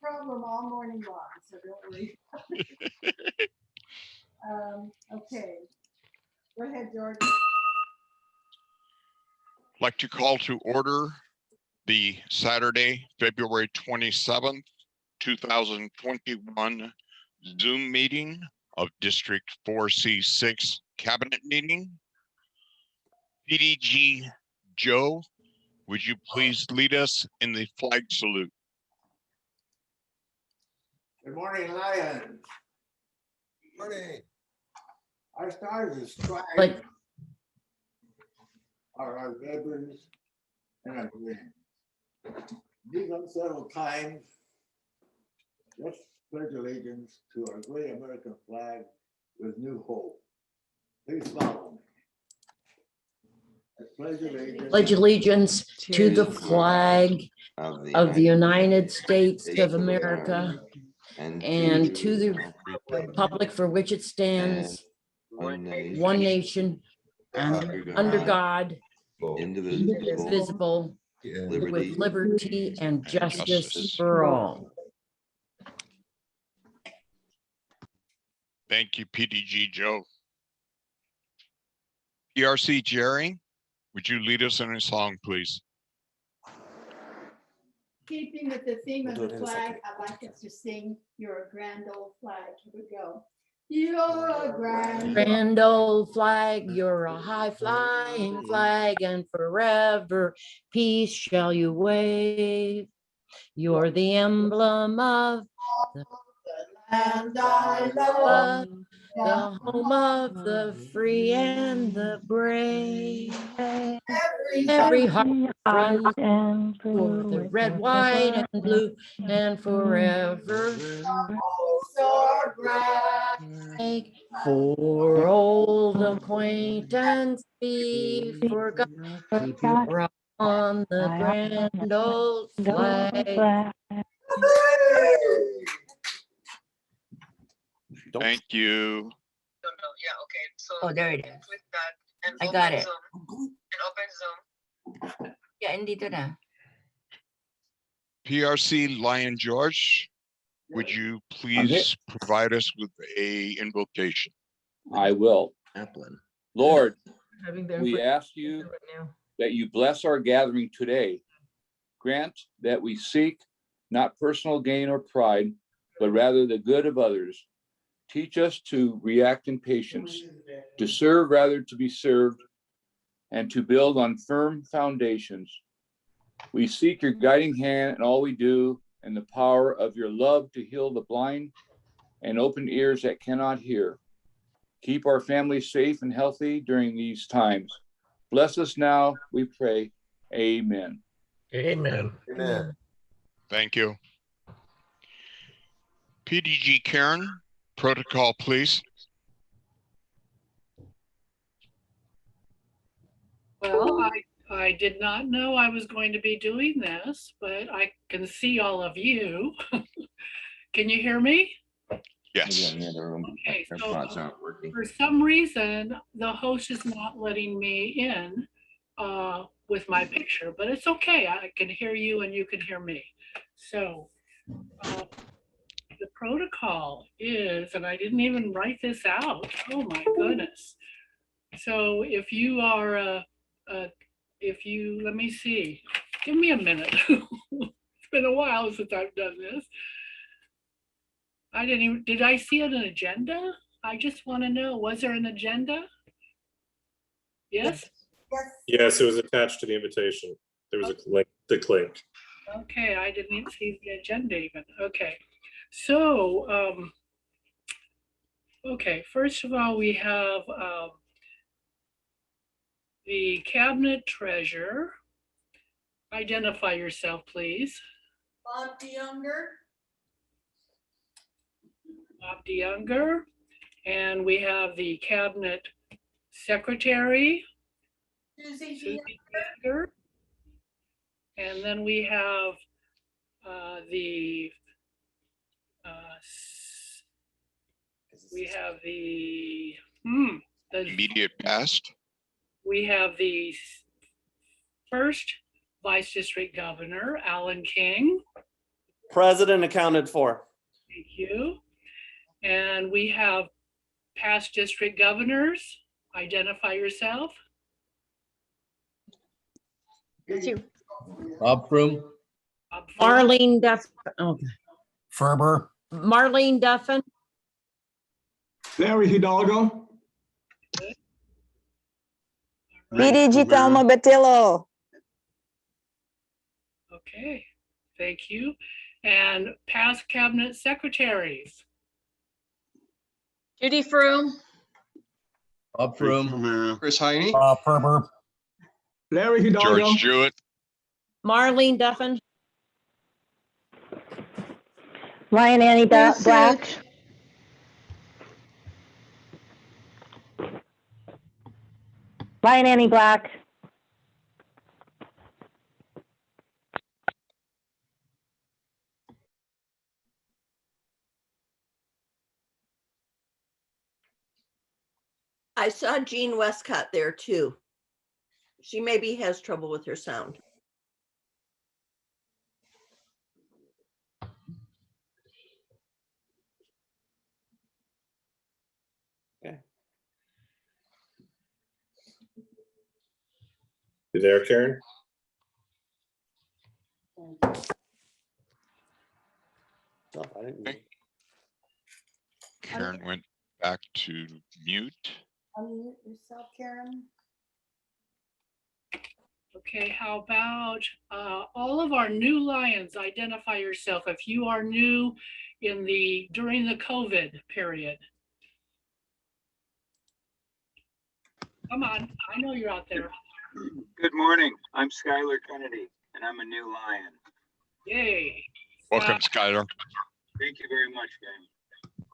problem all morning long, so don't worry. Okay. Go ahead, George. I'd like to call to order the Saturday, February 27th, 2021 Zoom meeting of District 4C6 Cabinet meeting. PDG Joe, would you please lead us in the flag salute? Good morning, Lions. Good morning. Our stars is flag But are our veterans and our friends. These unsettled times, let's pledge allegiance to our great American flag with new hope. Please follow me. I pledge allegiance to the flag of the United States of America and to the republic for which it stands, one nation, under God, indivisible, with liberty and justice for all. Thank you, PDG Joe. PRC Jerry, would you lead us in a song, please? Keeping with the theme We'll of do it the in a flag, second. I'd like us to sing You're a Grand Old Flag. Here we go. You're a Grand old flag, you're a high flying flag, and forever peace shall you wave. You're the emblem of the land I love. the home of the free and the brave. Every heart runs for the red, white, and blue, and forever So grand. for old acquaintance be forgot. Keep your brow on the grand old flag. Thank you. No, yeah, okay. So Oh, there it is. click that and I got open it. Zoom. And open Zoom. Yeah, andito na. PRC Lion George, would you please provide us with a invocation? I will. Applin. Lord, Having their we ask you right now. that you bless our gathering today. Grant that we seek not personal gain or pride, but rather the good of others. Teach us to react in patience, to serve rather to be served, and to build on firm foundations. We seek your guiding hand in all we do, and the power of your love to heal the blind and open ears that cannot hear. Keep our families safe and healthy during these times. Bless us now, we pray. Amen. Amen. Amen. Thank you. PDG Karen, protocol, please. Well, I did not know I was going to be doing this, but I can see all of you. Can you hear me? Yes. Okay, so for some reason, the host is not letting me in with my picture, but it's okay. I can hear you and you can hear me. So the protocol is, and I didn't even write this out. Oh my goodness. So if you are let me see, give me a minute. It's been a while since I've done this. Did I see an agenda? I just want to know, was there an agenda? Yes? Yes, it was attached to the invitation. There was a link, the link. Okay, I didn't even see the agenda even. Okay. So, okay, first of all, we have the cabinet treasurer. Identify yourself, please. Bob DeYounger. Bob DeYounger. And we have the cabinet secretary, Susie DeYounger. And then we have the Immediate past. we have the first Vice District Governor, Alan King. President accounted for. Thank you. And we have past district governors. Identify yourself. Bob Froom. Marlene Duff, oh, Ferber. Marlene Duffin, Larry Hidalgo. Talma Batillo. Okay, thank you. And past cabinet secretaries. Judy Froome. Bob Froom. Chris Heine. Bob Ferber. Larry Hidalgo. George Jewett, Marlene Duffin, Ryan Annie Black. Ryan Annie Black. I saw Jean Westcott there too. She maybe has trouble with her sound. Okay. You there, Karen? Oh, I didn't. Karen went back to mute. Unmute yourself, Karen. Okay, how about all of our new Lions, identify yourself if you are new during the COVID period. Come on, I know you're out there. Good morning. I'm Skylar Kennedy, and I'm a new Lion. Yay. Welcome, Skylar. Thank you very much, gang.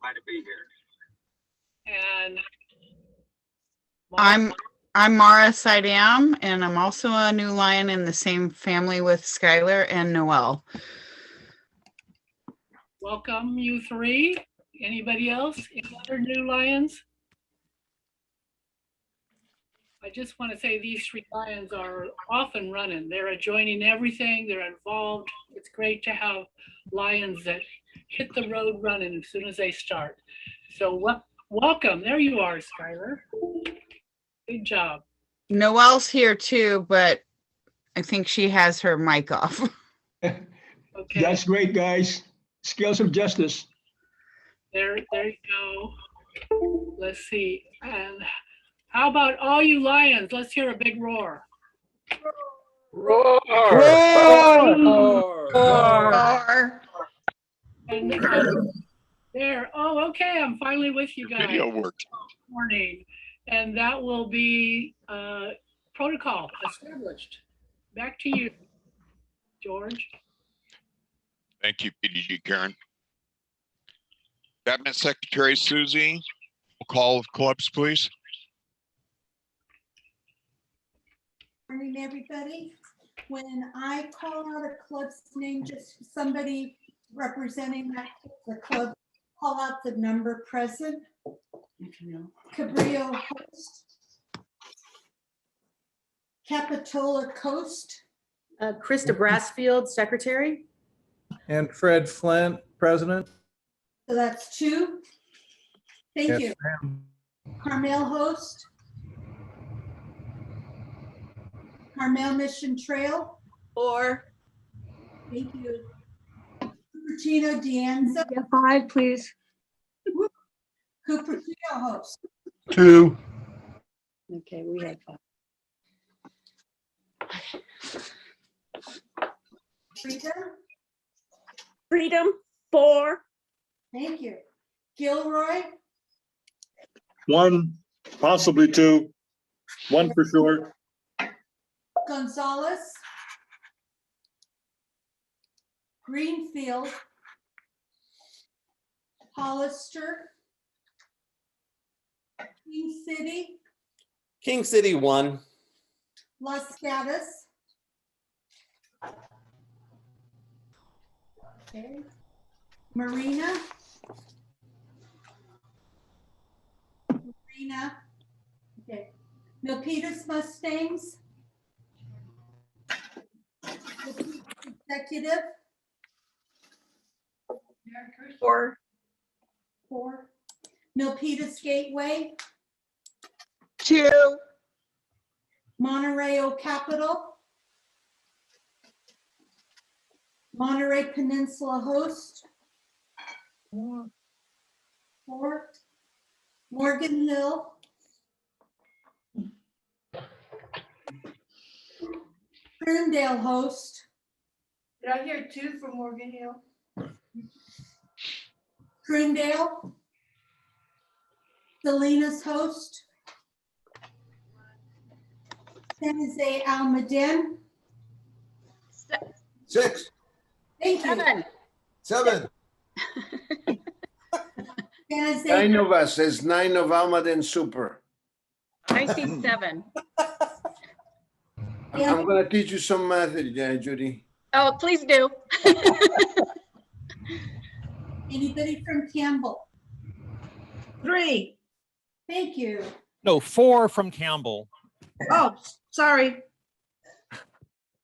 Glad to be here. And I'm Mara Sidam, and I'm also a new Lion in the same family with Skylar and Noel. welcome, you three. Anybody else? Any other new Lions? I just want to say these three Lions are off and running. They're joining everything. They're involved. It's great to have Lions that hit the road running as soon as they start. So welcome. There you are, Skylar. Good job. Noel's here too, but I think she has her mic off. Okay. That's great, guys. Scales of justice. There you go. Let's see. And how about all you Lions? Let's hear a big roar. Roar! Roar! And there. Oh, okay. I'm finally with you guys. Video worked. Morning. And that will be protocol established. Back to you, George. Thank you, PDG Karen. Cabinet Secretary Susie, call of clubs, please. Morning, everybody. When I call out a club's name, just somebody representing the club, call out the number present. Cabrillo host. Capitola Coast. Krista Brassfield, secretary. And Fred Flint, president. So that's 2. Thank Yes, you. ma'am. Carmel host. Carmel Mission Trail. 4. Thank you. Cupertino Deanza. Yeah, 5, please. Cupertino host. 2. Okay, we have 5. Freedom 4. Thank you. Gilroy. 1, possibly 2. 1 for sure. Gonzalez. Greenfield. Hollister. King City. King City 1. Los Gatos. Okay. Marina. Okay. Milpitas Mustangs. Executive. 4. 4. Milpitas Gateway, 2. Monterey Capital, Monterey Peninsula Host, 4. Morgan Hill, Ferndale Host, Did I hear 2 for Morgan Hill? Ferndale, Salinas Host, San Jose Almaden. 6, Thank you. 7. San Jose, 9 of us, there's 9 of Almaden Super. I see 7. I'm gonna teach you some math, Judy. Oh, please do. anybody from Campbell? 3. Thank you. No, 4 from Campbell. Oh, sorry.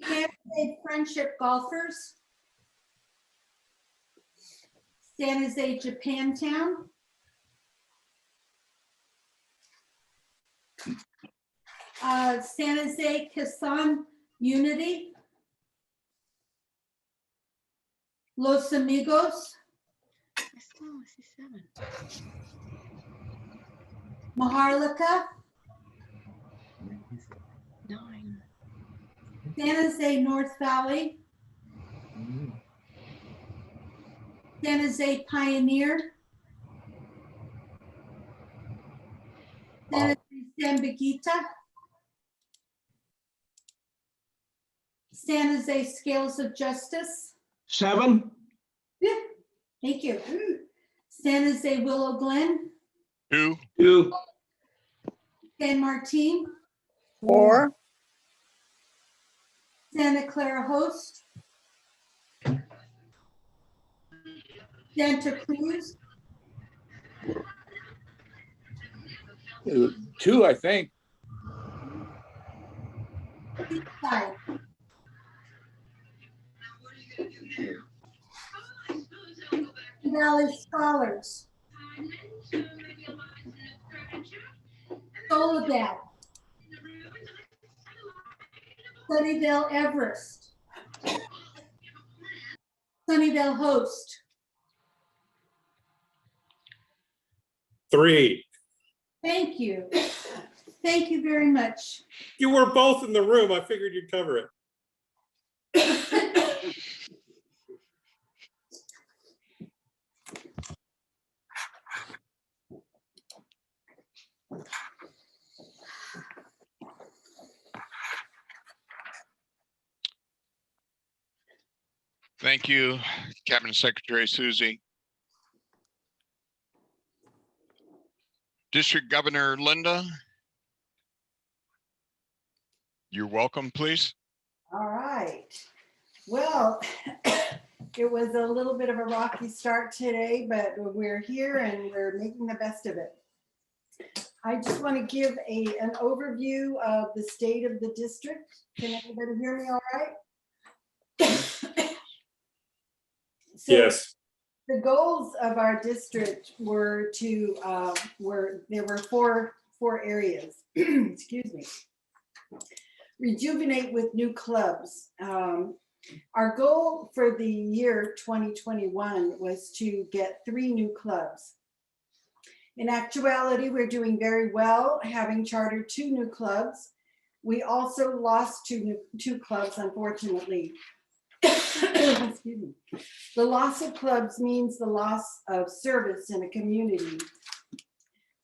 San Jose Friendship Golfers, San Jose Japantown, San Jose Kisan Unity, Los Amigos, I still only see 7. Maharlika, 9. San Jose North Valley, San Jose Pioneer, San Jose San Biguita, San Jose Scales of Justice. 7. Yeah, thank you. San Jose Willow Glen, 2, 2. San Martin, 4. Santa Clara Host, Santa Cruz, 2, I think. Side. Valley Scholars, Soledad, Sunnyvale Everest, Sunnyvale Host. 3. Thank you. Thank you very much. You were both in the room. I figured you'd cover it. thank you, Cabinet Secretary Susie. District Governor Linda. You're welcome, please. All right. Well, it was a little bit of a rocky start today, but we're here and we're making the best of it. I just want to give an overview of the state of the district. Can everybody hear me all right? So Yes. the goals of our district were to, there were four areas, excuse me. Rejuvenate with new clubs. Our goal for the year 2021 was to get 3 new clubs. In actuality, we're doing very well, having chartered 2 new clubs. We also lost two clubs, unfortunately. Excuse me. The loss of clubs means the loss of service in a community.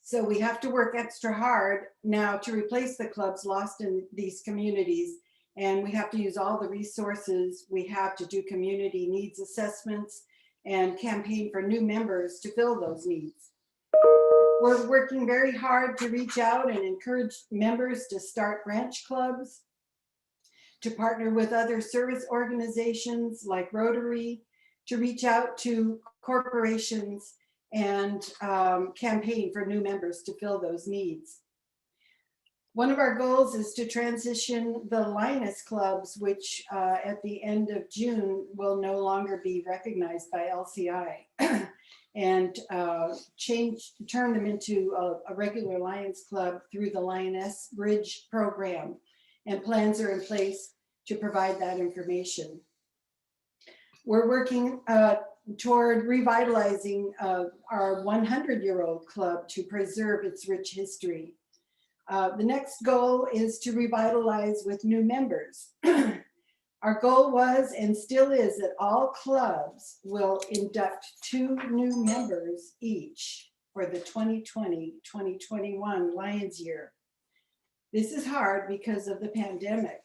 So we have to work extra hard now to replace the clubs lost in these communities. And we have to use all the resources we have to do community needs assessments and campaign for new members to fill those needs. We're working very hard to reach out and encourage members to start branch clubs, to partner with other service organizations like Rotary, to reach out to corporations and campaign for new members to fill those needs. One of our goals is to transition the Lioness clubs, which at the end of June will no longer be recognized by LCI, and turn them into a regular Lions Club through the Lioness Bridge program. And plans are in place to provide that information. We're working toward revitalizing our 100-year-old club to preserve its rich history. The next goal is to revitalize with new members. Our goal was and still is that all clubs will induct 2 new members each for the 2020-2021 Lions year. This is hard because of the pandemic,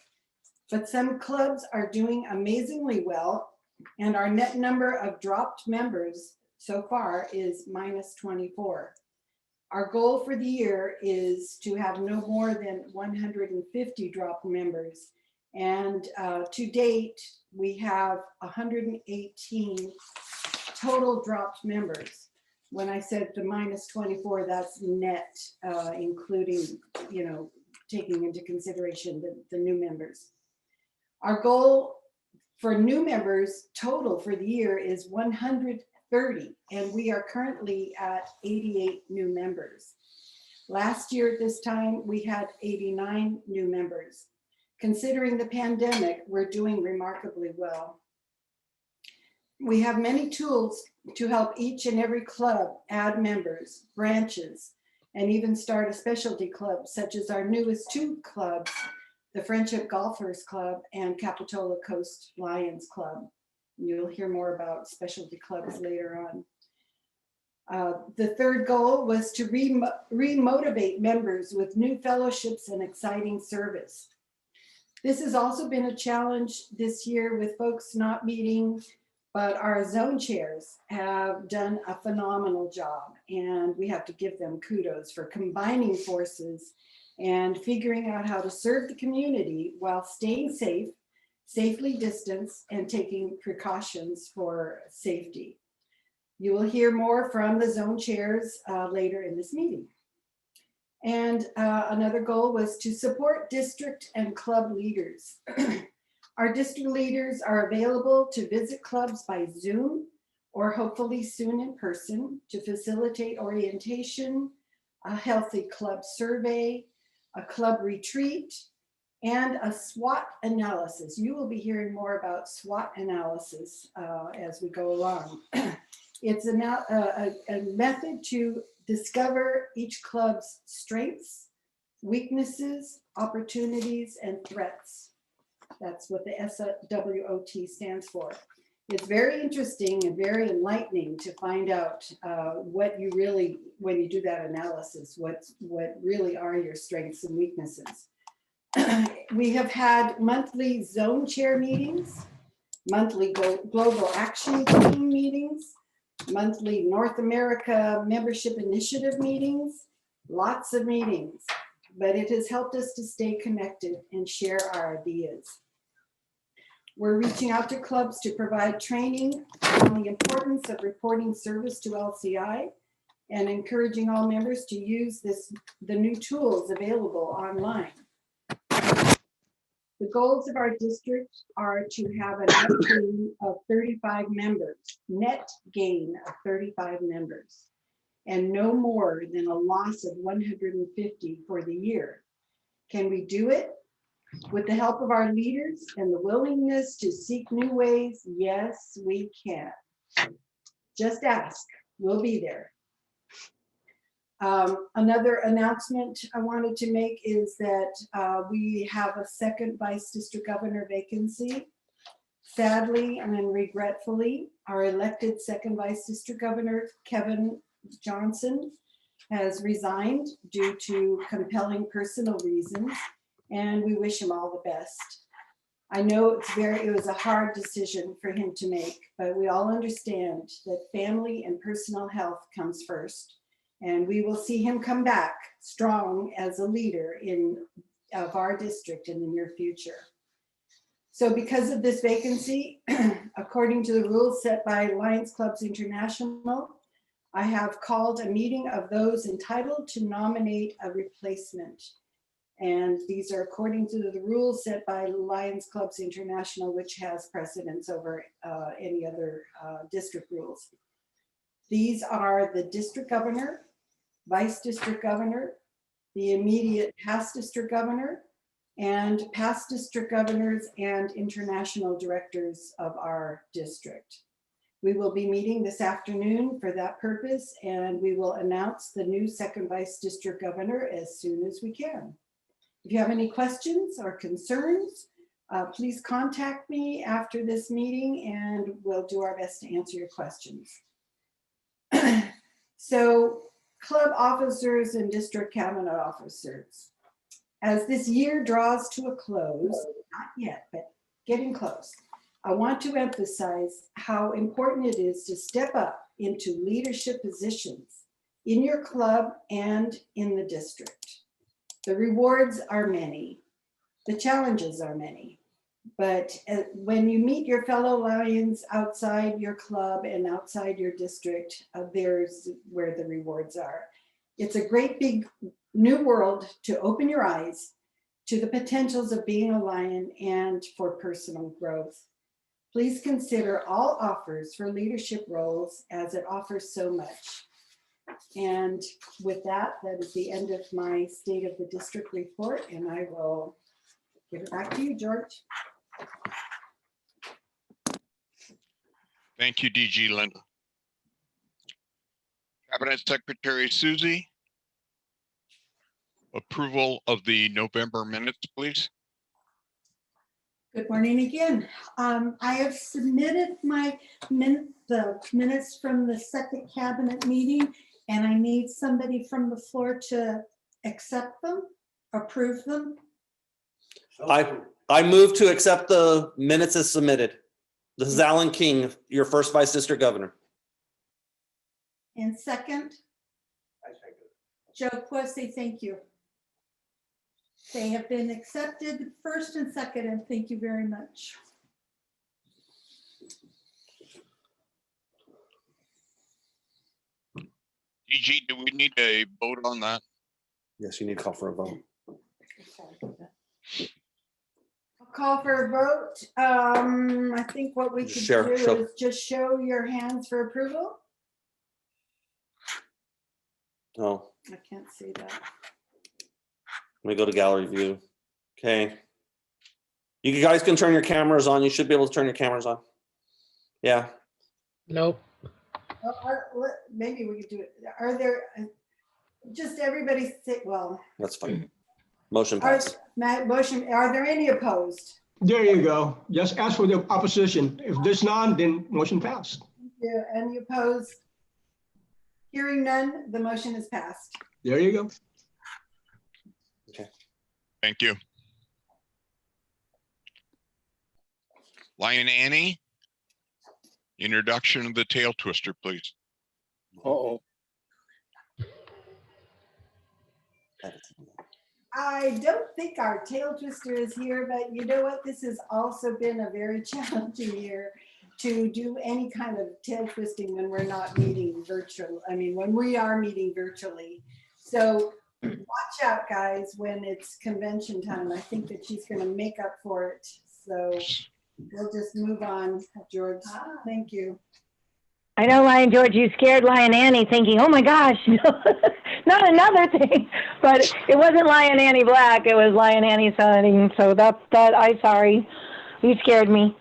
but some clubs are doing amazingly well, and our net number of dropped members so far is -24. Our goal for the year is to have no more than 150 dropped members. And to date, we have 118 total dropped members. When I said the -24, that's net, including, taking into consideration the new members. Our goal for new members total for the year is 130, and we are currently at 88 new members. Last year at this time, we had 89 new members. Considering the pandemic, we're doing remarkably well. We have many tools to help each and every club add members, branches, and even start a specialty club, such as our newest 2 clubs, the Friendship Golfers Club and Capitola Coast Lions Club. You'll hear more about specialty clubs later on. The third goal was to re-motivate members with new fellowships and exciting service. This has also been a challenge this year with folks not meeting, but our zone chairs have done a phenomenal job, and we have to give them kudos for combining forces and figuring out how to serve the community while staying safe, safely distanced, and taking precautions for safety. You will hear more from the zone chairs later in this meeting. And another goal was to support district and club leaders. Our district leaders are available to visit clubs by Zoom or hopefully soon in person to facilitate orientation, a healthy club survey, a club retreat, and a SWOT analysis. You will be hearing more about SWOT analysis as we go along. It's a method to discover each club's strengths, weaknesses, opportunities, and threats. That's what the SWOT stands for. It's very interesting and very enlightening to find out what you really, when you do that analysis, what really are your strengths and weaknesses. We have had monthly zone chair meetings, monthly global action team meetings, monthly North America membership initiative meetings, lots of meetings, but it has helped us to stay connected and share our ideas. We're reaching out to clubs to provide training on the importance of reporting service to LCI and encouraging all members to use the new tools available online. The goals of our district are to have a net gain of 35 members, net gain of 35 members, and no more than a loss of 150 for the year. Can we do it? With the help of our leaders and the willingness to seek new ways, yes, we can. Just ask, we'll be there. Another announcement I wanted to make is that we have a second Vice District Governor vacancy. Sadly and regretfully, our elected second Vice District Governor, Kevin Johnson, has resigned due to compelling personal reasons, and we wish him all the best. I know it was a hard decision for him to make, but we all understand that family and personal health comes first. And we will see him come back strong as a leader of our district in the near future. So because of this vacancy, according to the rules set by Lions Clubs International, I have called a meeting of those entitled to nominate a replacement. And these are according to the rules set by Lions Clubs International, which has precedence over any other district rules. These are the district governor, vice district governor, the immediate past district governor, and past district governors and international directors of our district. We will be meeting this afternoon for that purpose, and we will announce the new second vice district governor as soon as we can. If you have any questions or concerns, please contact me after this meeting and we'll do our best to answer your questions. So, club officers and district cabinet officers. As this year draws to a close, not yet, but getting close, I want to emphasize how important it is to step up into leadership positions in your club and in the district. The rewards are many, the challenges are many, but when you meet your fellow Lions outside your club and outside your district, there's where the rewards are. It's a great big new world to open your eyes to the potentials of being a Lion and for personal growth. Please consider all offers for leadership roles as it offers so much. And with that, that is the end of my State of the District report, and I will give it back to you, George. Thank you, DG Linda. Cabinet Secretary Susie. Approval of the November minutes, please. Good morning again. I have submitted the minutes from the second cabinet meeting, and I need somebody from the floor to accept them, approve them. I move to accept the minutes as submitted. This is Alan King, your first vice district governor. And second? Joe Quessy, thank you. They have been accepted first and second, and thank you very much. DG, do we need a vote on that? Yes, you need to call for a vote. I'll call for a vote. I think what we could do is just show your hands for approval. Oh, I can't see that. let me go to gallery view. Okay. You guys can turn your cameras on. You should be able to turn your cameras on. Yeah. Nope. Maybe we could do it. Are there, just everybody say, well. That's fine. Motion passed. Are there any opposed? There you go. Just ask for the opposition. If there's none, then motion passed. Yeah, any opposed? Hearing none, the motion is passed. There you go. Okay. Thank you. Lion Annie, introduction of the tail twister, please. Uh-oh. I don't think our tail twister is here, but you know what? This has also been a very challenging year to do any kind of tail twisting when we're not meeting virtual. I mean, when we are meeting virtually. So watch out, guys, when it's convention time. I think that she's going to make up for it. So we'll just move on, George. Thank you. I know, Lion George, you scared Lion Annie thinking, oh my gosh, not another thing. But it wasn't Lion Annie Black, it was Lion Annie Sunning. So I'm sorry. You scared me.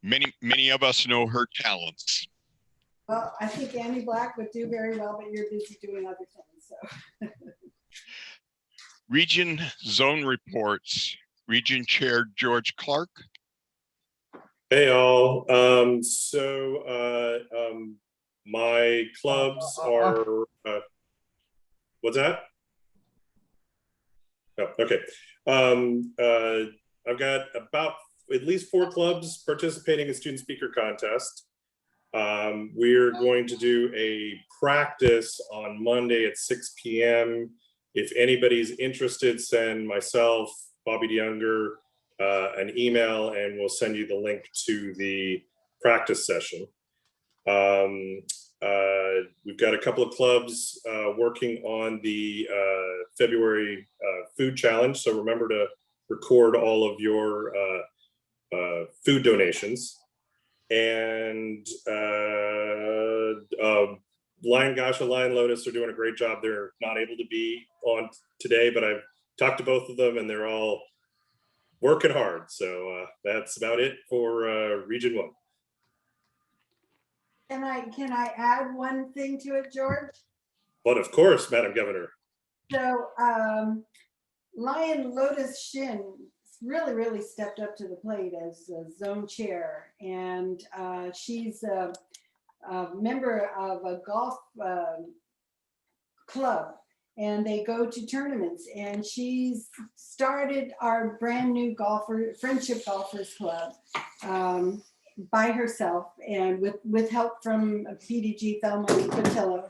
Many of us know her talents. Well, I think Annie Black would do very well, but you're busy doing other things. So. Region zone reports. Region Chair George Clark. Hey all. My clubs are. What's that? Oh, okay. I've got about at least 4 clubs participating in student speaker contest. We're going to do a practice on Monday at 6 p.m. If anybody's interested, send myself, Bobby DeYounger, an email, and we'll send you the link to the practice session. We've got a couple of clubs working on the February food challenge. So remember to record all of your food donations. And Lion Gasha, Lion Lotus are doing a great job. They're not able to be on today, but I've talked to both of them and they're all working hard. So that's about it for Region 1. Can I add one thing to it, George? But of course, Madam Governor. So Lion Lotus Shin really stepped up to the plate as a zone chair, and she's a member of a golf club, and they go to tournaments, and she's started our brand new friendship golfers club by herself and with help from PDG Thelma Patillo.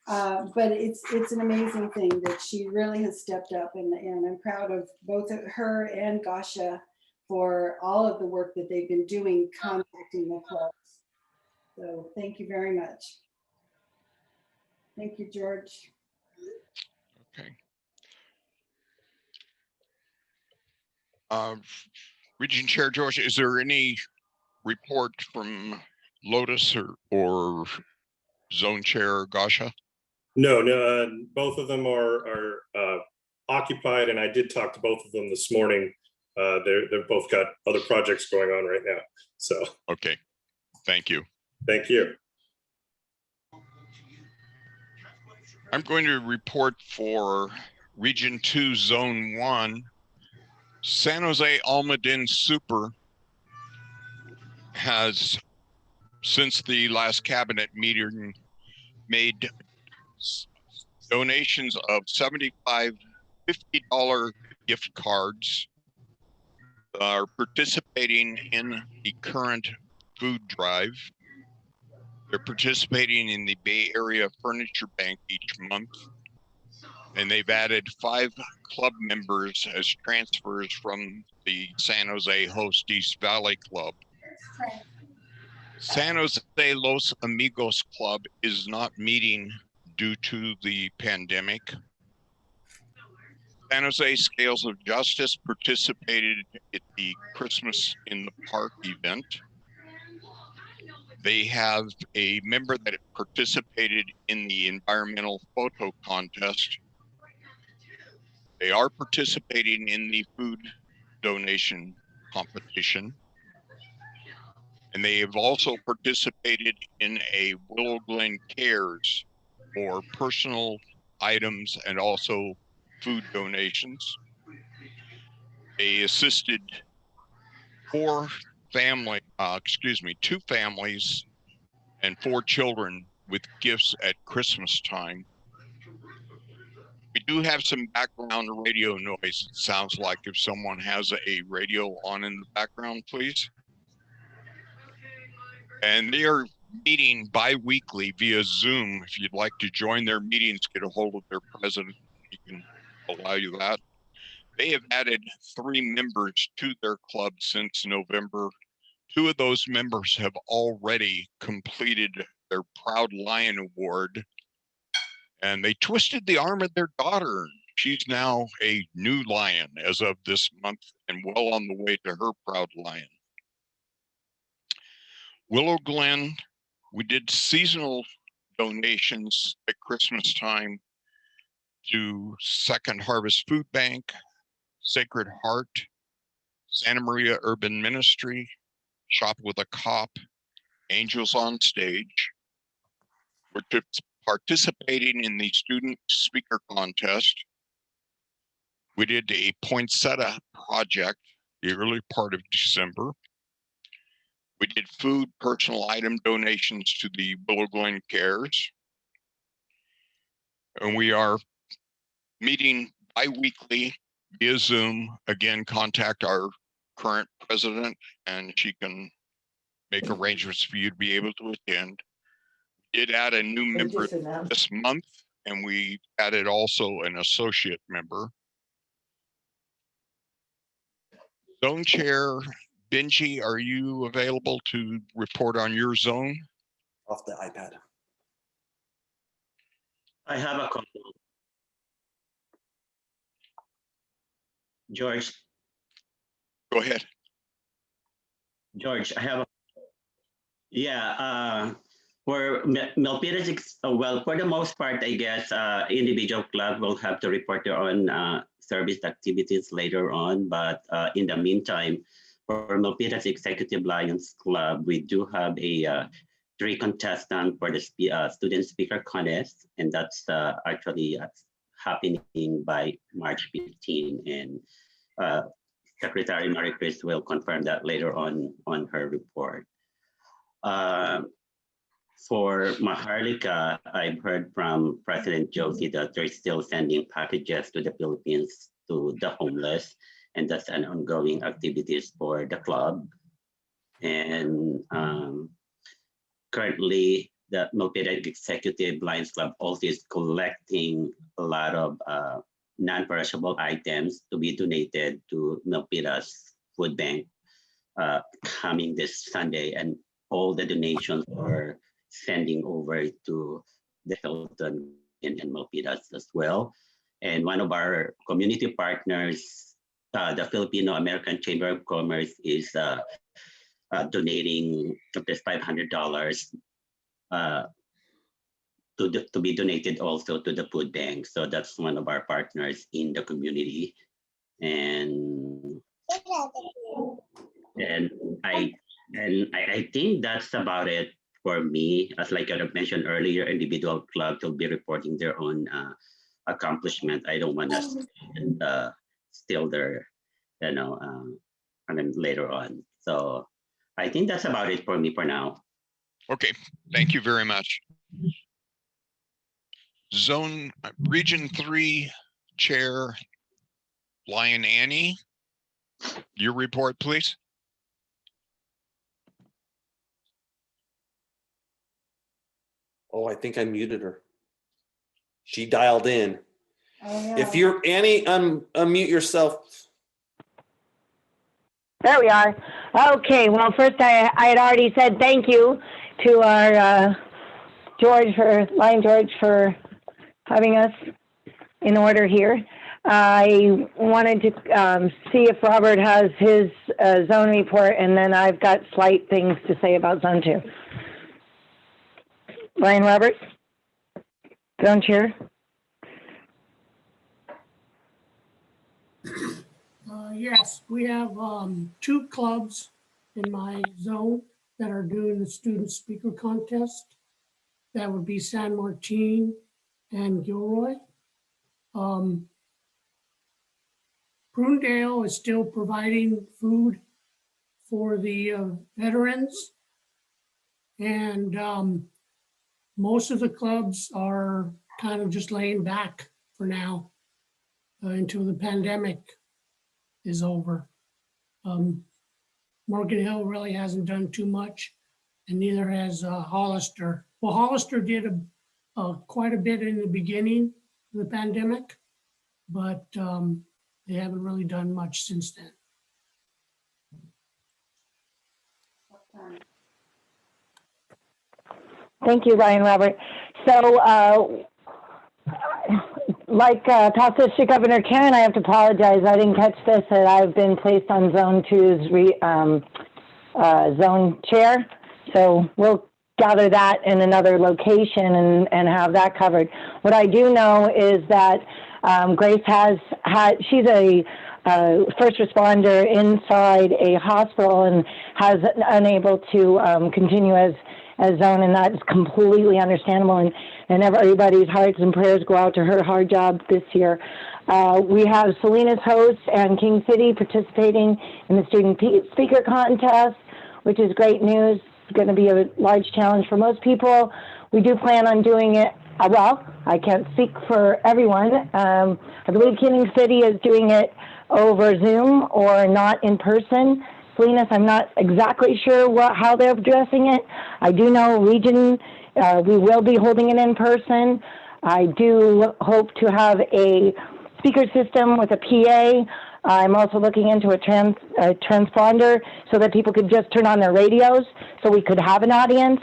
But it's an amazing thing that she really has stepped up, and I'm proud of both her and Gasha for all of the work that they've been doing contacting the clubs. So thank you very much. Thank you, George. Okay. Region Chair George, is there any report from Lotus or Zone Chair Gasha? No, both of them are occupied, and I did talk to both of them this morning. They've both got other projects going on right now. So okay, thank you. Thank you. I'm going to report for Region 2, Zone 1. San Jose Almaden Super has, since the last cabinet meeting, made donations of $75, $50 gift cards, are participating in the current food drive. They're participating in the Bay Area Furniture Bank each month, and they've added 5 club members as transfers from the San Jose Host East Valley Club. San Jose Los Amigos Club is not meeting due to the pandemic. San Jose Scales of Justice participated at the Christmas in the Park event. They have a member that participated in the environmental photo contest. They are participating in the food donation competition. And they have also participated in a Willow Glen Cares for personal items and also food donations. They assisted 2 families and 4 children with gifts at Christmas time. We do have some background radio noise. It sounds like if someone has a radio on in the background, please. And they are meeting bi-weekly via Zoom. If you'd like to join their meetings, get a hold of their president, he can allow you that. They have added 3 members to their club since November. 2 of those members have already completed their Proud Lion Award, and they twisted the arm of their daughter. She's now a new lion as of this month and well on the way to her Proud Lion. Willow Glen, we did seasonal donations at Christmas time to Second Harvest Food Bank, Sacred Heart, Santa Maria Urban Ministry, Shop with a Cop, Angels on Stage. We're participating in the student speaker contest. We did a poinsettia project the early part of December. We did food personal item donations to the Willow Glen Cares. And we are meeting bi-weekly via Zoom. Again, contact our current president and she can make arrangements for you to be able to attend. We did add a new member this month, and we added also an associate member. Zone Chair Benji, are you available to report on your zone? Off the iPad. I have a couple. George, Go ahead. I have for Milpitas, well, for the most part, I guess individual club will have to report their own service activities later on. But in the meantime, for Milpitas Executive Lions Club, we do have a 3 contestant for the student speaker contest, and that's actually happening by March 15. And Secretary Marie Chris will confirm that later on her report. For Maharlika, I've heard from President Josie that they're still sending packages to the Philippines to the homeless, and that's an ongoing activities for the club. And currently, the Milpitas Executive Lions Club also is collecting a lot of non-perishable items to be donated to Milpitas Food Bank coming this Sunday, and all the donations are sending over to the Hilton in Milpitas as well. And one of our community partners, the Filipino American Chamber of Commerce, is donating this $500 to be donated also to the food bank. So that's one of our partners in the community. And I think that's about it for me. As like I mentioned earlier, individual clubs will be reporting their own accomplishment. I don't want to steal their, and then later on. So I think that's about it for me for now. Okay, thank you very much. Region 3 Chair Lion Annie, your report, please. Oh, I think I muted her. She dialed in. Oh, yeah. If you're Annie, unmute yourself. There we are. Okay, well, first I had already said thank you to our Lion George for having us in order here. I wanted to see if Robert has his zone report, and then I've got slight things to say about zone 2. Lion Robert, zone chair. Yes, we have 2 clubs in my zone that are doing the student speaker contest. That would be San Martin and Gilroy. Prunedale is still providing food for the veterans. And most of the clubs are kind of just laying back for now until the pandemic is over. Morgan Hill really hasn't done too much, and neither has Hollister. Well, Hollister did quite a bit in the beginning of the pandemic, but they haven't really done much since then. Thank you, Ryan Robert. So, like Tasha to Governor Karen, I have to apologize. I didn't catch this, that I've been placed on Zone 2's zone chair. So we'll gather that in another location and have that covered. What I do know is that Grace she's a first responder inside a hospital and has unable to continue as zone, and that is completely understandable, and everybody's hearts and prayers go out to her hard job this year. We have Salinas Host and King City participating in the student speaker contest, which is great news. It's going to be a large challenge for most people. We do plan on doing it, well, I can't speak for everyone. I believe King City is doing it over Zoom or not in person. Salinas, I'm not exactly sure how they're addressing it. I do know Region, we will be holding it in person. I do hope to have a speaker system with a PA. I'm also looking into a transponder so that people could just turn on their radios so we could have an audience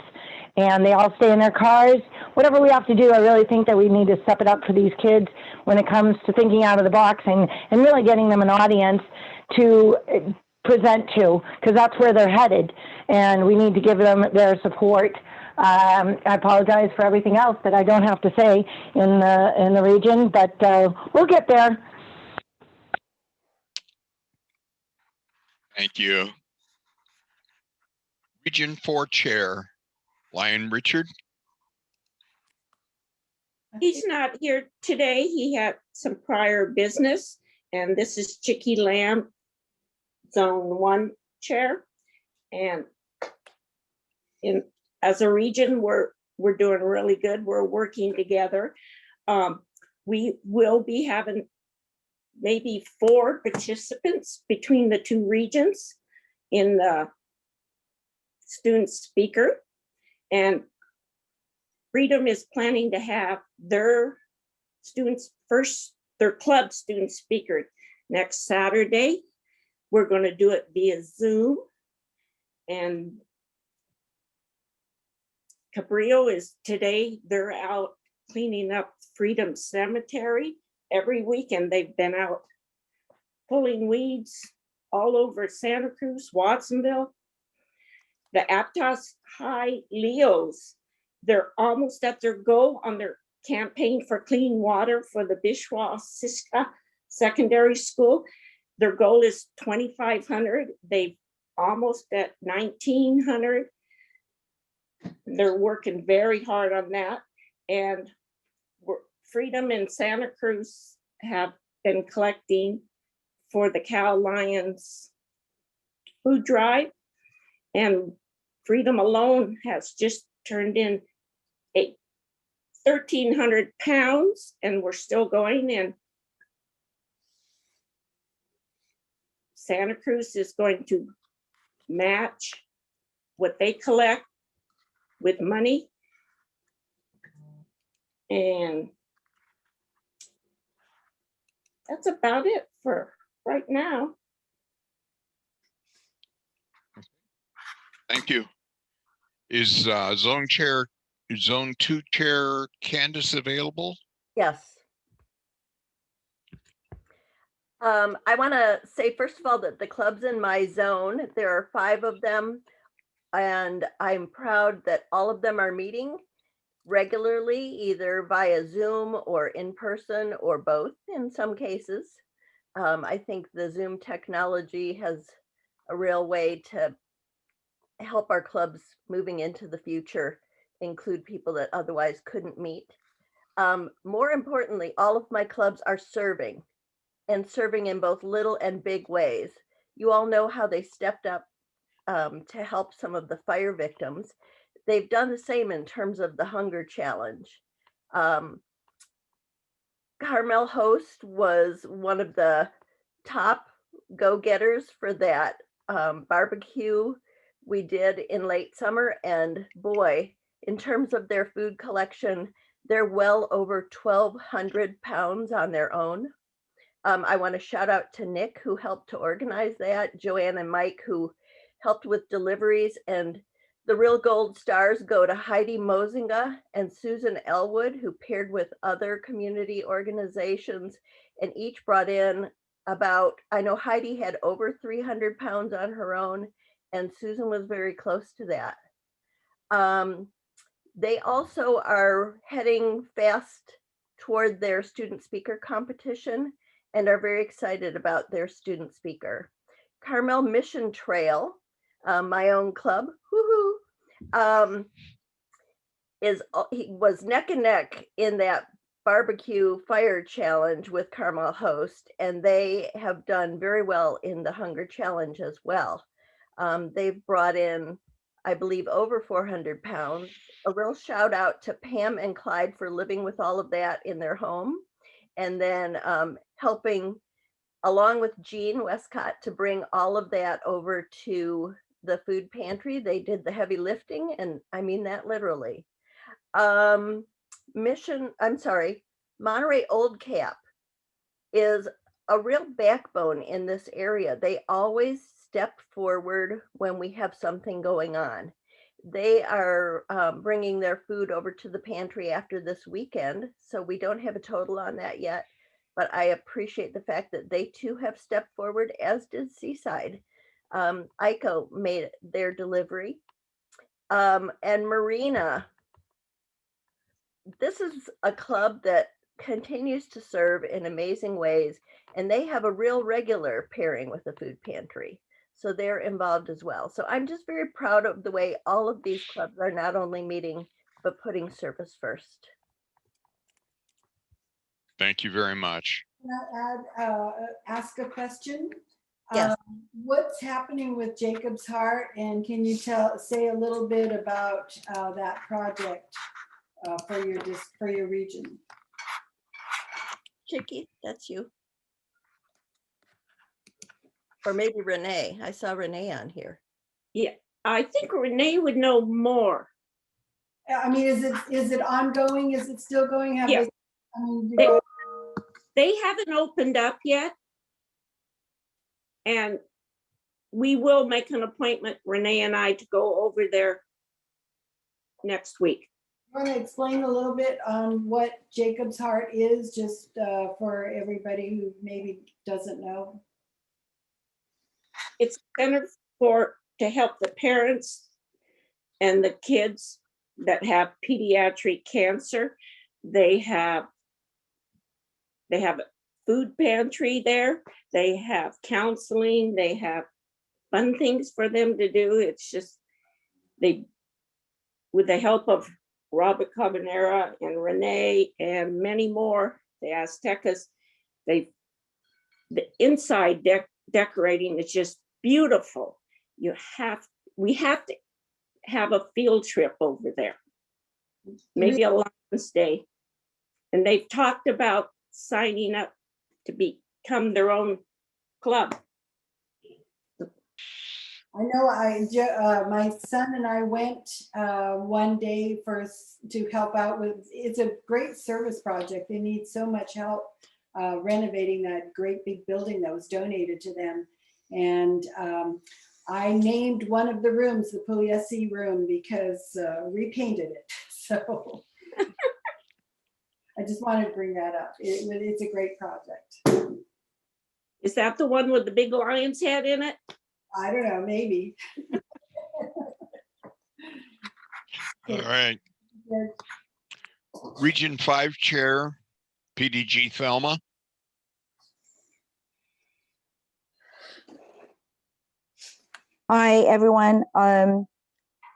and they all stay in their cars. whatever we have to do, I really think that we need to step it up for these kids when it comes to thinking out of the box and really getting them an audience to present to, because that's where they're headed, and we need to give them their support. I apologize for everything else that I don't have to say in the region, but we'll get there. Thank you. Region 4 Chair, Lyon Richard. He's not here today. He had some prior business, and this is Chicky Lamb, Zone 1 Chair. And as a region, we're doing really good. We're working together. We will be having maybe 4 participants between the 2 regions in the student speaker. And Freedom is planning to have their club student speaker next Saturday. We're going to do it via Zoom. And Cabrillo is today, they're out cleaning up Freedom Cemetery every week, and they've been out pulling weeds all over Santa Cruz, Watsonville. The Aptos High Leos, they're almost at their goal on their campaign for clean water for the Bishwa-Siska Secondary School. Their goal is 2,500. They've almost at 1,900. They're working very hard on that. And Freedom and Santa Cruz have been collecting for the Cal Lions food drive. And Freedom alone has just turned in 1,300 pounds, and we're still going. And Santa Cruz is going to match what they collect with money. And that's about it for right now. Thank you. Is Zone 2 Chair Candace available? Yes. I want to say, first of all, that the clubs in my zone, there are 5 of them, and I'm proud that all of them are meeting regularly, either via Zoom or in person or both in some cases. I think the Zoom technology has a real way to help our clubs moving into the future include people that otherwise couldn't meet. More importantly, all of my clubs are serving, and serving in both little and big ways. You all know how they stepped up to help some of the fire victims. They've done the same in terms of the hunger challenge. Carmel Host was one of the top go-getters for that barbecue we did in late summer. And boy, in terms of their food collection, they're well over 1,200 pounds on their own. I want to shout out to Nick, who helped to organize that, Joanne and Mike, who helped with deliveries, and the real gold stars go to Heidi Mosinga and Susan Elwood, who paired with other community organizations and each brought in about, I know Heidi had over 300 pounds on her own, and Susan was very close to that. They also are heading fast toward their student speaker competition and are very excited about their student speaker. Carmel Mission Trail, my own club, woohoo, he was neck and neck in that barbecue fire challenge with Carmel Host, and they have done very well in the hunger challenge as well. They've brought in, I believe, over 400 pounds. A real shout out to Pam and Clyde for living with all of that in their home, and then helping along with Jean Westcott to bring all of that over to the food pantry. They did the heavy lifting, and I mean that literally. Monterey Old Cap is a real backbone in this area. They always step forward when we have something going on. They are bringing their food over to the pantry after this weekend, so we don't have a total on that yet. But I appreciate the fact that they too have stepped forward, as did Seaside. ICO made their delivery. And Marina, this is a club that continues to serve in amazing ways, and they have a real regular pairing with the food pantry. So they're involved as well. So I'm just very proud of the way all of these clubs are not only meeting, but putting service first. Thank you very much. Can I ask a question? Yes. What's happening with Jacob's Heart, and can you say a little bit about that project for your region? Chicky, that's you. Or maybe Renee. I saw Renee on here. Yeah, I think Renee would know more. I mean, is it ongoing? Is it still going? Yeah. They haven't opened up yet. And we will make an appointment, Renee and I, to go over there next week. Want to explain a little bit on what Jacob's Heart is, just for everybody who maybe doesn't know? It's a center to help the parents and the kids that have pediatric cancer. They have a food pantry there. They have counseling. They have fun things for them to do. It's just, with the help of Robert Cabanera and Renee and many more, the Aztecas, the inside decorating is just beautiful. We have to have a field trip over there, maybe a Lions Day. And they've talked about signing up to become their own club. I know my son and I went one day to help out with, it's a great service project. They need so much help renovating that great big building that was donated to them. And I named one of the rooms the Pugliese room because repainted it. So I just wanted to bring that up. It's a great project. Is that the one with the big lion's head in it? I don't know, maybe. All right. Region 5 Chair, PDG Thelma. Hi, everyone.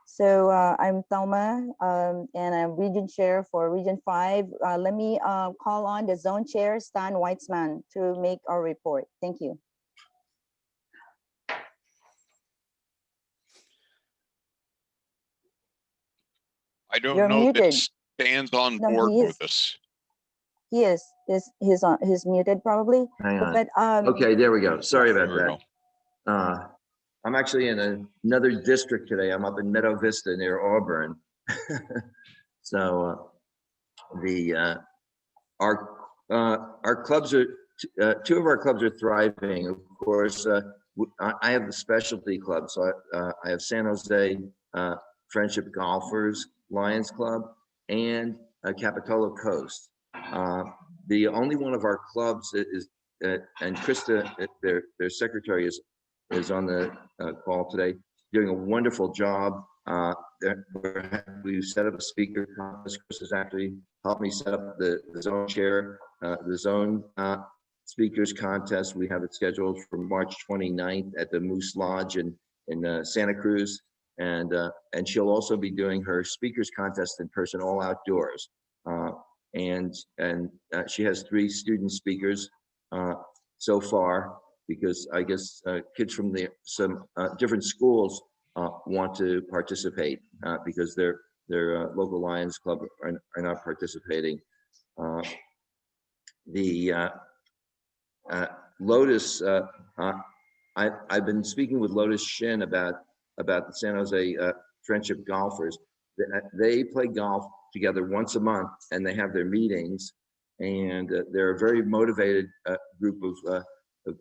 So I'm Thelma, and I'm Region Chair for Region 5. Let me call on the Zone Chair, Stan Weitzman, to make our report. Thank you. I don't You're know muted. that Stan's on No, board he is. with us. He is. He's muted probably. Hang on. But Okay, there we go. Sorry about There we that. I'm actually in another district today. I'm up in Meadow Vista near Auburn. So our clubs are two of our clubs are thriving. Of course, I have the specialty club, so I have San Jose Friendship Golfers Lions Club and Capitola Coast. The only one of our clubs is, and Krista, their secretary, is on the call today, doing a wonderful job. We've set up a speaker contest. Chris has actually helped me set up the zone chair, the zone speakers contest. We have it scheduled for March 29th at the Moose Lodge in Santa Cruz. And she'll also be doing her speakers contest in person, all outdoors. And she has 3 student speakers so far, because I guess kids from some different schools want to participate because their local Lions Club are not participating. The Lotus, I've been speaking with Lotus Shin about the San Jose Friendship Golfers. They play golf together once a month, and they have their meetings, and they're a very motivated group of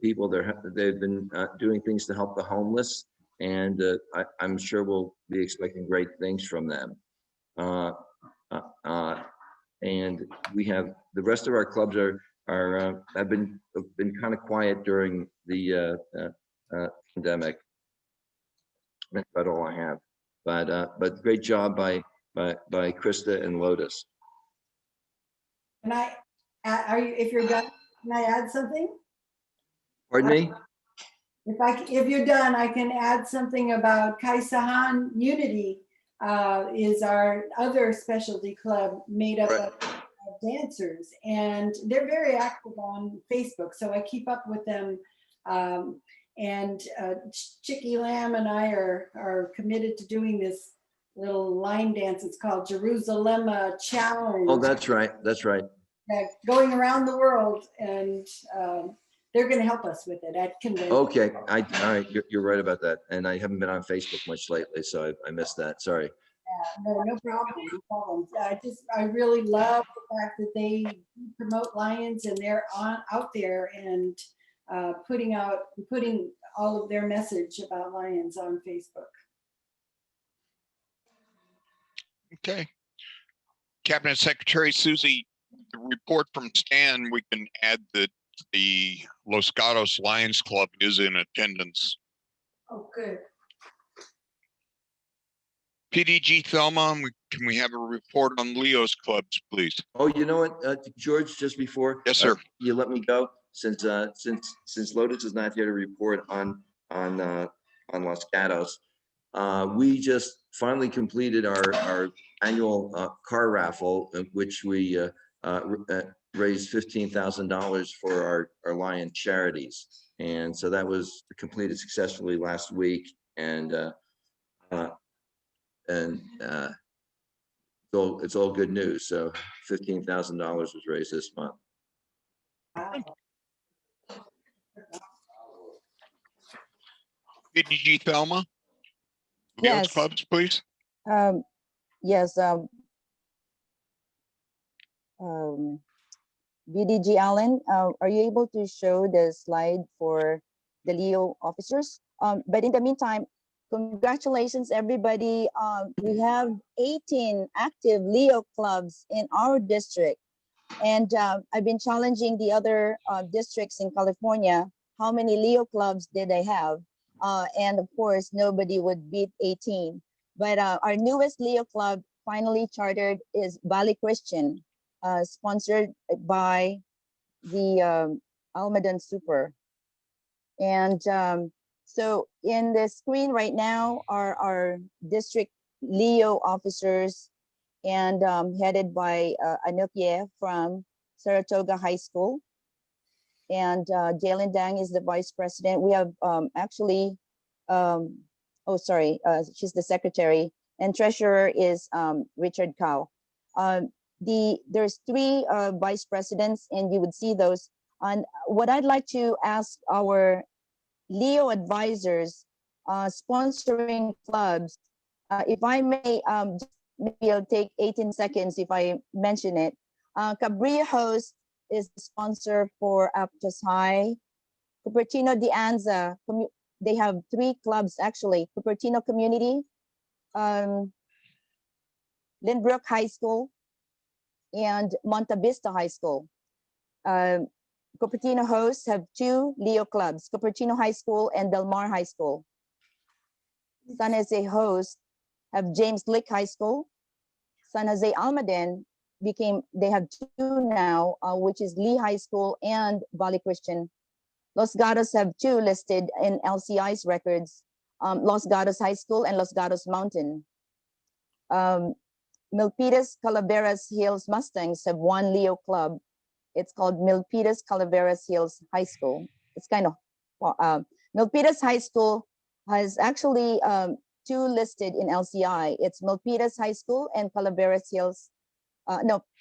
people. They've been doing things to help the homeless, and I'm sure we'll be expecting great things from them. And we have the rest of our clubs have been kind of quiet during the pandemic. That's about all I have. But great job by Krista and Lotus. Can I, if you're done, can I add something? Pardon me? If you're done, I can add something about Kaisahan Unity is our other specialty club made up of dancers, and they're very active on Facebook, so I keep up with them. And Chicky Lamb and I are committed to doing this little line dance. It's called Jerusalem Challenge. Oh, that's right. That's right. Going around the world, and they're going to help us with it at convention. Okay, all right, you're right about that. And I haven't been on Facebook much lately, so I missed that. Sorry. Yeah, no problem. No problem. I really love the fact that they promote Lions, and they're out there and putting all of their message about Lions on Facebook. Okay. Cabinet Secretary Susie, the report from Stan, we can add that the Los Gatos Lions Club is in attendance. Oh, good. PDG Thelma, can we have a report on Leo's clubs, please? Oh, you know what, George, just before. Yes, sir. You let me go, since Lotus is not here to report on Los Gatos. We just finally completed our annual car raffle, in which we raised $15,000 for our Lion charities. And so that was completed successfully last week. And so it's all good news. So $15,000 was raised this month. PDG Thelma? Leo's Yes. clubs, please. Yes. VDG Allen, are you able to show the slide for the Leo officers? But in the meantime, congratulations, everybody. We have 18 active Leo clubs in our district. And I've been challenging the other districts in California. How many Leo clubs did they have? And of course, nobody would beat 18. But our newest Leo club finally chartered is Valley Christian, sponsored by the Almaden Super. And so in the screen right now are our district Leo officers, and headed by Anupye from Saratoga High School. And Jalen Dang is the vice president. We have she's the secretary, and treasurer is Richard Cow. There's 3 vice presidents, and you would see those. And what I'd like to ask our Leo advisors, sponsoring clubs, if I may, maybe I'll take 18 seconds if I mention it. Cabrillo Host is the sponsor for Aptos High. Cupertino de Anza, they have 3 clubs actually. Cupertino Community, Lynbrook High School, and Monta Vista High School. Cupertino hosts have 2 Leo clubs, Cupertino High School and Del Mar High School. San Jose hosts have James Lick High School. San Jose Almaden they have 2 now, which is Lee High School and Valley Christian. Los Gatos have 2 listed in LCI's records, Los Gatos High School and Los Gatos Mountain. Milpitas Calaveras Hills Mustangs have 1 Leo club. It's called Milpitas Calaveras Hills High School. It's kind of, Milpitas High School has actually 2 listed in LCI. It's Milpitas High School and Calaveras Hills,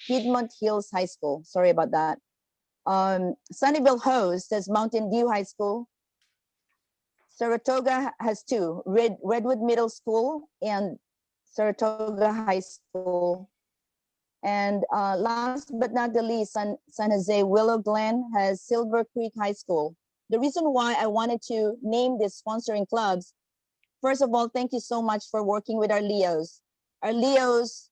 Piedmont Hills High School. Sorry about that. Sunnyvale hosts has Mountain View High School. Saratoga has 2, Redwood Middle School and Saratoga High School. And last but not the least, San Jose Willow Glen has Silver Creek High School. The reason why I wanted to name these sponsoring clubs First of all, thank you so much for working with our Leos. Our Leos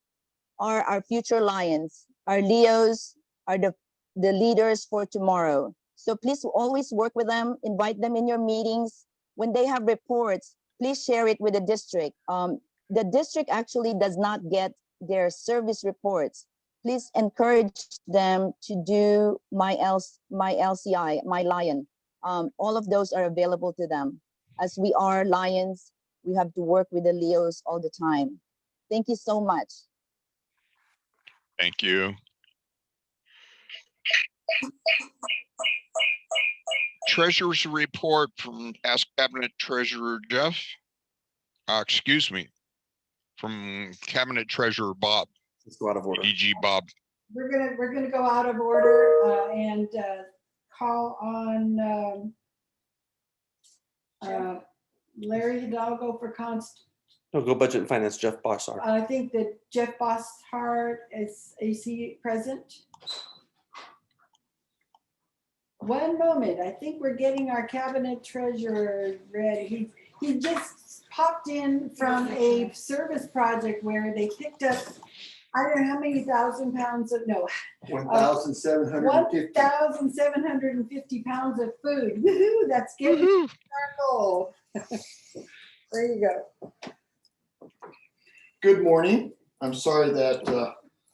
are our future lions. Our Leos are the leaders for tomorrow. So please always work with them, invite them in your meetings. When they have reports, please share it with the district. The district actually does not get their service reports. Please encourage them to do my LCI, my lion. All of those are available to them. As we are lions, we have to work with the Leos all the time. Thank you so much. Thank you. Treasurer's report from Ask Cabinet Treasurer Jeff. Excuse me, from Cabinet Treasurer Bob. Let's go out of order. DG Bob. We're gonna go out of order and call on Larry Hidalgo for No, go budget and finance, Jeff Bossart. I think that Jeff Bosshart is he present? One moment, I think we're getting our cabinet treasurer ready. He just popped in from a service project where they picked up, I don't know how many thousand pounds of, no. 1,750. 1,750 pounds of food. Woohoo, that's getting our goal. There you go. Good morning. I'm sorry that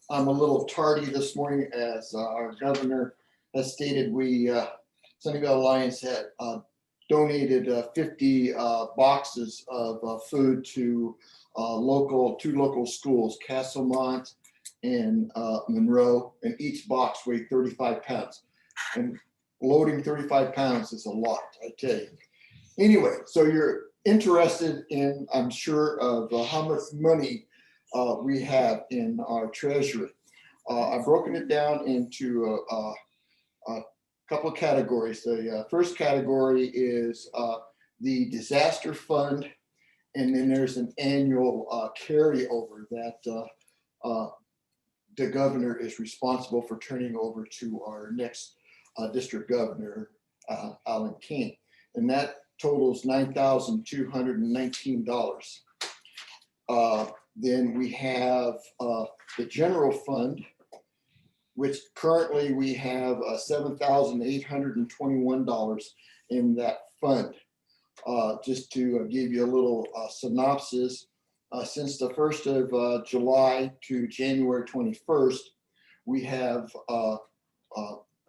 I'm a little tardy this morning. As our governor has stated, we, Sunnyvale Alliance had donated 50 boxes of food to two local schools, Castlemont and Monroe, and each box weighed 35 pounds. And loading 35 pounds is a lot, I tell you. Anyway, so you're interested in, I'm sure, of how much money we have in our treasury. I've broken it down into a couple of categories. The first category is the disaster fund, and then there's an annual carryover that the governor is responsible for turning over to our next district governor, Alan King, and that totals $9,219. Then we have the general fund, which currently we have $7,821 in that fund. Just to give you a little synopsis, since the 1st of July to January 21st, we have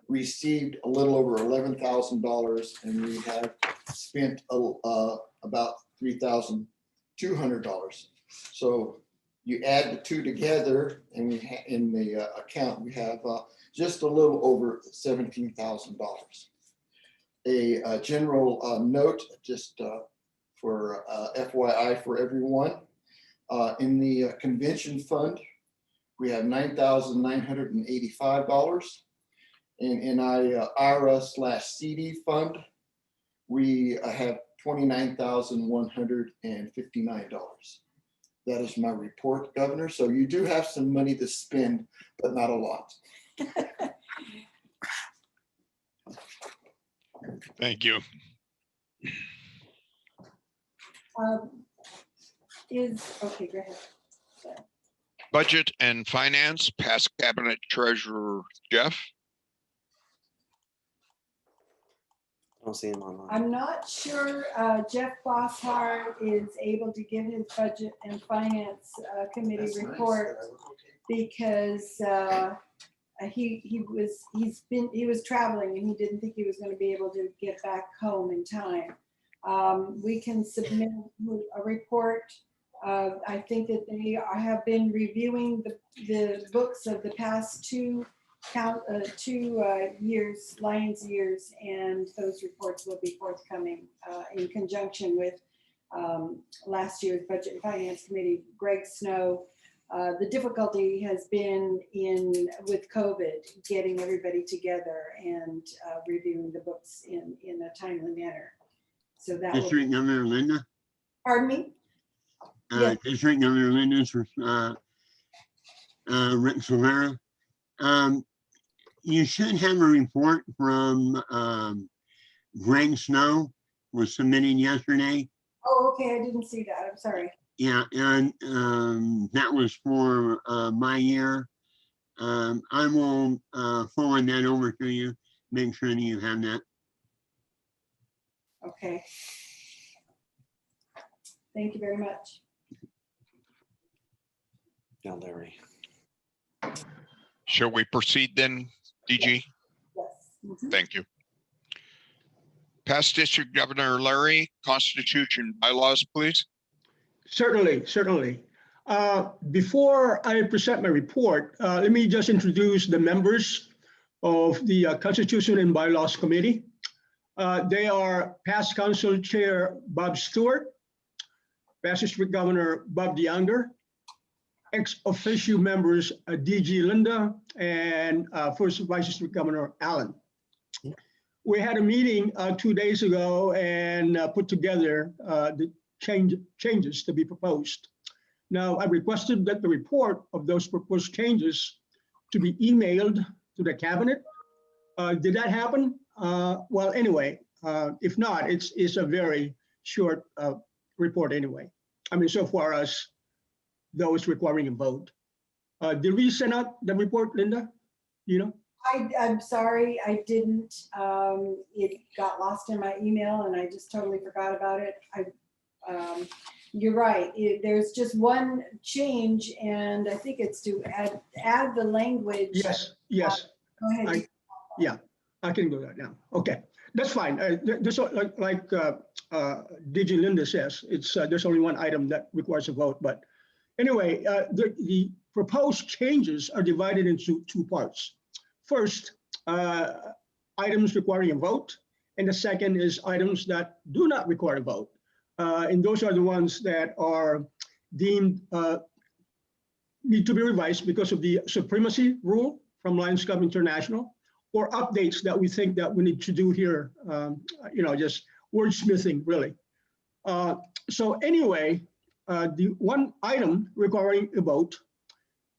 received a little over $11,000, and we have spent about $3,200. So you add the two together, and we in the account we have just a little over $17,000. A general note, just for FYI for everyone, in the convention fund, we have $9,985. And in our IRA/CD fund, we have $29,159. That is my report, Governor. So you do have some money to spend, but not a lot. Thank you. Okay, go ahead. Budget and Finance, past Cabinet Treasurer Jeff. I don't see him online. I'm not sure Jeff Bosshart is able to give his Budget and Finance Committee report because he was traveling and he didn't think he was going to be able to get back home in time. We can submit a report. I think that they have been reviewing the books of the past two years, Lions years, and those reports will be forthcoming in conjunction with last year's Budget and Finance Committee, Greg Snow. The difficulty has been with COVID, getting everybody together and reviewing the books in a timely manner. So that District Governor Linda. Pardon me? Yes. District Governor Linda, Rick Solera. You should have a report from Greg Snow was submitted yesterday Oh, okay, I didn't see that. I'm sorry. Yeah, and that was for my year. I will forward that over to you. Make sure that you have that. Okay. Thank you very much. Yeah, Larry. Shall we proceed then, DG? Yes. Mhm. Thank you. Past District Governor Larry, Constitution bylaws, please. Certainly, certainly. Before I present my report, let me just introduce the members of the Constitution and Bylaws Committee. They are past Council Chair Bob Stewart, past District Governor Bob DeYoung, ex officio members DG Linda, and first Vice District Governor Allen. We had a meeting 2 days ago and put together the changes to be proposed. Now, I requested that the report of those proposed changes to be emailed to the cabinet. Did that happen? Well, anyway, if not, it's a very short report anyway. I mean, so far as those requiring a vote. Did we send out the report, Linda? You know? I'm sorry, I didn't. It got lost in my email and I just totally forgot about it. You're right. There's just one change and I think it's to add the language. Yes, yes. Go ahead. Yeah, I can do that now. Okay, that's fine. There's like DG Linda says, it's there's only one item that requires a vote. But anyway, the proposed changes are divided into two parts. First, items requiring a vote, and the second is items that do not require a vote. And those are the ones that are deemed need to be revised because of the supremacy rule from Lions Club International, or updates that we think that we need to do here, just wordsmithing, really. So anyway, the one item requiring a vote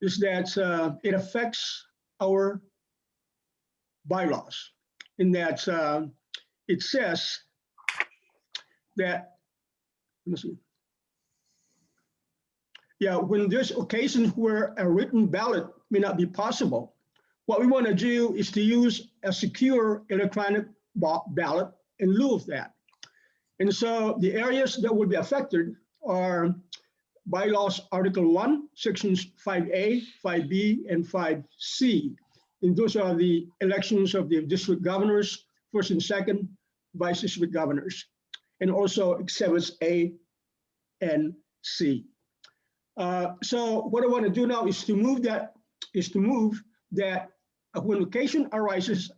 is that it affects our bylaws, in that it says that, let me see. Yeah, when there's occasions where a written ballot may not be possible, what we want to do is to use a secure electronic ballot in lieu of that. And so the areas that will be affected are bylaws Article 1, sections 5A, 5B, and 5C. And those are the elections of the district governors, first and second vice district governors, and also exhibits A and C. So what I want to do now is to move that when occasion arises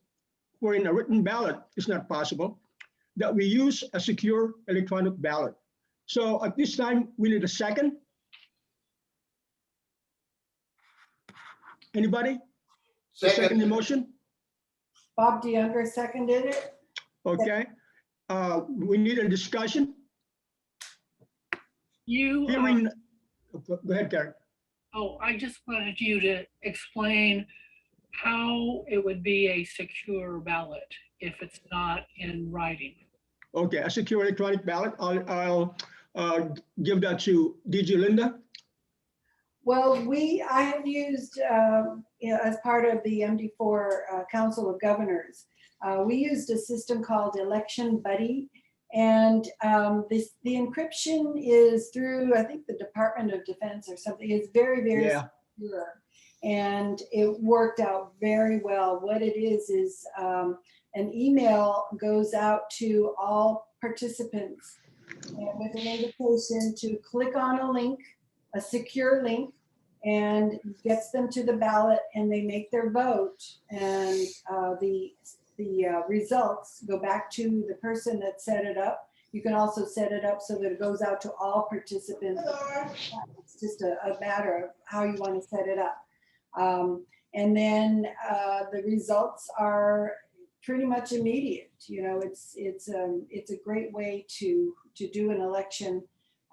wherein a written ballot is not possible, that we use a secure electronic ballot. So at this time, we need a second. Anybody? Second the motion? Bob DeYoung seconded it. Okay. We need a discussion. Hearing. Go ahead, Karen. Oh, I just wanted you to explain how it would be a secure ballot if it's not in writing. Okay, a secure electronic ballot. I'll give that to DG Linda. Well, I have used, as part of the MD4 Council of Governors, we used a system called Election Buddy. And the encryption is through, I think, the Department of Defense or something. It's very, very secure. And it worked out very well. What it is an email goes out to all participants with an invitation to click on a link, a secure link, and gets them to the ballot, and they make their vote. And the results go back to the person that set it up. You can also set it up so that it goes out to all participants. It's just a matter of how you want to set it up. And then the results are pretty much immediate. You know, it's a great way to do an election.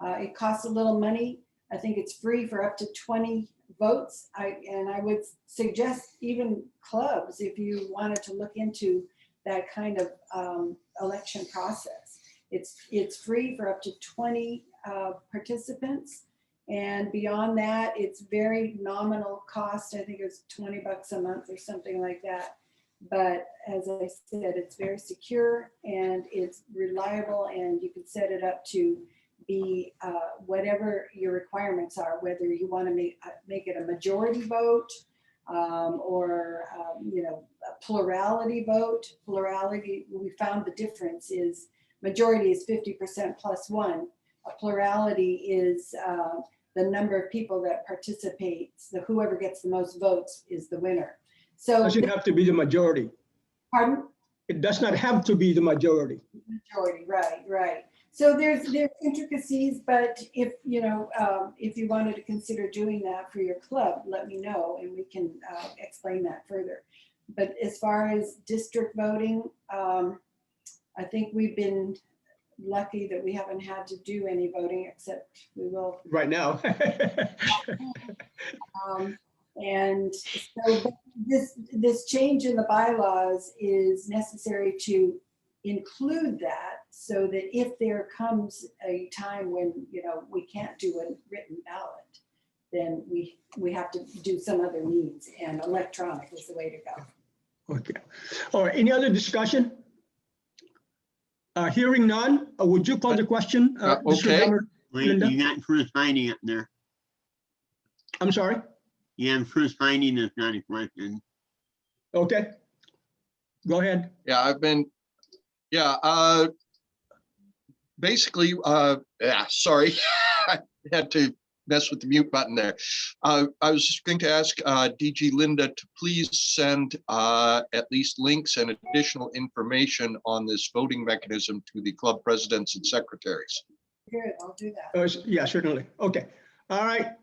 It costs a little money. I think it's free for up to 20 votes. I would suggest even clubs, if you wanted to look into that kind of election process. It's free for up to 20 participants. And beyond that, it's very nominal cost. I think it's $20 a month or something like that. But as I said, it's very secure and it's reliable, and you can set it up to be whatever your requirements are, whether you want to make it a majority vote or a plurality vote. Plurality, we found the difference is majority is 50% plus one. A plurality is the number of people that participate. So whoever gets the most votes is the winner. So doesn't have to be the majority. Pardon? It does not have to be the majority. Majority, right. So there's intricacies, but if you wanted to consider doing that for your club, let me know and we can explain that further. But as far as district voting, I think we've been lucky that we haven't had to do any voting, except we will right now. And so this change in the bylaws is necessary to include that, so that if there comes a time when we can't do a written ballot, then we have to do some other means, and electronic is the way to go. Okay. All right. Any other discussion? Hearing none, would you call the question? Okay. Linda? You got first finding up there. I'm sorry? Yeah, first finding is not a question. Okay. Go ahead. Yeah, basically, sorry, I had to mess with the mute button there. I was just going to ask DG Linda to please send at least links and additional information on this voting mechanism to the club presidents and secretaries. Good, I'll do that. Yeah, certainly. Okay. All right.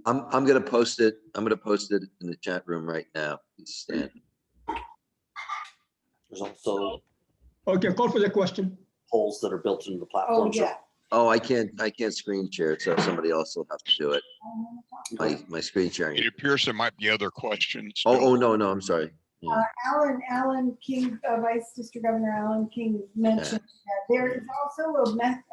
I'm gonna post it. I'm gonna post it in the chat room right now. Stan. There's also Okay, call for the question. polls that are built into the platform. So Oh, I can't screen share it, so somebody else will have to do it. My screen sharing. It appears there might be other questions. Oh, no, I'm sorry. Alan King, Vice District Governor Alan King mentioned that there is also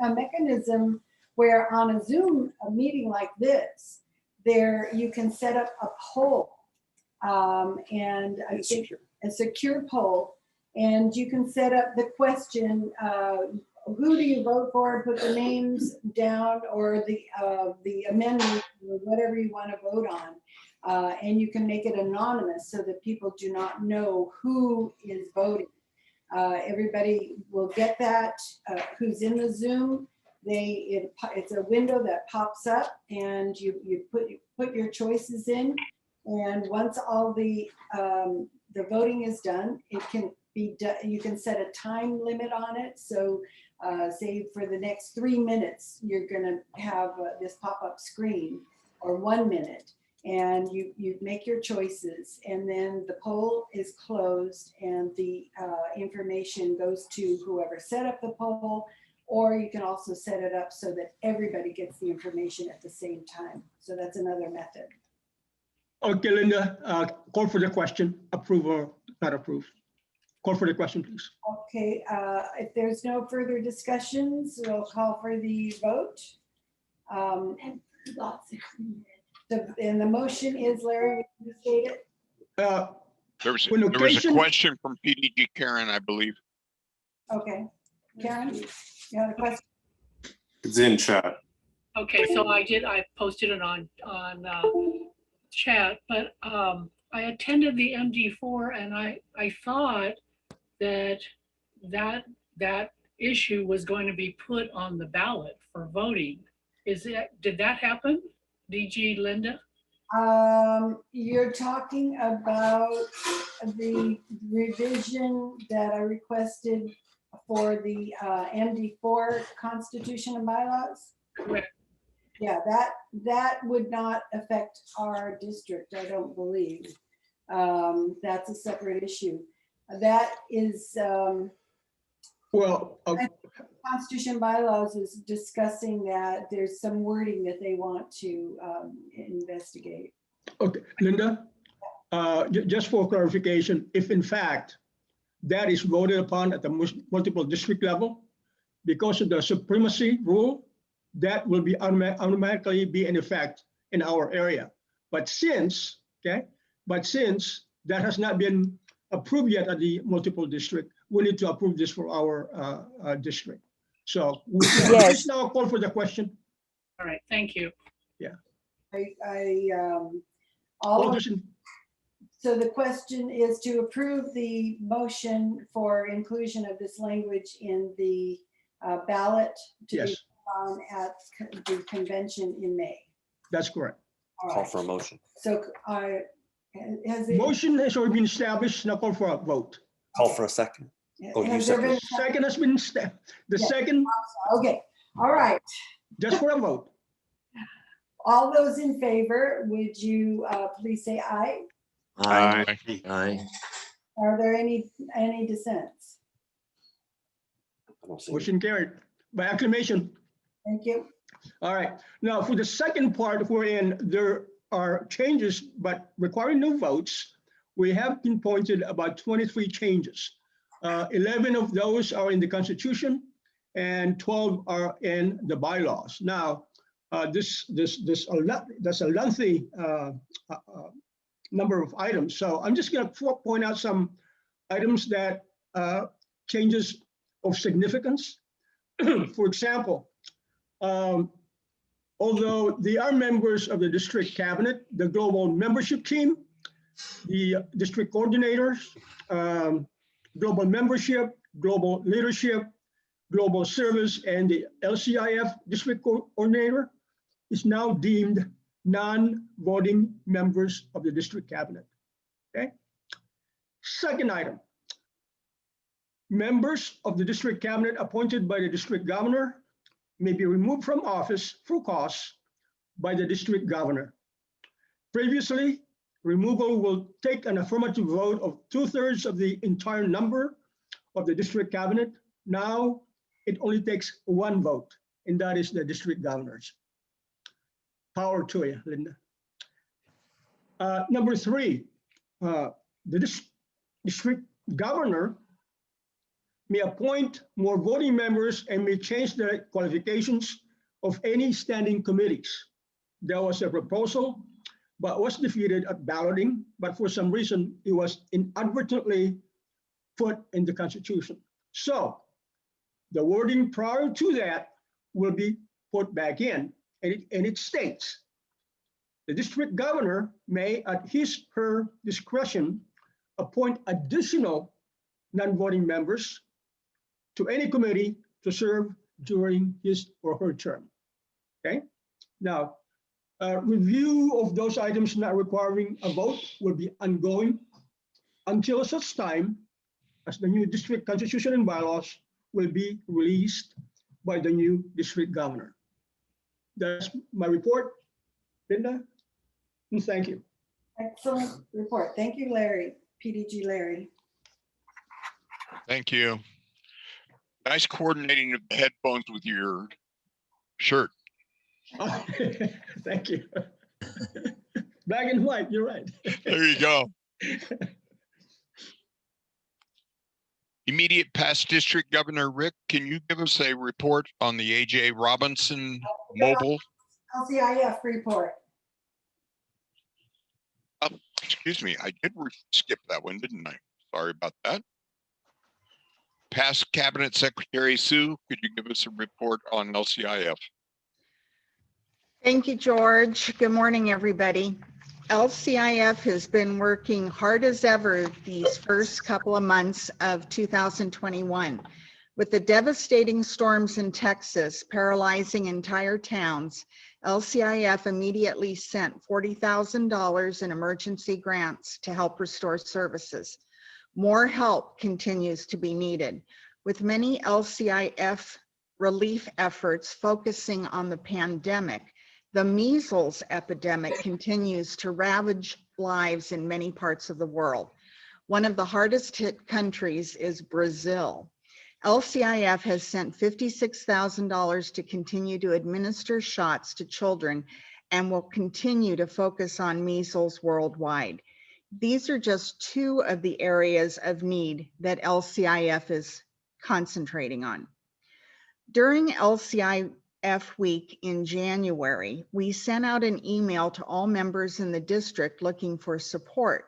a mechanism where on a Zoom meeting like this, you can set up a poll, and I think a secure poll, and you can set up the question, who do you vote for? Put the names down, or the amendment, or whatever you want to vote on, and you can make it anonymous so that people do not know who is voting. Everybody will get that. Who's in the Zoom? It's a window that pops up, and you put your choices in, and once all the voting is done, it can be done. You can set a time limit on it. So say for the next 3 minutes, you're going to have this pop-up screen, or 1 minute, and you make your choices, and then the poll is closed, and the information goes to whoever set up the poll, or you can also set it up so that everybody gets the information at the same time. So that's another method. Okay, Linda, call for the question. Approve or not approve? Call for the question, please. Okay, if there's no further discussions, we'll call for the vote. And the motion is, Larry, would you state it? There was a question from PDG Karen, I believe. Okay, Karen, you have a question? It's in chat. Okay, so I posted it on chat, but I attended the MD4, and I thought that issue was going to be put on the ballot for voting. Did that happen, DG Linda? You're talking about the revision that I requested for the MD4 Constitution and Bylaws? Correct. Yeah, that would not affect our district, I don't believe. That's a separate issue. That is, Constitution Bylaws is discussing that there's some wording that they want to investigate. Okay, Linda, just for clarification, if in fact that is voted upon at the multiple district level, because of the supremacy rule, that will be automatically be in effect in our area. But since that has not been approved yet at the multiple district, we need to approve this for our district. So please now call for the question. All right, thank you. So the question is to approve the motion for inclusion of this language in the ballot to be on at the convention in May. That's correct. Call for a motion. So motion has already been established. Now call for a vote. Call for a second. Oh, you Has there second. been Second has been the second. Okay. All right. Just for a vote. All those in favor, would you please say aye? Aye. Aye. Are there any dissents? Motion carried by acclamation. Thank you. All right. Now for the second part, wherein there are changes but requiring no votes, we have pinpointed about 23 changes. 11 of those are in the Constitution and 12 are in the bylaws. Now, that's a lengthy number of items. So I'm just going to point out some items that changes of significance. For example, although they are members of the district cabinet, the global membership team, the district coordinators, global membership, global leadership, global service, and the LCIF district coordinator is now deemed non-voting members of the district cabinet. Okay. Second item, members of the district cabinet appointed by the district governor may be removed from office for cause by the district governor. Previously, removal will take an affirmative vote of 2/3 of the entire number of the district cabinet. Now, it only takes one vote, and that is the district governors. Power to you, Linda. Number 3, the district governor may appoint more voting members and may change the qualifications of any standing committees. There was a proposal, but was defeated at balloting, but for some reason, it was inadvertently put in the Constitution. So the wording prior to that will be put back in, and it states, the district governor may, at his/her discretion, appoint additional non-voting members to any committee to serve during his or her term. Okay. Now, review of those items not requiring a vote will be ongoing until such time as the new district constitution and bylaws will be released by the new district governor. That's my report, Linda, and thank you. Excellent report. Thank you, Larry, PDG Larry. Thank you. Nice coordinating of the headphones with your shirt. Oh, thank you. Black and white, you're right. There you go. Immediate past district governor Rick, can you give us a report on the AJ Robinson mobile? LCIF report. Oh, excuse me, I did skip that one, didn't I? Sorry about that. Past Cabinet Secretary Sue, could you give us a report on LCIF? Thank you, George. Good morning, everybody. LCIF has been working hard as ever these first couple of months of 2021. With the devastating storms in Texas paralyzing entire towns, LCIF immediately sent $40,000 in emergency grants to help restore services. More help continues to be needed, with many LCIF relief efforts focusing on the pandemic. The measles epidemic continues to ravage lives in many parts of the world. One of the hardest hit countries is Brazil. LCIF has sent $56,000 to continue to administer shots to children and will continue to focus on measles worldwide. These are just two of the areas of need that LCIF is concentrating on. During LCIF week in January, we sent out an email to all members in the district looking for support.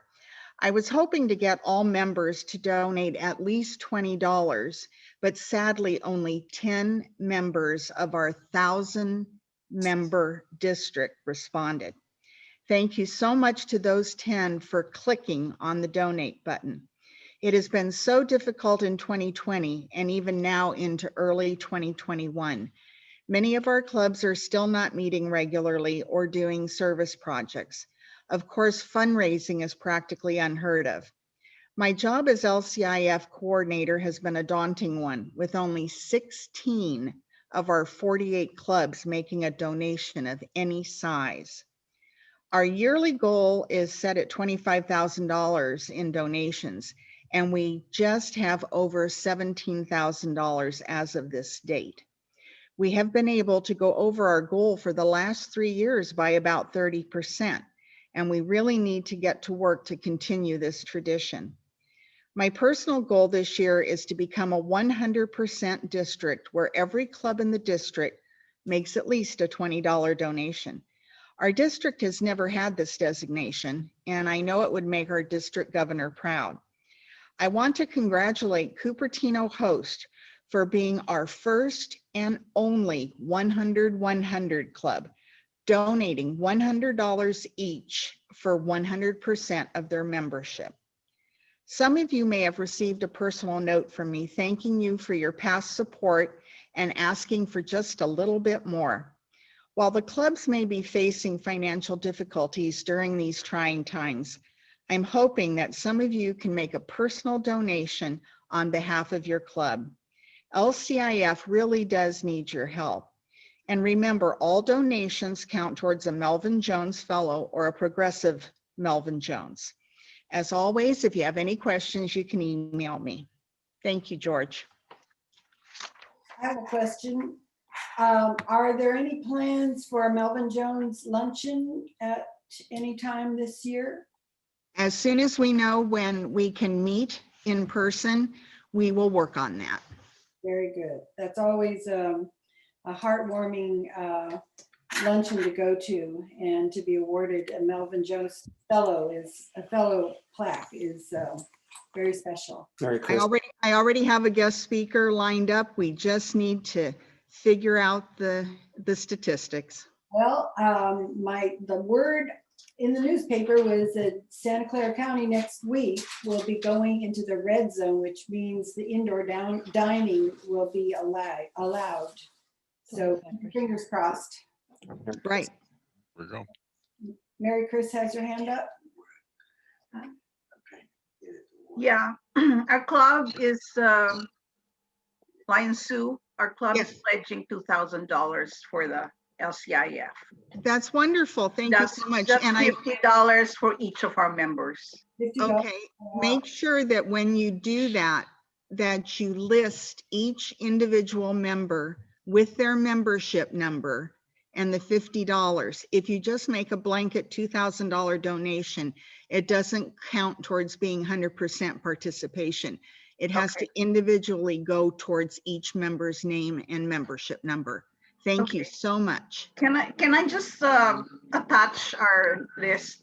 I was hoping to get all members to donate at least $20, but sadly only 10 members of our 1,000-member district responded. Thank you so much to those 10 for clicking on the donate button. It has been so difficult in 2020 and even now into early 2021. Many of our clubs are still not meeting regularly or doing service projects. Of course, fundraising is practically unheard of. My job as LCIF coordinator has been a daunting one, with only 16 of our 48 clubs making a donation of any size. Our yearly goal is set at $25,000 in donations, and we just have over $17,000 as of this date. We have been able to go over our goal for the last 3 years by about 30%, and we really need to get to work to continue this tradition. My personal goal this year is to become a 100% district where every club in the district makes at least a $20 donation. Our district has never had this designation, and I know it would make our district governor proud. I want to congratulate Cupertino Host for being our first and only 100-100 club, donating $100 each for 100% of their membership. Some of you may have received a personal note from me thanking you for your past support and asking for just a little bit more. While the clubs may be facing financial difficulties during these trying times, I'm hoping that some of you can make a personal donation on behalf of your club. LCIF really does need your help. And remember, all donations count towards a Melvin Jones Fellow or a progressive Melvin Jones. As always, if you have any questions, you can email me. Thank you, George. I have a question. Are there any plans for a Melvin Jones luncheon at any time this year? As soon as we know when we can meet in person, we will work on that. Very good. That's always a heartwarming luncheon to go to, and to be awarded a Melvin Jones Fellow plaque is very special. I already have a guest speaker lined up. We just need to figure out the statistics. Well, the word in the newspaper was that Santa Clara County next week will be going into the red zone, which means the indoor dining will be allowed. So fingers crossed. Right. There we go. Mary Chris has her hand up. Yeah, our club is Lion Sioux. Our club is pledging $2,000 for the LCIF. That's wonderful. Thank you so much. That's $50 for each of our members. Okay, make sure that when you do that, that you list each individual member with their membership number and the $50. If you just make a blanket $2,000 donation, it doesn't count towards being 100% participation. It has to individually go towards each member's name and membership number. Thank you so much. Can I just attach our list?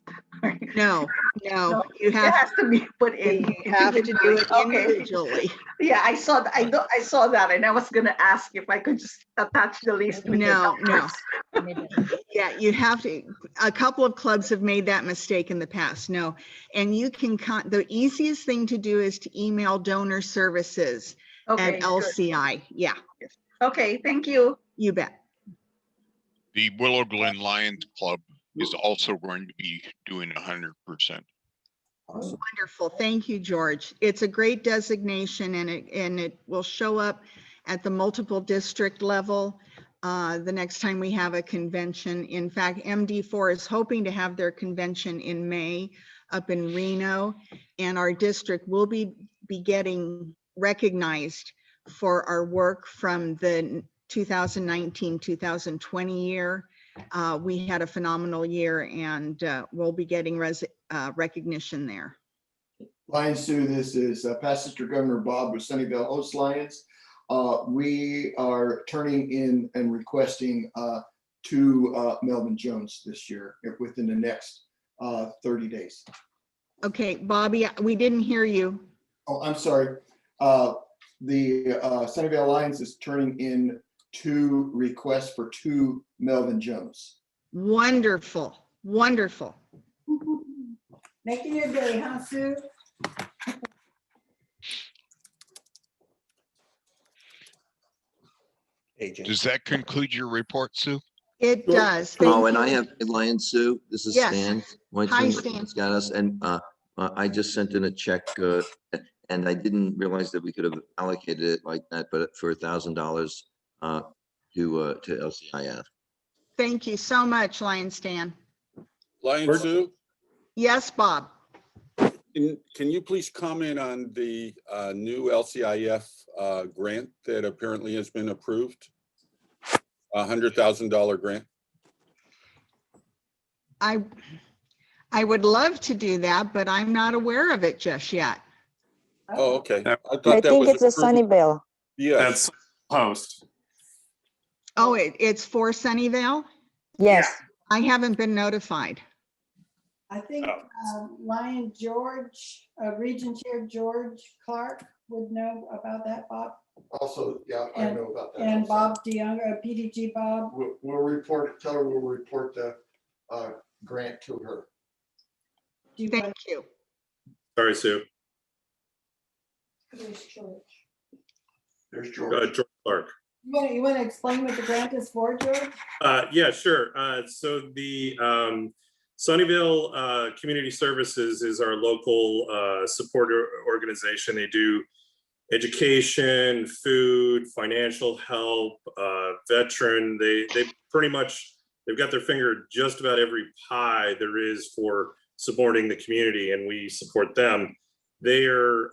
No, you it has to be put in. You have to do it individually. Yeah, I saw that. I saw that, and I was gonna ask if I could just attach the list. With No. Yeah, you have to. A couple of clubs have made that mistake in the past. No, and you can. The easiest thing to do is to email donor services at LCI. Good. Yeah. Okay. Thank you. You bet. The Willow Glen Lions Club is also going to be doing 100%. Awesome. Wonderful. Thank you, George. It's a great designation, and it will show up at the multiple district level the next time we have a convention. In fact, MD4 is hoping to have their convention in May up in Reno, and our district will be getting recognized for our work from the 2019-2020 year. We had a phenomenal year, and we'll be getting recognition there. Lions Sioux, this is past District Governor Bob with Sunnyvale Host Lions. we are turning in and requesting to Melvin Jones this year within the next 30 days. Okay, Bobby, we didn't hear you. Oh, I'm sorry. The Sunnyvale Alliance is turning in 2 requests for 2 Melvin Jones. Wonderful, wonderful. Making your day, huh, Sue? Does that conclude your report, Sue? It does. Oh, Thank and I you. have Lion Sue. This is Yes. Stan. Hi, Stan. It's got us, and I just sent in a check, and I didn't realize that we could have allocated it like that, but for $1,000 to LCIF. Thank you so much, Lion Stan. Lion Sue, Yes, Bob. can you please comment on the new LCIF grant that apparently has been approved? $100,000 grant. I would love to do that, but I'm not aware of it just yet. Oh, okay. I think it's a Sunnyvale. Yes. That's post. Oh, it's for Sunnyvale? Yes. I haven't been notified. I think Lion George, Region Chair George Clark would know about that, Bob. Also, yeah, I know about that. And also. Bob DeYoung, PDG Bob. We'll report it, tell her we'll report the grant to her. Thank you. Sorry, Sue. There's George. There's George. George Clark. You want to explain what the grant is for, George? Yeah, sure. So the Sunnyvale Community Services is our local support organization. They do education, food, financial help, veteran. They pretty much, they've got their finger just about every pie there is for supporting the community, and we support them. They are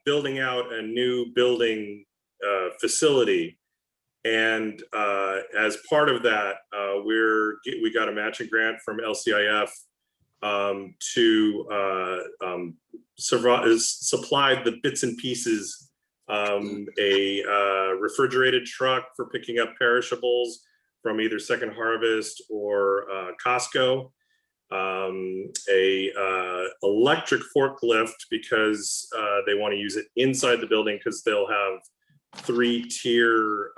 building out a new building facility. And as part of that, we got a matching grant from LCIF to supply the bits and pieces, a refrigerated truck for picking up perishables from either Second Harvest or Costco, a electric forklift because they want to use it inside the building because they'll have 3-tier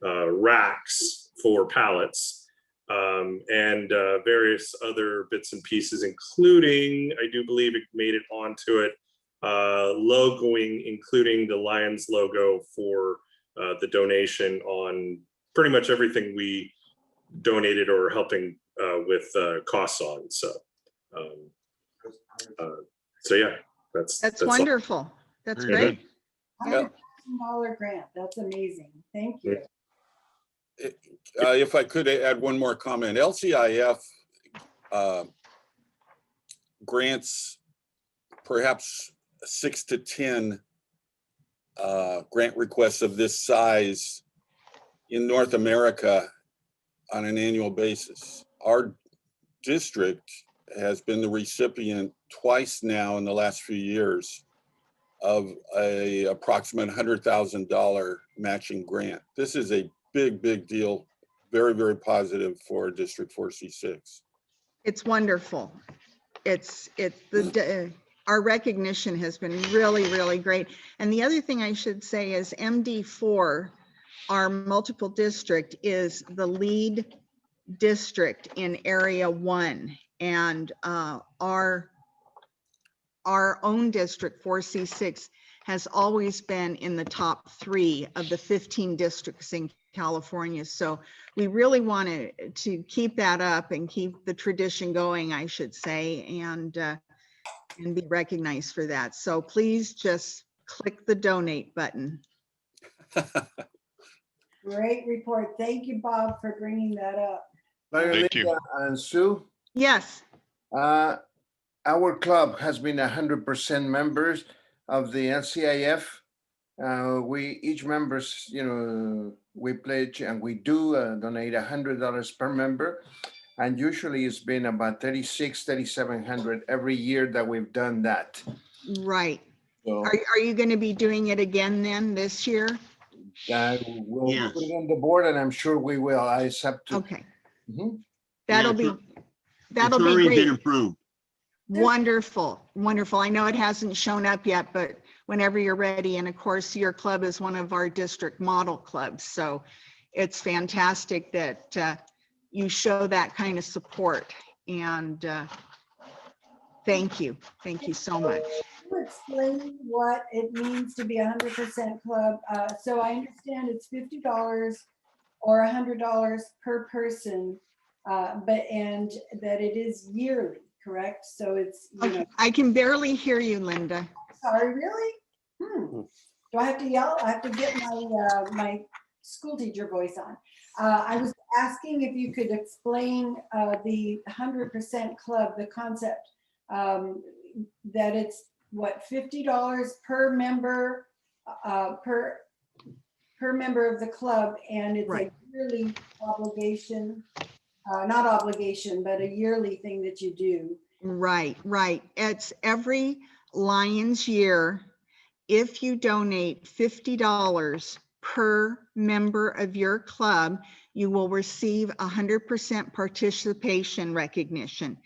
racks for pallets, and various other bits and pieces, including, I do believe it made it onto it, logoing, including the Lions logo for the donation on pretty much everything we donated or helping with costs on. So yeah, that's wonderful. That's great. $100,000 grant. That's amazing. Thank you. If I could add one more comment, LCIF grants perhaps 6 to 10 grant requests of this size in North America on an annual basis. Our district has been the recipient twice now in the last few years of a approximate $100,000 matching grant. This is a big deal. Very, very positive for District 4C6. It's wonderful. Our recognition has been really great. And the other thing I should say is MD4, our multiple district, is the lead district in Area 1, and our own district, 4C6, has always been in the top 3 of the 15 districts in California. So we really want to keep that up and keep the tradition going, I should say, and be recognized for that. So please just click the donate button. Great report. Thank you, Bob, for bringing that up. Thank you. And Sue, Yes. our club has been 100% members of the LCIF. We each members, we pledge and we do donate $100 per member, and usually it's been about $3,700 every year that we've done that. Right. So Are you going to be doing it again then this year? I will Yes. put it on the board and I'm sure we will. I just have to. Okay. Mhm. That'll Yeah, be, It's that'll be already been great. approved. Wonderful, wonderful. I know it hasn't shown up yet, but whenever you're ready, and of course, your club is one of our district model clubs. So it's fantastic that you show that kind of support. And thank you so much. Can you explain what it means to be 100% club? So I understand it's $50 or $100 per person, and that it is yearly, correct? So it's, Okay, I can barely hear you, Linda. sorry, really? Do I have to yell? I have to get my my school teacher voice on. I was asking if you could explain the 100% club, the concept, that it's what, $50 per member, per member of the club, and it's Right. a yearly obligation, not obligation, but a yearly thing that you do. Right, right. It's every Lions year. If you donate $50 per member of your club, you will receive 100% participation recognition.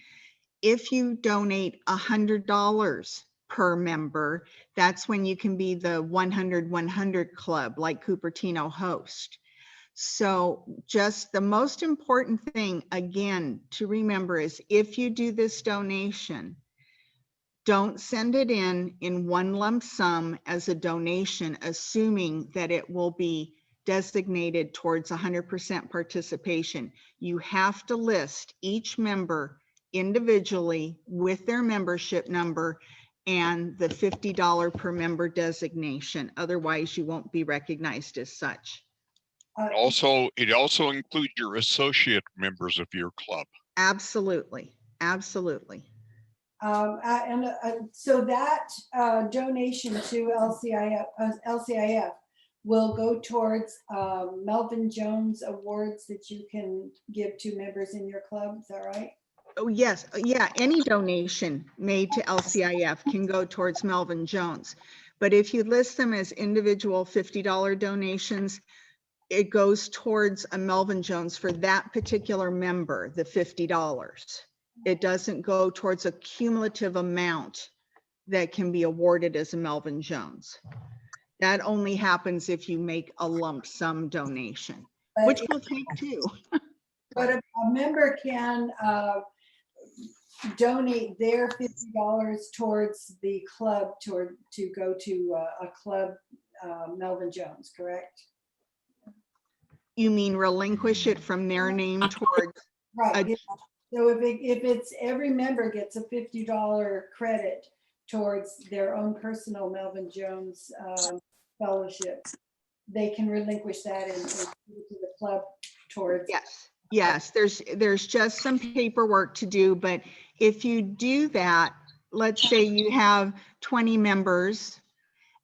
If you donate $100 per member, that's when you can be the 100-100 club like Cupertino host. So just the most important thing, again, to remember is if you do this donation, don't send it in one lump sum as a donation, assuming that it will be designated towards 100% participation. You have to list each member individually with their membership number and the $50 per member designation. Otherwise, you won't be recognized as such. It also includes your associate members of your club. Absolutely, absolutely. So that donation to LCIF will go towards Melvin Jones awards that you can give to members in your club. Is that right? Oh, yes. Yeah. Any donation made to LCIF can go towards Melvin Jones. But if you list them as individual $50 donations, it goes towards a Melvin Jones for that particular member, the $50. It doesn't go towards a cumulative amount that can be awarded as a Melvin Jones. That only happens if you make a lump sum donation, which we'll take too. But a member can donate their $50 towards the club to go to a club, Melvin Jones, correct? You mean relinquish it from their name towards? Right. So if it's every member gets a $50 credit towards their own personal Melvin Jones fellowship, they can relinquish that and to the club towards. Yes. Yes, there's just some paperwork to do, but if you do that, let's say you have 20 members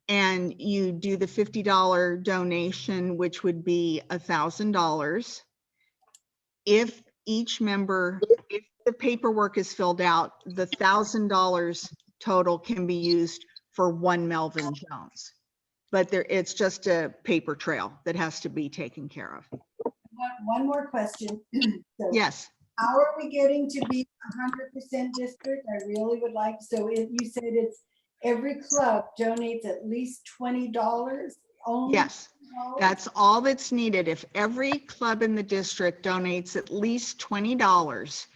and you do the $50 donation, which would be $1,000. If each member, if the paperwork is filled out, the $1,000 total can be used for one Melvin Jones. But it's just a paper trail that has to be taken care of. One more question. So yes. How are we getting to be 100% district? I really would like, so if you said it's every club donates at least $20 only? Yes, that's all that's needed. If every club in the district donates at least $20,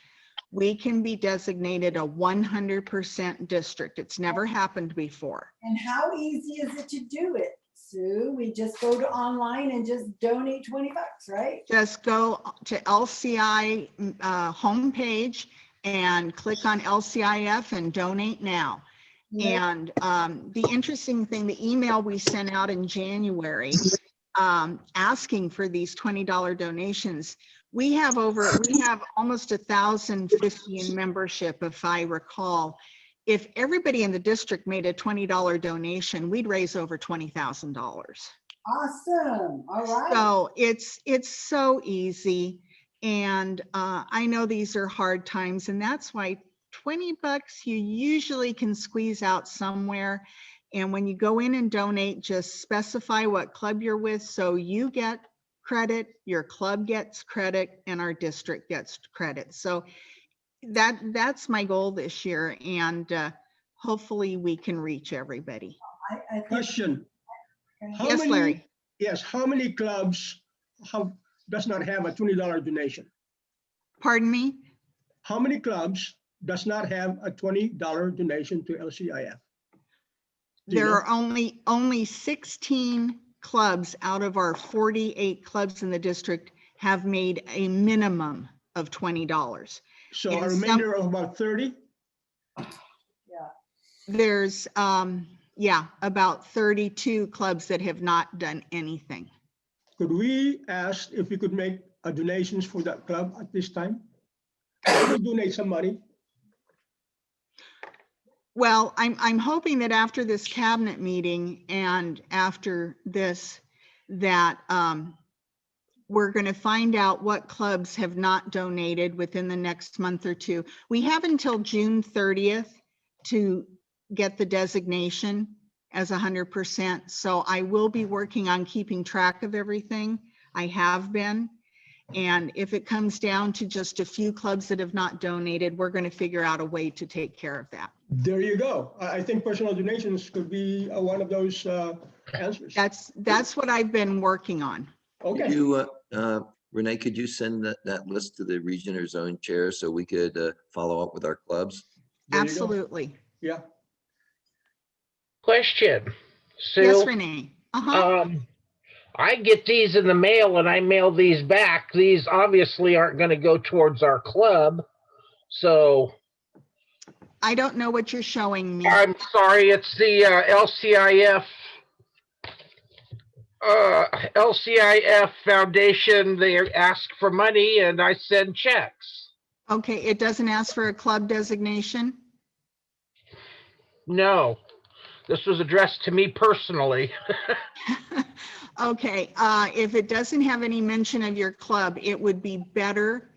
we can be designated a 100% district. It's never happened before. And how easy is it to do it, Sue? We just go to online and just donate $20, right? Just go to LCI homepage and click on LCIF and donate now. Yeah. And the interesting thing, the email we sent out in January asking for these $20 donations, we have almost 1,050 in membership, if I recall. If everybody in the district made a $20 donation, we'd raise over $20,000. Awesome. All right. So it's so easy. And I know these are hard times, and that's why $20 you usually can squeeze out somewhere. And when you go in and donate, just specify what club you're with, so you get credit, your club gets credit, and our district gets credit. So that's my goal this year, and hopefully we can reach everybody. I think Question. How Yes, many- Larry. Yes, how many clubs does not have a $20 donation? Pardon me? How many clubs does not have a $20 donation to LCIF? Do you There know? are only 16 clubs out of our 48 clubs in the district have made a minimum of $20. So And a some- remainder of about 30? There's, about 32 clubs that have not done anything. Could we ask if we could make a donations for that club at this time? We'll donate some money. Well, I'm hoping that after this cabinet meeting and after this, that we're going to find out what clubs have not donated within the next month or two. We have until June 30th to get the designation as 100%. So I will be working on keeping track of everything. I have been. And if it comes down to just a few clubs that have not donated, we're going to figure out a way to take care of that. There you go. I think personal donations could be one of those answers. That's what I've been working on. Okay. Could you, Renee, could you send that list to the region or zone chair so we could follow up with our clubs? There you go. Absolutely. Yeah. Question. Sue, Yes, Renee. I get these in the mail and I mail these back. These obviously aren't going to go towards our club. So I don't know what you're showing me. I'm sorry. It's the LCIF Foundation. They ask for money and I send checks. Okay, it doesn't ask for a club designation? No, this was addressed to me personally. Okay, if it doesn't have any mention of your club, it would be better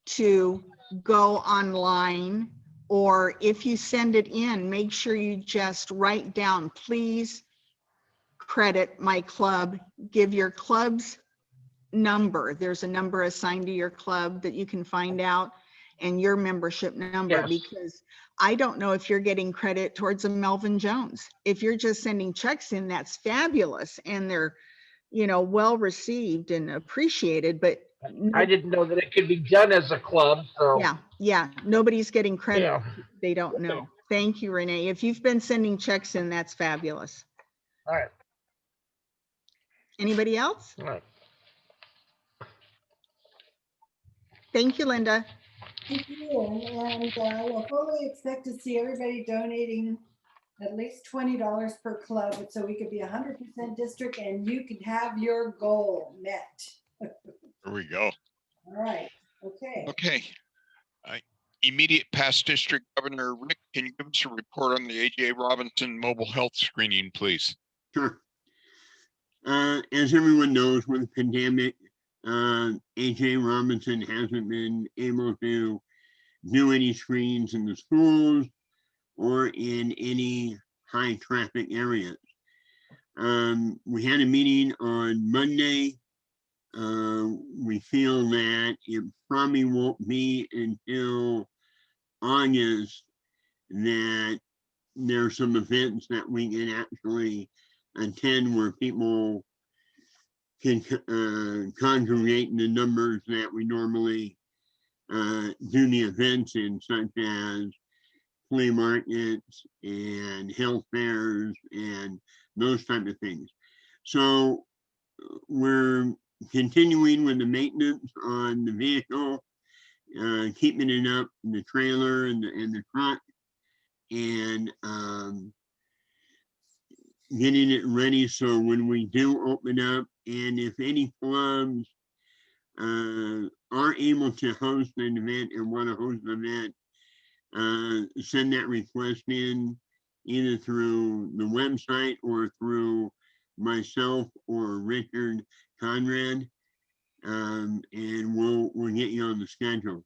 to go online, or if you send it in, make sure you just write down, please credit my club, give your club's number. There's a number assigned to your club that you can find out, and your membership number, Yes. because I don't know if you're getting credit towards a Melvin Jones. If you're just sending checks in, that's fabulous, and they're, well received and appreciated, but I didn't know that it could be done as a club. So yeah, nobody's getting credit. Yeah. They don't know. Thank you, Renee. If you've been sending checks in, that's fabulous. All right. Anybody else? All right. Thank you, Linda. Thank you. And we'll fully expect to see everybody donating at least $20 per club, so we could be 100% district and you could have your goal met. There we go. All right. Okay. Okay. Immediate past district governor Rick, can you give us a report on the AJ Robinson mobile health screening, please? Sure. As everyone knows, with the pandemic, AJ Robinson hasn't been able to do any screens in the schools or in any high traffic areas. We had a meeting on Monday. We feel that it probably won't be until August that there's some events that we can actually attend where people can congregate in the numbers that we normally do the events in, such as flea markets and health fairs and those type of things. So we're continuing with the maintenance on the vehicle, keeping it up, the trailer and the truck, and getting it ready so when we do open up, and if any clubs are able to host an event and want to host an event, send that request in either through the website or through myself or Richard Conrad, and we'll get you on the schedule.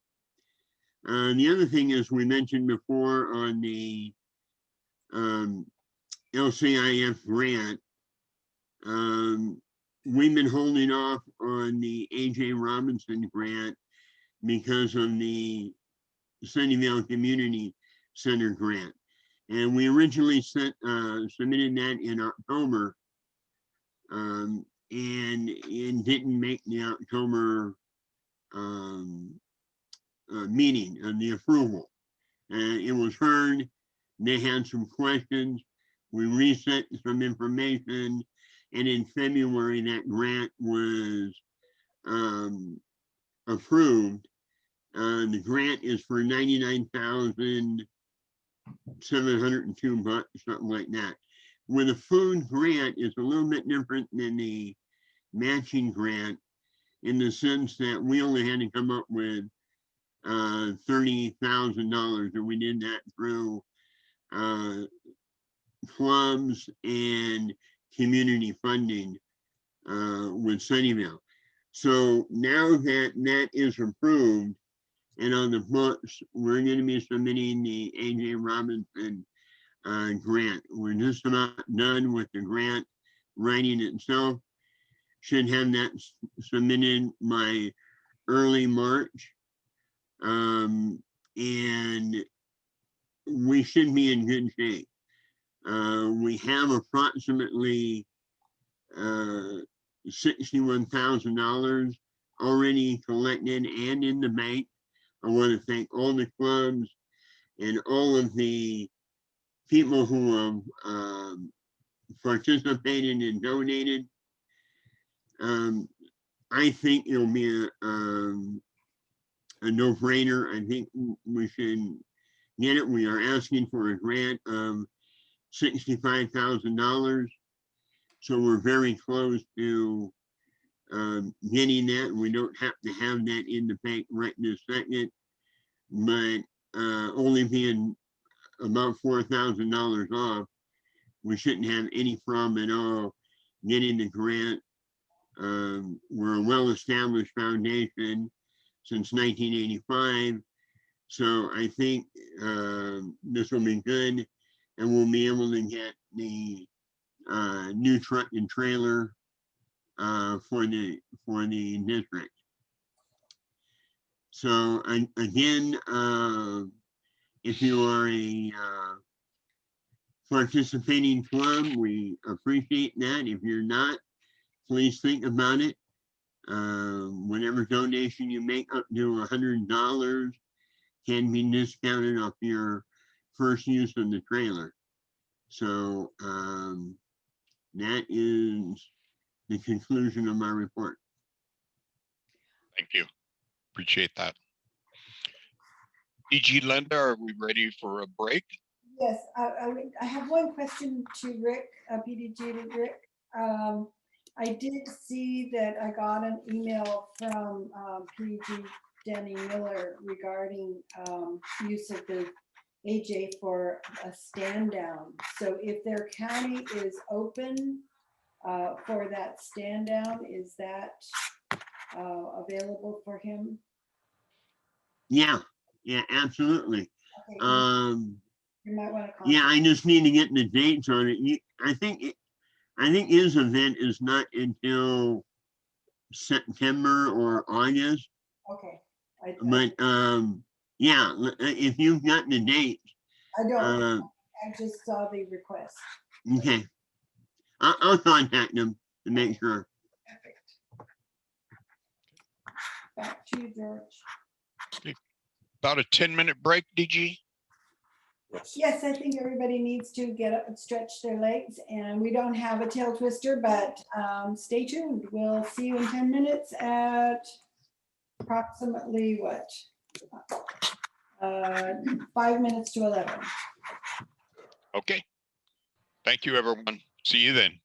The other thing is, we mentioned before on the LCIF grant. We've been holding off on the AJ Robinson grant because of the Sunnyvale Community Center grant. And we originally submitted that in October, and it didn't make the October meeting of the approval. It was heard, they had some questions, we reset some information, and in February, that grant was approved. The grant is for $99,702, something like that. With a food grant, it's a little bit different than the matching grant in the sense that we only had to come up with $30,000, and we did that through clubs and community funding with Sunnyvale. So now that that is approved and on the books, we're going to be submitting the AJ Robinson grant. We're just about done with the grant writing itself. Should have that submitted by early March. And we should be in good shape. We have approximately $61,000 already collected and in the bank. I want to thank all the clubs and all of the people who have participated and donated. I think it'll be a no-brainer. I think we should get it. We are asking for a grant of $65,000. So we're very close to getting that. We don't have to have that in the bank right this second, but only being about $4,000 off, we shouldn't have any problem at all getting the grant. We're a well-established foundation since 1985. So I think this will be good, and we'll be able to get the new truck and trailer for the district. So again, if you are a participating club, we appreciate that. If you're not, please think about it. Whatever donation you make up to $100 can be discounted off your first use of the trailer. So that is the conclusion of my report. Thank you. Appreciate that. DG Linda, are we ready for a break? Yes, I have one question to Rick, PDG to Rick. I did see that I got an email from PDG Danny Miller regarding use of the AJ for a stand down. So if their county is open for that stand down, is that available for him? Yeah, absolutely. Okay. You might want to yeah, I just need to get the dates on it. I think his event is not until September or August. Okay. But yeah, if you've got the date. I don't. I just saw the request. Okay. I'll contact them to make sure. Perfect. Back to you, George. About a 10-minute break, DG? Yes, I think everybody needs to get up and stretch their legs, and we don't have a tail twister, but stay tuned. We'll see you in 10 minutes at approximately what? 5 minutes to 11. Okay. Thank you, everyone. See you then.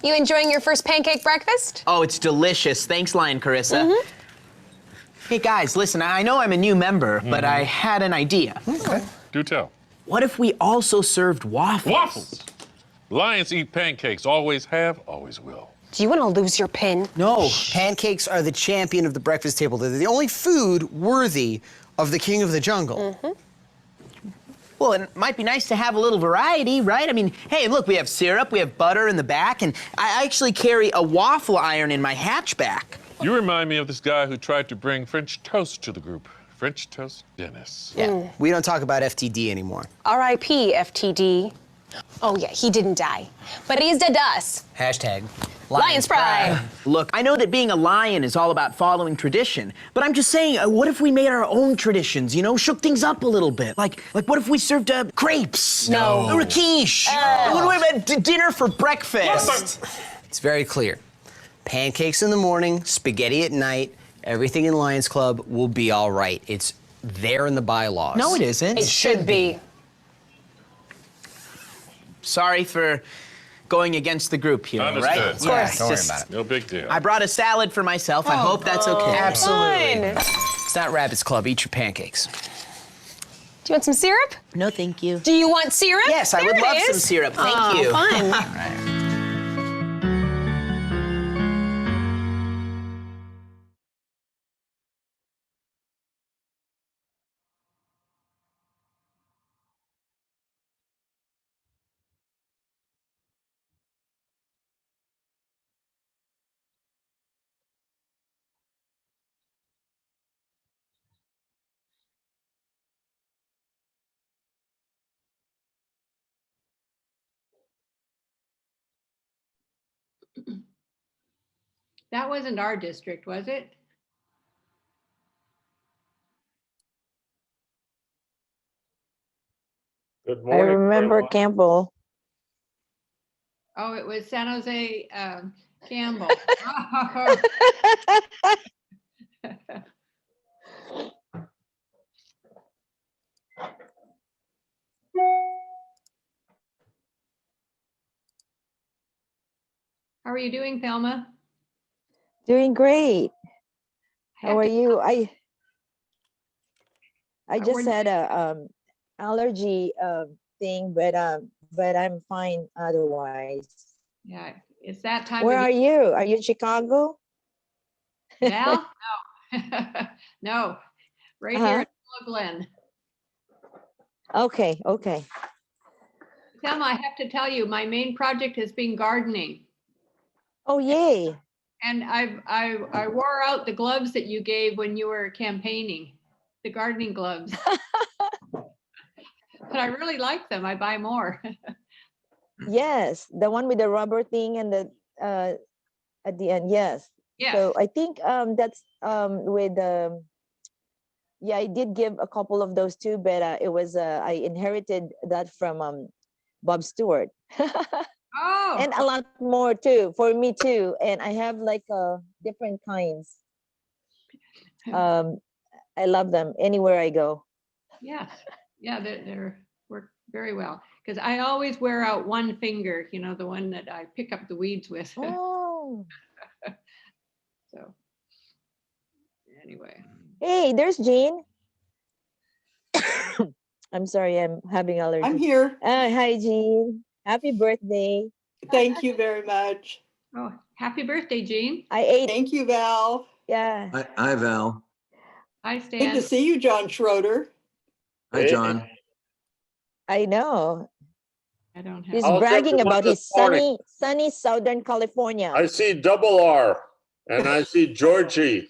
You enjoying your first pancake breakfast? Oh, it's delicious. Thanks, Lion Carissa. Hey, guys, listen, I know I'm a new member, but I had an idea. Okay, do tell. What if we also served waffles? Waffles! Lions eat pancakes, always have, always will. Do you want to lose your pin? No, pancakes are the champion of the breakfast table. They're the only food worthy of the king of the jungle. Well, it might be nice to have a little variety, right? I mean, hey, look, we have syrup, we have butter in the back, and I actually carry a waffle iron in my hatchback. You remind me of this guy who tried to bring French toast to the group. French toast Dennis. Yeah, we don't talk about FTD anymore. R.I.P. FTD. Oh, yeah, he didn't die. But he's dead to us. Hashtag Lions pride. Look, I know that being a lion is all about following tradition, but I'm just saying, what if we made our own traditions, you know, shook things up a little bit? Like what if we served crepes? No. Or a quiche? What about dinner for breakfast? It's very clear. Pancakes in the morning, spaghetti at night, everything in Lions Club will be all right. It's there in the bylaws. No, it isn't. It should be. Sorry for going against the group here, Understood. right? Of course. Don't worry about it. No big deal. I brought a salad for myself. I hope that's okay. Absolutely. Fun. It's not Rabbit's Club. Eat your pancakes. Do you want some syrup? No, thank you. Do you want syrup? Yes, I There would it love is. some syrup. Thank Aw, you. Fun. That wasn't our district, was it? Good I remember Campbell. Oh, it was San Jose Campbell. How are you doing, Thelma? Doing great. How are Happy- you? I just we're- had a allergy thing, but I'm fine otherwise. Yeah, it's that time. Where of are you? Are you in Chicago? Val? No. No, right here in Willow Glen. Okay, okay. Thelma, I have to tell you, my main project has been gardening. Oh, yay. And I wore out the gloves that you gave when you were campaigning, the gardening gloves. But I really like them. I buy more. Yes, the one with the rubber thing and the at the end, yes. Yes. So I think that's with yeah, I did give a couple of those too, but it was I inherited that from Bob Stewart. Oh. And a lot more too for me too, and I have like different kinds. I love them anywhere I go. Yes. Yeah, they're work very well. Because I always wear out one finger, you know, the one that I pick up the weeds with. Oh. So anyway. Hey, there's Jean. I'm sorry, I'm having allergies. I'm here. Hi, Jean. Happy birthday. Thank you very much. Oh, happy birthday, Jean. I ate. Thank you, Val. Yeah. Hi, Val. Hi, Good Stan. to see you, John Schroeder. Hi, John. I know. I don't have. He's How's bragging everyone about his this morning? sunny Southern California. I see double R and I see Georgie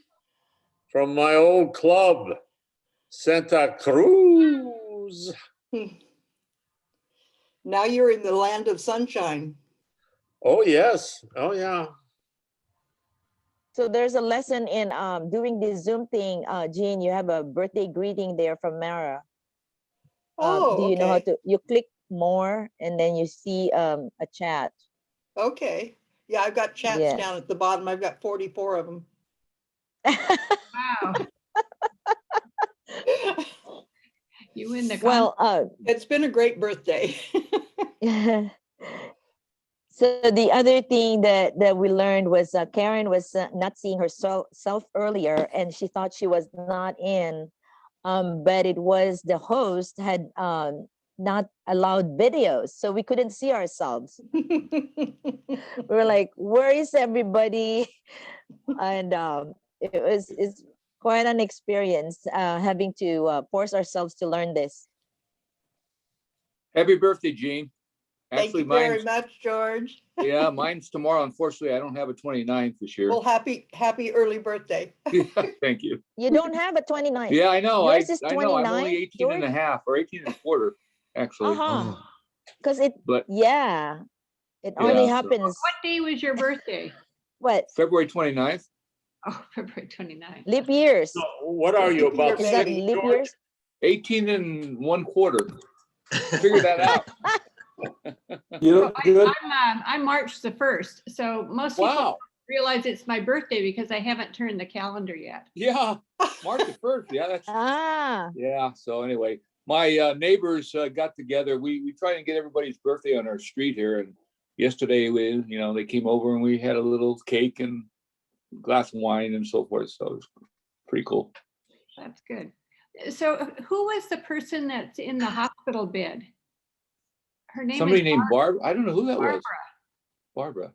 from my old club, Santa Cruz. Now you're in the land of sunshine. Oh, yes. Oh, yeah. So there's a lesson in doing this Zoom thing. Jean, you have a birthday greeting there from Mara. Oh, do you know how okay. to? You click more and then you see a chat. Okay. Yeah, I've got chats Yeah. down at the bottom. I've got 44 of them. Wow. You win the Well, it's been a great birthday. So the other thing that we learned was Karen was not seeing herself earlier, and she thought she was not in, but it was the host had not allowed videos, so we couldn't see ourselves. We were like, "Where is everybody?" And it's quite an experience having to force ourselves to learn this. Happy birthday, Gene. Thank Actually, you very mine's, much, George. yeah, mine's tomorrow. Unfortunately, I don't have a 29th this year. Well, happy early birthday. Thank you. You don't have a 29. Yeah, I know. Yours is I know. I'm 29, only 18 and a George? half or 18 and a quarter, actually. Uh-huh. Because it, But yeah, it Yeah, only so- happens. What day was your birthday? What? February 29th. Oh, February 29th. Leap years. So what are you about? Is that 60, leap George? years? 18 and 1/4. Figure that out. I'm March the 1st, so most people Wow. don't realize it's my birthday because I haven't turned the calendar yet. Yeah, March the 1st. Yeah, that's Ah. yeah. So anyway, my neighbors got together. We try and get everybody's birthday on our street here. And yesterday, they came over and we had a little cake and glass of wine and so forth. So it was pretty cool. That's good. So who was the person that's in the hospital bed? Her name Somebody is named Barbara. Barb. I don't know who that was. Barbara. Barbara.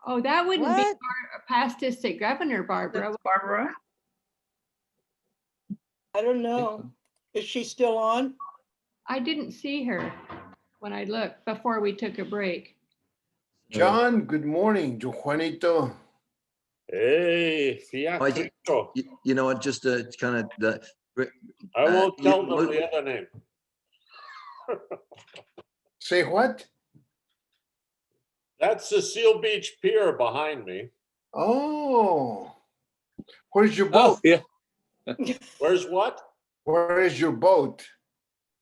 Oh, that wouldn't be What? past district governor Barbara. Barbara? I don't know. Is she still on? I didn't see her when I looked before we took a break. John, good morning. Juanito. Hey, Oh, you know what, just to kind of the. I won't tell them what- the other name. Say what? That's the Seal Beach Pier behind me. Oh, where's your Oh, boat? yeah. Where's what? Where is your boat?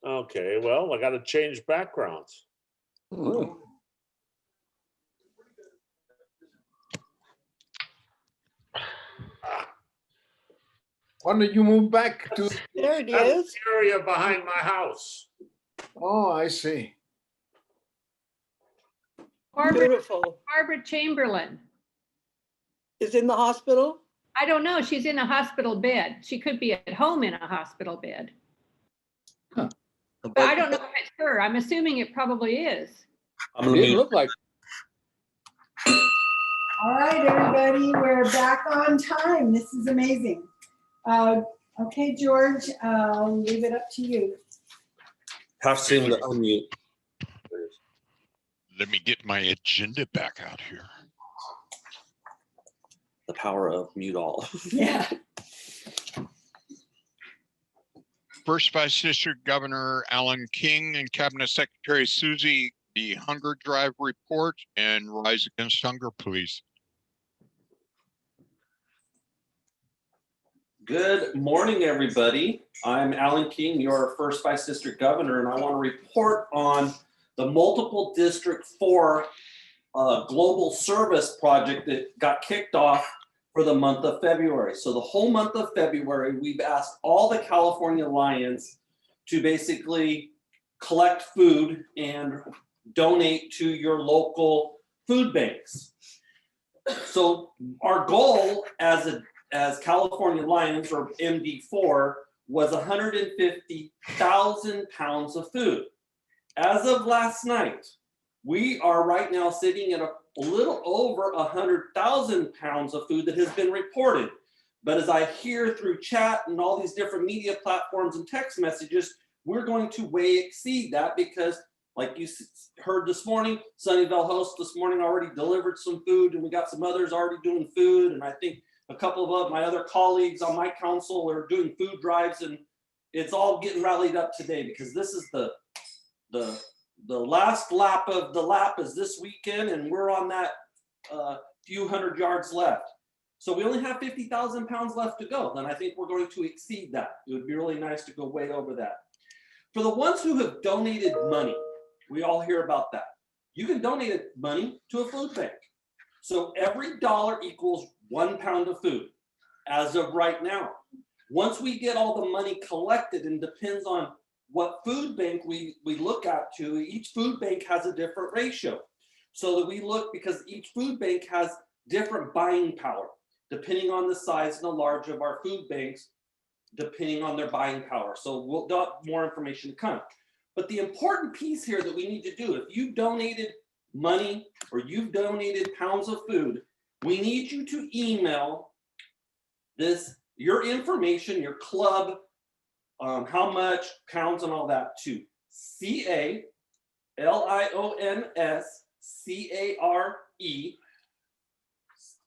Okay, well, I got to change backgrounds. Ooh. Why don't you move back to? There it That's is. the area behind my house. Oh, I see. Beautiful. Barbara Chamberlain. Is in the hospital? I don't know. She's in a hospital bed. She could be at home in a hospital bed. But I don't know if it's her. I'm assuming it probably is. It didn't look like. All right, everybody, we're back on time. This is amazing. Okay, George, I'll leave it up to you. Have seen the unmute. Let me get my agenda back out here. The power of mute all. Yeah. First Vice District Governor Alan King and Cabinet Secretary Susie, the hunger drive report and Rise Against Hunger, please. Good morning, everybody. I'm Alan King, your first Vice District Governor, and I want to report on the multiple District 4 global service project that got kicked off for the month of February. So the whole month of February, we've asked all the California Lions to basically collect food and donate to your local food banks. So our goal as California Lions, or MD4, was 150,000 pounds of food. As of last night, we are right now sitting at a little over 100,000 pounds of food that has been reported. But as I hear through chat and all these different media platforms and text messages, we're going to way exceed that because, like you heard this morning, Sunnyvale host this morning already delivered some food, and we got some others already doing food. And I think a couple of my other colleagues on my council are doing food drives, and it's all getting rallied up today because this is the last lap of the lap is this weekend, and we're on that few hundred yards left. So we only have 50,000 pounds left to go. Then I think we're going to exceed that. It would be really nice to go way over that. For the ones who have donated money, we all hear about that. You can donate money to a food bank. So every dollar equals 1 pound of food as of right now. Once we get all the money collected, and depends on what food bank we look at to, each food bank has a different ratio. So that we look, because each food bank has different buying power, depending on the size and the large of our food banks, depending on their buying power. So we'll got more information to come. But the important piece here that we need to do, if you donated money or you've donated pounds of food, we need you to email this, your information, your club, how much pounds and all that to CALIONSCARE,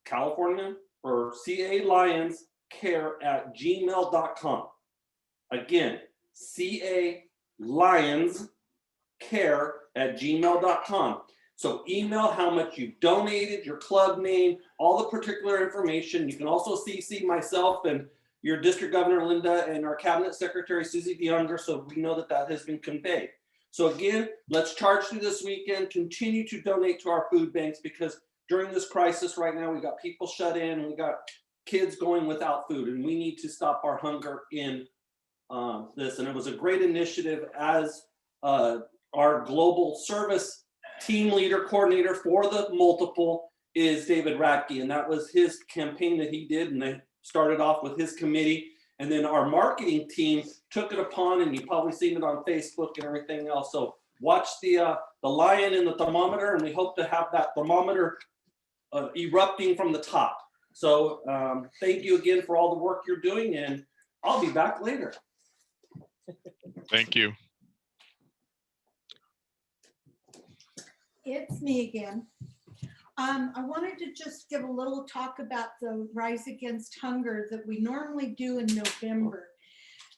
California, or CA Lions care@gmail.com. Again, CA Lions care@gmail.com. So email how much you donated, your club name, all the particular information. You can also CC myself and your district governor, Linda, and our cabinet secretary, Susie DeYoung, so we know that that has been conveyed. So again, let's charge through this weekend, continue to donate to our food banks, because during this crisis right now, we got people shut in, we got kids going without food, and we need to stop our hunger in this. And it was a great initiative, as our global service team leader coordinator for the multiple is David Radke, and that was his campaign that he did, and they started off with his committee, and then our marketing team took it upon, and you've probably seen it on Facebook and everything else. So watch the lion and the thermometer, and we hope to have that thermometer erupting from the top. So thank you again for all the work you're doing, and I'll be back later. Thank you. It's me again. I wanted to just give a little talk about the Rise Against Hunger that we normally do in November.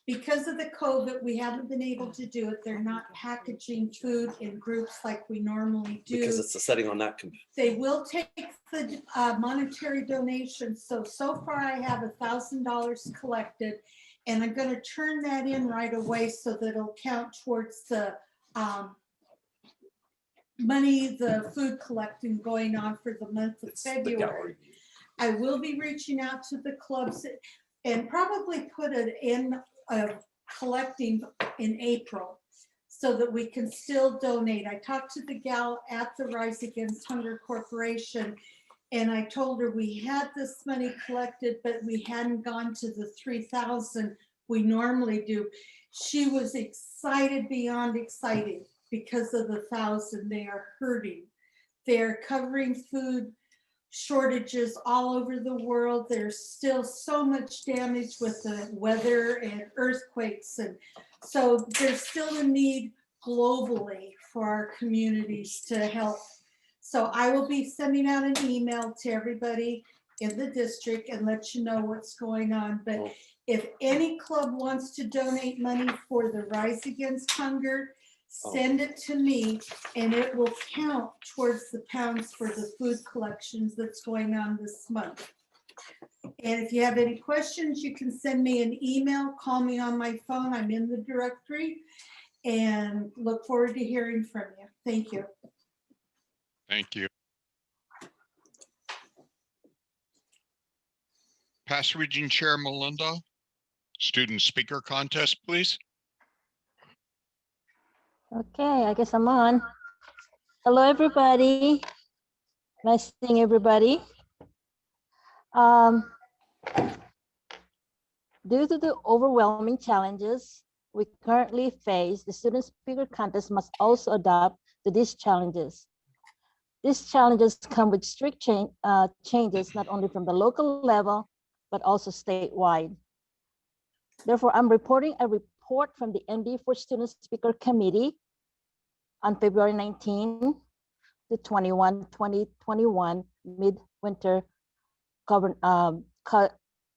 Because of the COVID, we haven't been able to do it. They're not packaging food in groups like we normally do. Because it's the setting on that committee. They will take the monetary donations. So far I have $1,000 collected, and I'm going to turn that in right away so that it'll count towards the money, the food collecting going on for the month of February. I will be reaching out to the clubs and probably put it in collecting in April so that we can still donate. I talked to the gal at the Rise Against Hunger Corporation, and I told her we had this money collected, but we hadn't gone to the 3,000 we normally do. She was excited beyond excited because of the 1,000. They are hurting. They're covering food shortages all over the world. There's still so much damage with the weather and earthquakes. And so there's still a need globally for our communities to help. So I will be sending out an email to everybody in the district and let you know what's going on. But if any club wants to donate money for the Rise Against Hunger, send it to me, and it will count towards the pounds for the food collections that's going on this month. And if you have any questions, you can send me an email, call me on my phone. I'm in the directory, and look forward to hearing from you. Thank you. Thank you. Past Region Chair Melinda, student speaker contest, please. Okay, I guess I'm on. Hello, everybody. Nice seeing everybody. Due to the overwhelming challenges we currently face, the student speaker contest must also adapt to these challenges. These challenges come with strict changes, not only from the local level, but also statewide. Therefore, I'm reporting a report from the NB for Student Speaker Committee on February 19 to 21, 2021 midwinter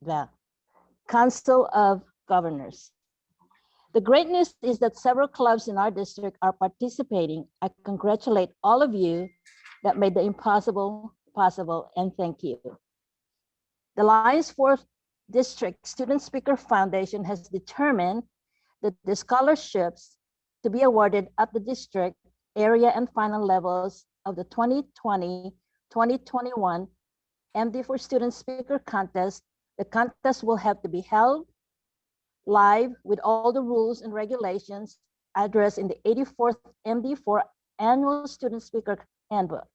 the Council of Governors. The great news is that several clubs in our district are participating. I congratulate all of you that made the impossible possible, and thank you. The Lions 4th District Student Speaker Foundation has determined that the scholarships to be awarded at the district, area, and final levels of the 2020-2021 MD for Student Speaker Contest, the contest will have to be held live with all the rules and regulations addressed in the 84th MD4 Annual Student Speaker Handbook.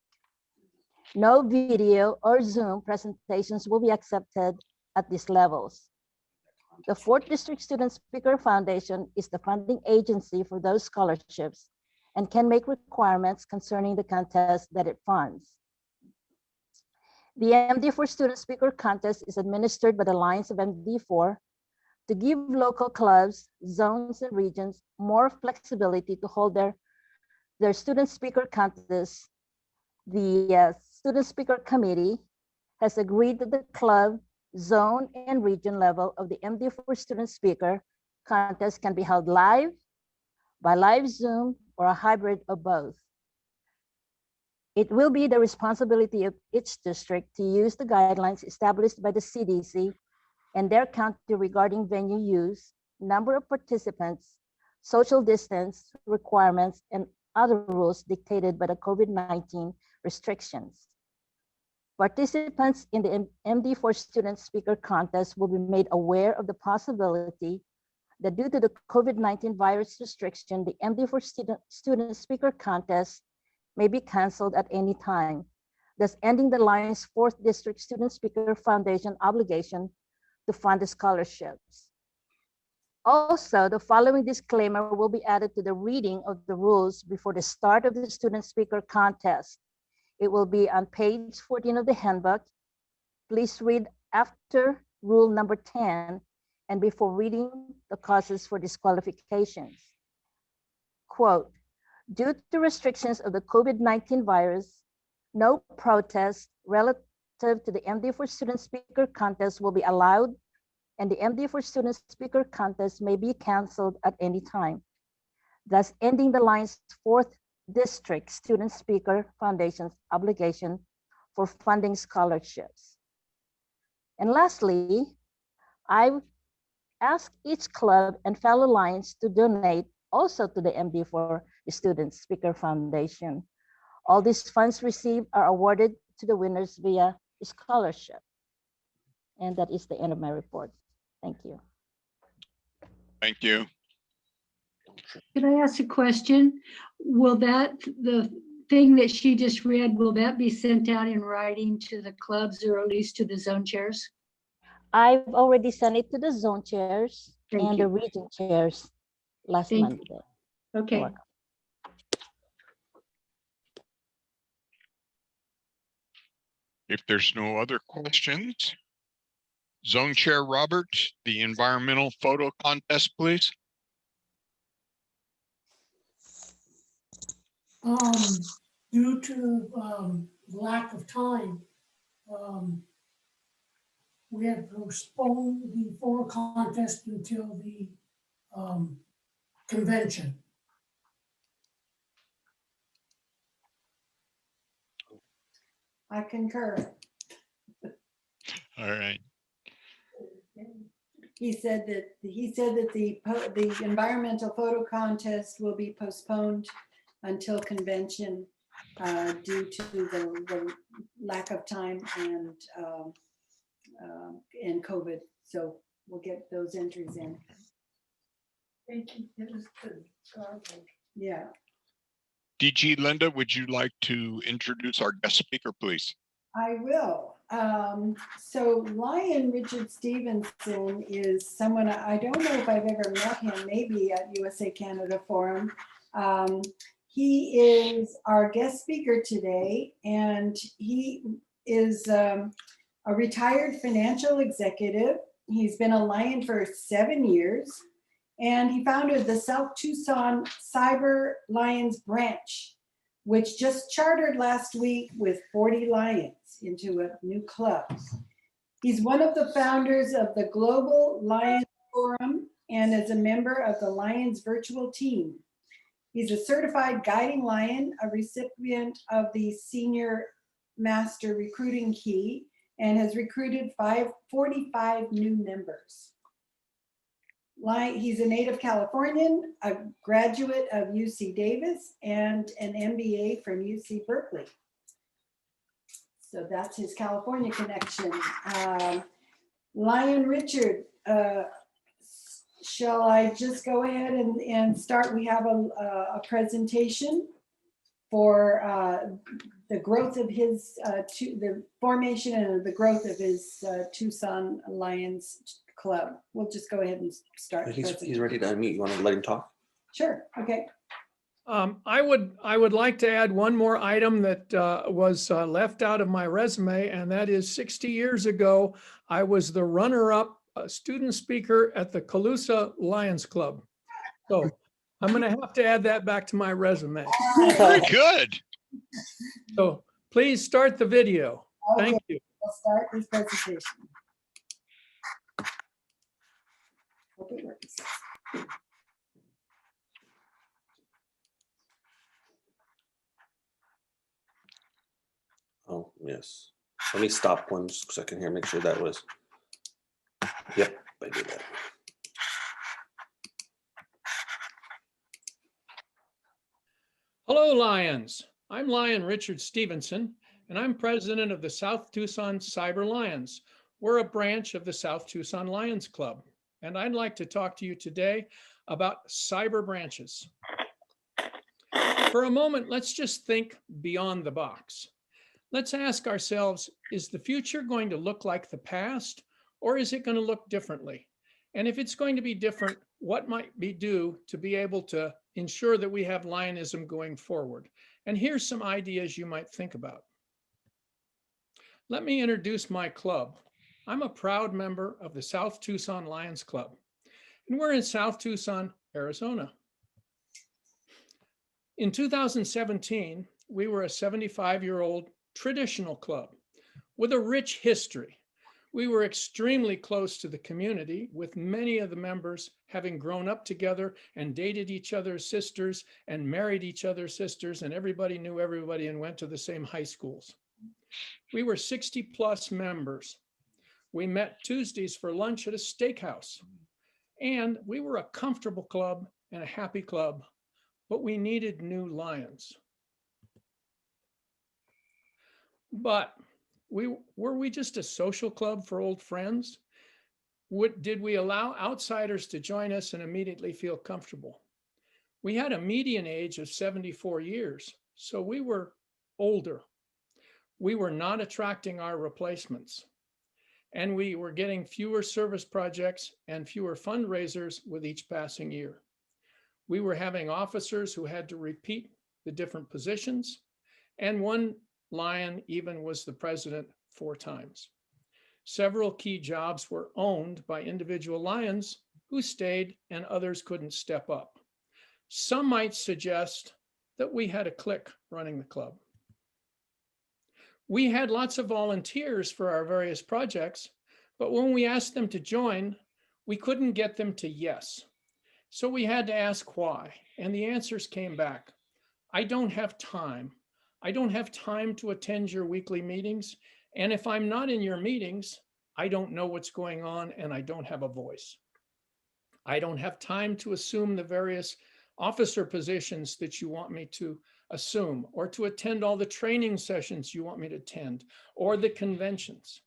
No video or Zoom presentations will be accepted at these levels. The 4th District Student Speaker Foundation is the funding agency for those scholarships and can make requirements concerning the contest that it funds. The MD4 Student Speaker Contest is administered by the Alliance of MD4 to give local clubs, zones, and regions more flexibility to hold their student speaker contests. The Student Speaker Committee has agreed that the club, zone, and region level of the MD4 Student Speaker Contest can be held live, by live Zoom, or a hybrid of both. It will be the responsibility of each district to use the guidelines established by the CDC and their county regarding venue use, number of participants, social distance requirements, and other rules dictated by the COVID-19 restrictions. Participants in the MD4 Student Speaker Contest will be made aware of the possibility that due to the COVID-19 virus restriction, the MD4 Student Speaker Contest may be canceled at any time, thus ending the Alliance 4th District Student Speaker Foundation obligation to fund the scholarships. Also, the following disclaimer will be added to the reading of the rules before the start of the Student Speaker Contest. It will be on page 14 of the handbook. Please read after rule number 10 and before reading the causes for disqualifications. Quote, due to restrictions of the COVID-19 virus, no protest relative to the MD4 Student Speaker Contest will be allowed, and the MD4 Student Speaker Contest may be canceled at any time, thus ending the Alliance 4th District Student Speaker Foundation's obligation for funding scholarships. And lastly, I ask each club and fellow Alliance to donate also to the MD4 Student Speaker Foundation. All these funds received are awarded to the winners via scholarship. And that is the end of my report. Thank you. Thank you. Can I ask a question? Will the thing that she just read, will that be sent out in writing to the clubs or at least to the zone chairs? I've already sent it to the zone chairs Thank and you. the region chairs last Thank Monday. you. Okay. If there's no other questions, Zone Chair Roberts, the environmental photo contest, please. Due to lack of time, we had postponed the photo contest until the convention. I concur. All right. He said that the environmental photo contest will be postponed until convention due to the lack of time and COVID. So we'll get those entries in. Thank you. It was good. Yeah. DG Linda, would you like to introduce our guest speaker, please? I will. So Lion Richard Stevenson is someone, I don't know if I've ever met him, maybe at USA Canada Forum. He is our guest speaker today, and he is a retired financial executive. He's been a Lion for 7 years, and he founded the South Tucson Cyber Lions branch, which just chartered last week with 40 Lions into a new club. He's one of the founders of the Global Lions Forum and is a member of the Lions virtual team. He's a certified guiding Lion, a recipient of the Senior Master Recruiting Key, and has recruited 45 new members. He's a native Californian, a graduate of UC Davis, and an MBA from UC Berkeley. So that's his California connection. Lion Richard, shall I just go ahead and start? We have a presentation for the growth of his, the formation and the growth of his Tucson Lions Club. We'll just go ahead and start. the He's presentation. ready to unmute. You want to let him talk? Sure, okay. I would like to add one more item that was left out of my resume, and that is 60 years ago, I was the runner-up student speaker at the Colusa Lions Club. So I'm going to have to add that back to my resume. Very good. So please start the video. Thank Okay, you. we'll start this presentation. Hope it works. Oh, yes. Let me stop 1 second here, make sure that was. Yep, I did that. Hello, Lions. I'm Lion Richard Stevenson, and I'm president of the South Tucson Cyber Lions. We're a branch of the South Tucson Lions Club, and I'd like to talk to you today about cyber branches. For a moment, let's just think beyond the box. Let's ask ourselves, is the future going to look like the past, or is it going to look differently? And if it's going to be different, what might be due to be able to ensure that we have Lionism going forward? And here's some ideas you might think about. Let me introduce my club. I'm a proud member of the South Tucson Lions Club, and we're in South Tucson, Arizona. In 2017, we were a 75-year-old traditional club with a rich history. We were extremely close to the community, with many of the members having grown up together and dated each other's sisters and married each other's sisters, and everybody knew everybody and went to the same high schools. We were 60+ members. We met Tuesdays for lunch at a steakhouse, and we were a comfortable club and a happy club, but we needed new lions. But were we just a social club for old friends? Did we allow outsiders to join us and immediately feel comfortable? We had a median age of 74 years, so we were older. We were not attracting our replacements, and we were getting fewer service projects and fewer fundraisers with each passing year. We were having officers who had to repeat the different positions, and one Lion even was the president 4 times. Several key jobs were owned by individual Lions who stayed and others couldn't step up. Some might suggest that we had a clique running the club. We had lots of volunteers for our various projects, but when we asked them to join, we couldn't get them to yes. So we had to ask why, and the answers came back. I don't have time. I don't have time to attend your weekly meetings. And if I'm not in your meetings, I don't know what's going on and I don't have a voice. I don't have time to assume the various officer positions that you want me to assume, or to attend all the training sessions you want me to attend, or the conventions.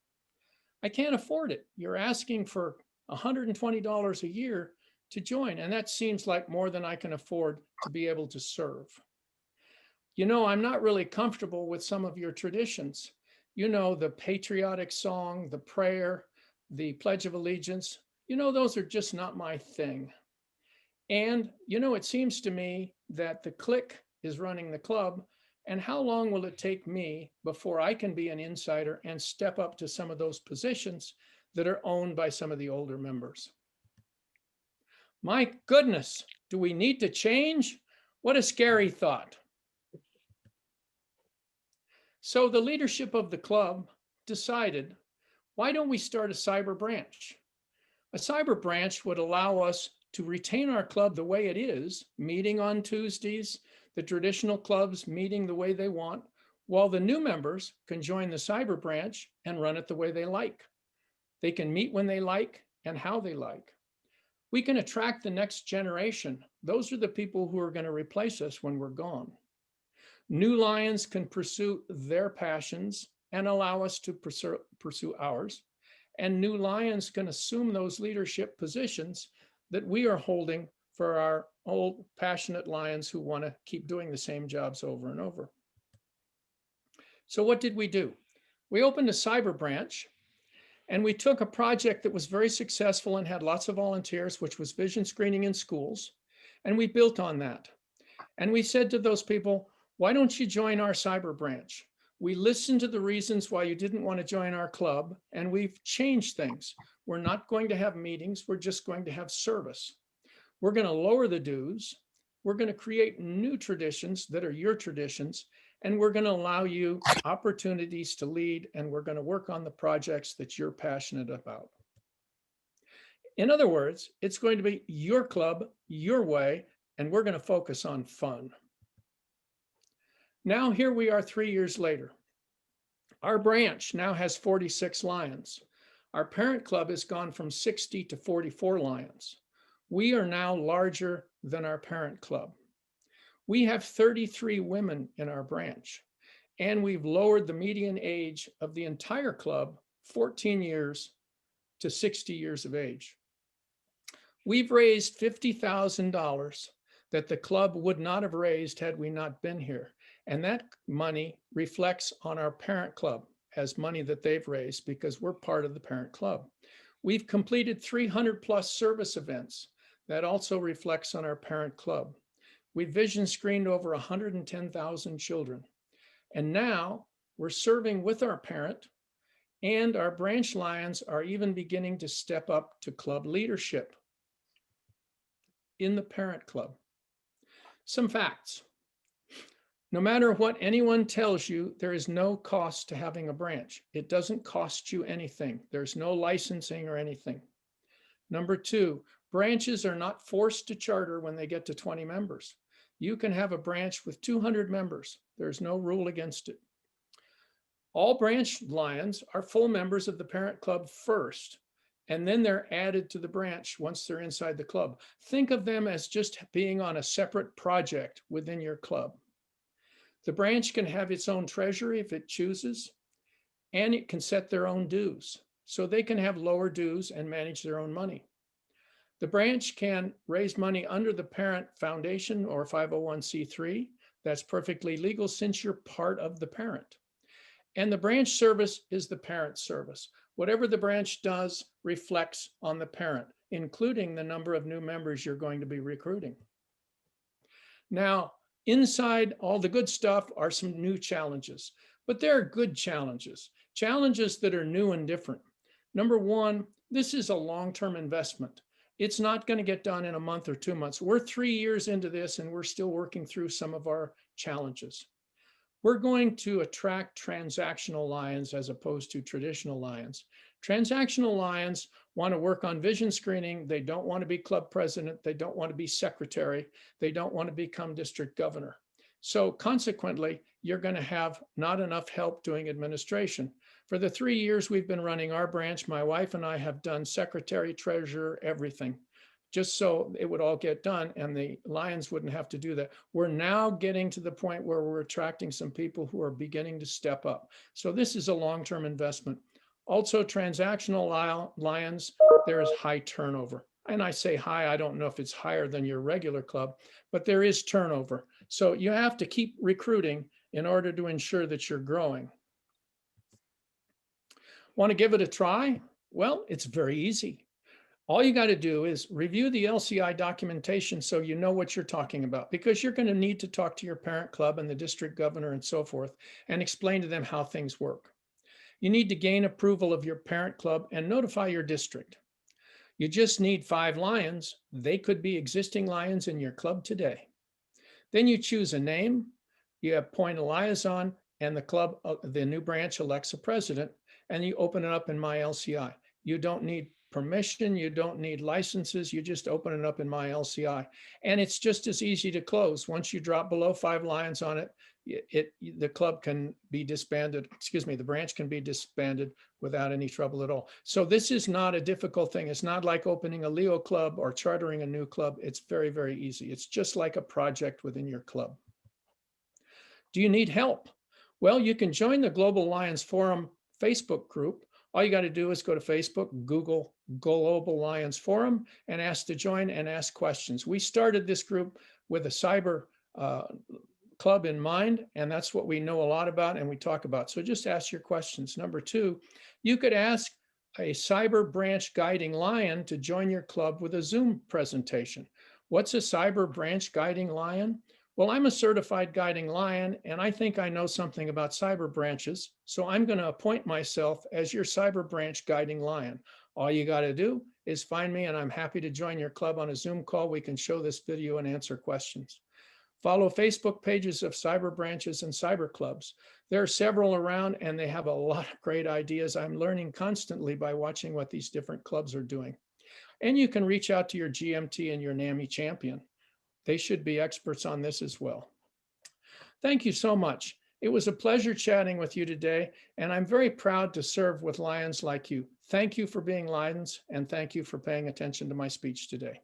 I can't afford it. You're asking for $120 a year to join, and that seems like more than I can afford to be able to serve. You know, I'm not really comfortable with some of your traditions. You know, the patriotic song, the prayer, the Pledge of Allegiance, you know, those are just not my thing. And, you know, it seems to me that the clique is running the club, and how long will it take me before I can be an insider and step up to some of those positions that are owned by some of the older members? My goodness, do we need to change? What a scary thought. So the leadership of the club decided, why don't we start a cyber branch? A cyber branch would allow us to retain our club the way it is, meeting on Tuesdays, the traditional clubs meeting the way they want, while the new members can join the cyber branch and run it the way they like. They can meet when they like and how they like. We can attract the next generation. Those are the people who are going to replace us when we're gone. New Lions can pursue their passions and allow us to pursue ours. And new Lions can assume those leadership positions that we are holding for our old passionate Lions who want to keep doing the same jobs over and over. So what did we do? We opened a cyber branch, and we took a project that was very successful and had lots of volunteers, which was vision screening in schools, and we built on that. And we said to those people, why don't you join our cyber branch? We listened to the reasons why you didn't want to join our club, and we've changed things. We're not going to have meetings, we're just going to have service. We're going to lower the dues. We're going to create new traditions that are your traditions, and we're going to allow you opportunities to lead, and we're going to work on the projects that you're passionate about. In other words, it's going to be your club, your way, and we're going to focus on fun. Now, here we are 3 years later. Our branch now has 46 Lions. Our parent club has gone from 60 to 44 Lions. We are now larger than our parent club. We have 33 women in our branch, and we've lowered the median age of the entire club 14 years to 60 years of age. We've raised $50,000 that the club would not have raised had we not been here. And that money reflects on our parent club as money that they've raised because we're part of the parent club. We've completed 300 plus service events. That also reflects on our parent club. We vision screened over 110,000 children. And now we're serving with our parent, and our branch Lions are even beginning to step up to club leadership in the parent club. Some facts. No matter what anyone tells you, there is no cost to having a branch. It doesn't cost you anything. There's no licensing or anything. Number two, branches are not forced to charter when they get to 20 members. You can have a branch with 200 members. There's no rule against it. All branch Lions are full members of the parent club first, and then they're added to the branch once they're inside the club. Think of them as just being on a separate project within your club. The branch can have its own treasury if it chooses, and it can set their own dues. So they can have lower dues and manage their own money. The branch can raise money under the parent foundation or 501c3. That's perfectly legal since you're part of the parent. And the branch service is the parent service. Whatever the branch does reflects on the parent, including the number of new members you're going to be recruiting. Now, inside all the good stuff are some new challenges, but there are good challenges, challenges that are new and different. Number one, this is a long-term investment. It's not going to get done in a month or 2 months. We're 3 years into this and we're still working through some of our challenges. We're going to attract transactional Lions as opposed to traditional Lions. Transactional Lions want to work on vision screening. They don't want to be club president. They don't want to be secretary. They don't want to become district governor. So consequently, you're going to have not enough help doing administration. For the 3 years we've been running our branch, my wife and I have done secretary, treasurer, everything, just so it would all get done and the Lions wouldn't have to do that. We're now getting to the point where we're attracting some people who are beginning to step up. So this is a long-term investment. Also, transactional Lions, there is high turnover. And I say high, I don't know if it's higher than your regular club, but there is turnover. So you have to keep recruiting in order to ensure that you're growing. Want to give it a try? Well, it's very easy. All you got to do is review the LCI documentation so you know what you're talking about, because you're going to need to talk to your parent club and the district governor and so forth and explain to them how things work. You need to gain approval of your parent club and notify your district. You just need 5 Lions. They could be existing Lions in your club today. Then you choose a name, you appoint a liaison, and the club, the new branch elects a president, and you open it up in My LCI. You don't need permission, you don't need licenses, you just open it up in My LCI. And it's just as easy to close. Once you drop below 5 Lions on it, the club can be disbanded, the branch can be disbanded without any trouble at all. So this is not a difficult thing. It's not like opening a Leo club or chartering a new club. It's very, very easy. It's just like a project within your club. Do you need help? Well, you can join the Global Lions Forum Facebook group. All you got to do is go to Facebook, Google Global Lions Forum and ask to join and ask questions. We started this group with a cyber club in mind, and that's what we know a lot about and we talk about. So just ask your questions. Number two, you could ask a cyber branch guiding lion to join your club with a Zoom presentation. What's a cyber branch guiding lion? Well, I'm a certified guiding lion, and I think I know something about cyber branches. So I'm going to appoint myself as your cyber branch guiding lion. All you got to do is find me, and I'm happy to join your club on a Zoom call. We can show this video and answer questions. Follow Facebook pages of cyber branches and cyber clubs. There are several around, and they have a lot of great ideas. I'm learning constantly by watching what these different clubs are doing. And you can reach out to your GMT and your NAMI champion. They should be experts on this as well. Thank you so much. It was a pleasure chatting with you today, and I'm very proud to serve with lions like you. Thank you for being lions, and thank you for paying attention to my speech today.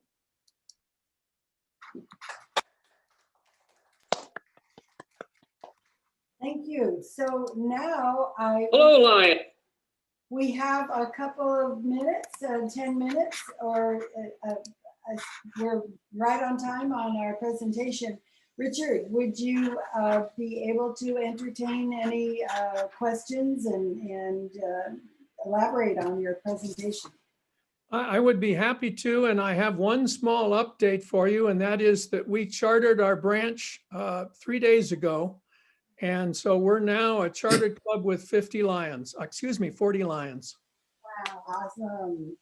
Thank you. So now Hello, Lion. we have a couple of minutes, 10 minutes, or we're right on time on our presentation. Richard, would you be able to entertain any questions and elaborate on your presentation? I would be happy to, and I have one small update for you, and that is that we chartered our branch 3 days ago. And so we're now a chartered club with 40 lions. Wow, awesome.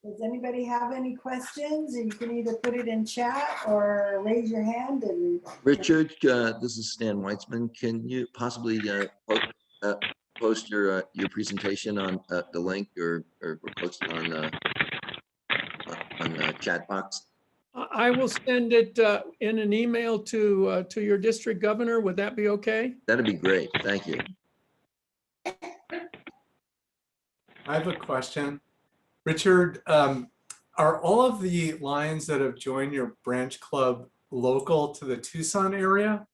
Does anybody have any questions? You can either put it in chat or raise your hand and. Richard, this is Stan Weitzman. Can you possibly post your presentation on the link or post it on the chat box? I will send it in an email to your district governor. Would that be okay? That'd be great. Thank you. I have a question. Richard, are all of the lions that have joined your branch club local to the Tucson area?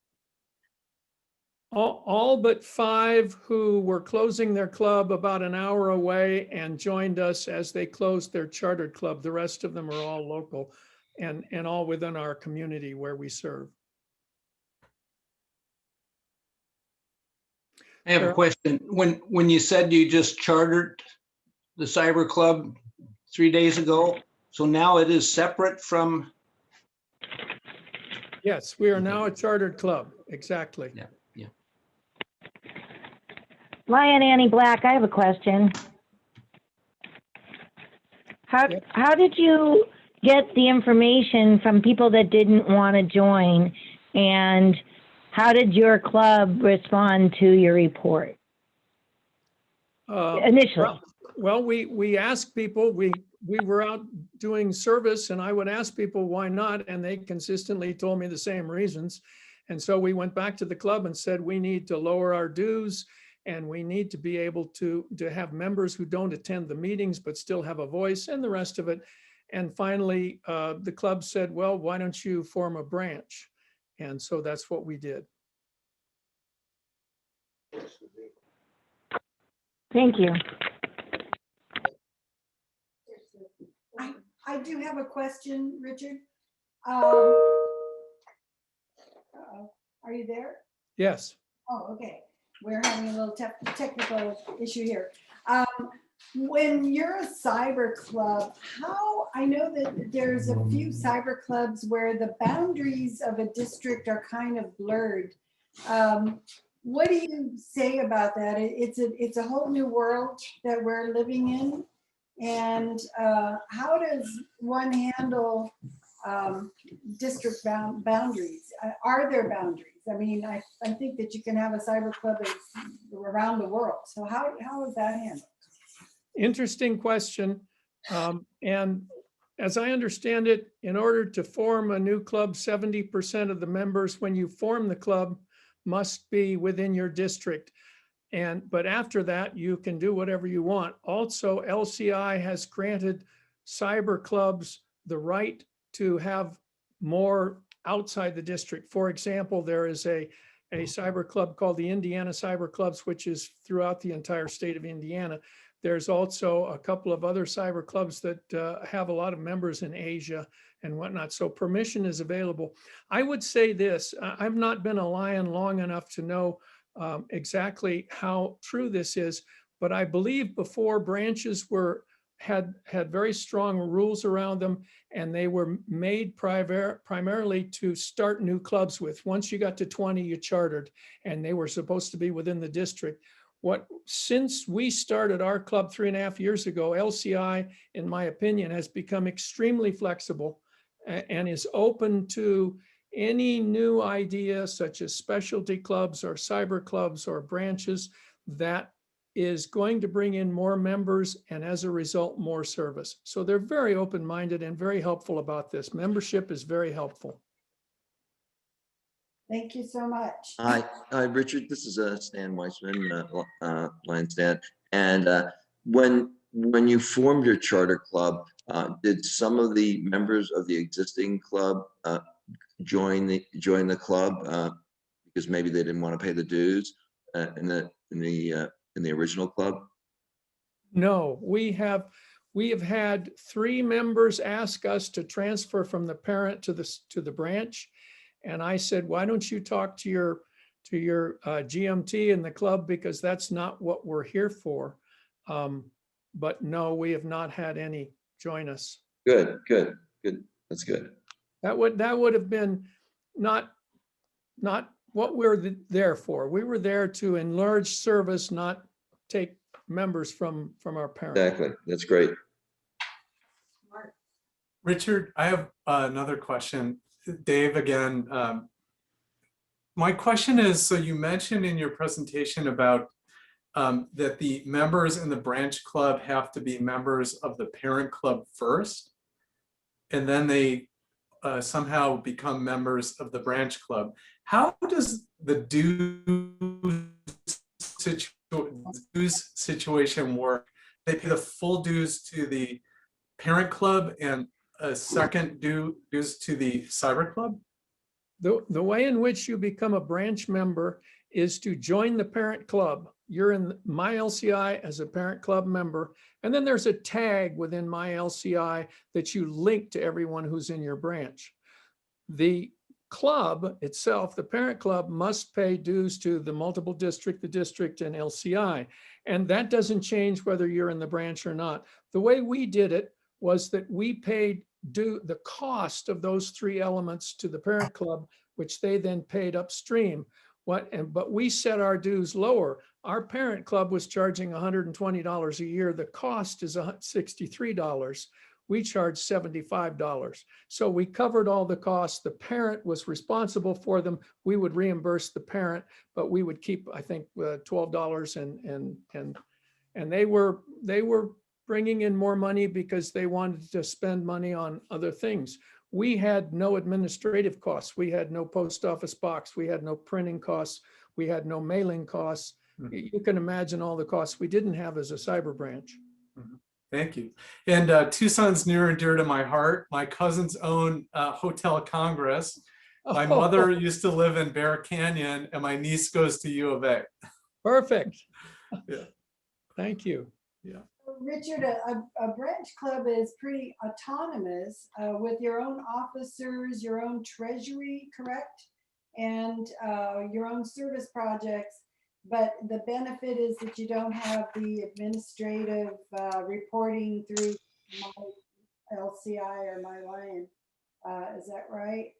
All but 5 who were closing their club about an hour away and joined us as they closed their chartered club. The rest of them are all local and all within our community where we serve. I have a question. When you said you just chartered the cyber club 3 days ago, so now it is separate from? Yes, we are now a chartered club. Exactly. Yeah. Lion Annie Black, I have a question. How did you get the information from people that didn't want to join, and how did your club respond to your report initially? Well, we asked people, we were out doing service, and I would ask people why not, and they consistently told me the same reasons. And so we went back to the club and said, we need to lower our dues, and we need to be able to have members who don't attend the meetings but still have a voice, and the rest of it. And finally, the club said, well, why don't you form a branch? And so that's what we did. Thank you. I do have a question, Richard. Are you there? Yes. Oh, okay. We're having a little technical issue here. When you're a cyber club, I know that there's a few cyber clubs where the boundaries of a district are kind of blurred. What do you say about that? It's a whole new world that we're living in. And how does one handle district boundaries? Are there boundaries? I mean, I think that you can have a cyber club around the world. So how is that handled? Interesting question. And as I understand it, in order to form a new club, 70% of the members, when you form the club, must be within your district. But after that, you can do whatever you want. Also, LCI has granted cyber clubs the right to have more outside the district. For example, there is a a cyber club called the Indiana Cyber Clubs, which is throughout the entire state of Indiana. There's also a couple of other cyber clubs that have a lot of members in Asia and whatnot. So permission is available. I would say this, I've not been a Lion long enough to know exactly how true this is, but I believe before branches had very strong rules around them, and they were made primarily to start new clubs with. Once you got to 20, you chartered, and they were supposed to be within the district. Since we started our club 3.5 years ago, LCI, in my opinion, has become extremely flexible and is open to any new idea, such as specialty clubs or cyber clubs or branches, that is going to bring in more members and as a result, more service. So they're very open-minded and very helpful about this. Membership is very helpful. Thank you so much. Hi, Richard. This is Stan Weissman, Lions Dan. And when you formed your charter club, did some of the members of the existing club join the club because maybe they didn't want to pay the dues in the original club? No, we have had 3 members ask us to transfer from the parent to the branch. And I said, why don't you talk to your GMT in the club, because that's not what we're here for. But no, we have not had any join us. Good. That's good. That would have been not what we're there for. We were there to enlarge service, not take members from our parents. Exactly. That's great. Richard, I have another question. Dave, again, my question is, so you mentioned in your presentation about that the members in the branch club have to be members of the parent club first, and then they somehow become members of the branch club. How does the dues situation work? They pay the full dues to the parent club and a second dues to the cyber club? The way in which you become a branch member is to join the parent club. You're in my LCI as a parent club member, and then there's a tag within my LCI that you link to everyone who's in your branch. The club itself, the parent club, must pay dues to the multiple district, the district, and LCI. And that doesn't change whether you're in the branch or not. The way we did it was that we paid the cost of those 3 elements to the parent club, which they then paid upstream. But we set our dues lower. Our parent club was charging $120 a year. The cost is $63. We charged $75. So we covered all the costs. The parent was responsible for them. We would reimburse the parent, but we would keep, I think, $12, and they were bringing in more money because they wanted to spend money on other things. We had no administrative costs. We had no post office box. We had no printing costs. We had no mailing costs. You can imagine all the costs we didn't have as a cyber branch. Thank you. And Tucson's near and dear to my heart. My cousins own Hotel Congress. My mother used to live in Bear Canyon, and my niece goes to U of A. Perfect. Yeah. Thank you. Yeah. Richard, a branch club is pretty autonomous with your own officers, your own treasury, correct? And your own service projects. But the benefit is that you don't have the administrative reporting through my LCI or my Lion. Is that right?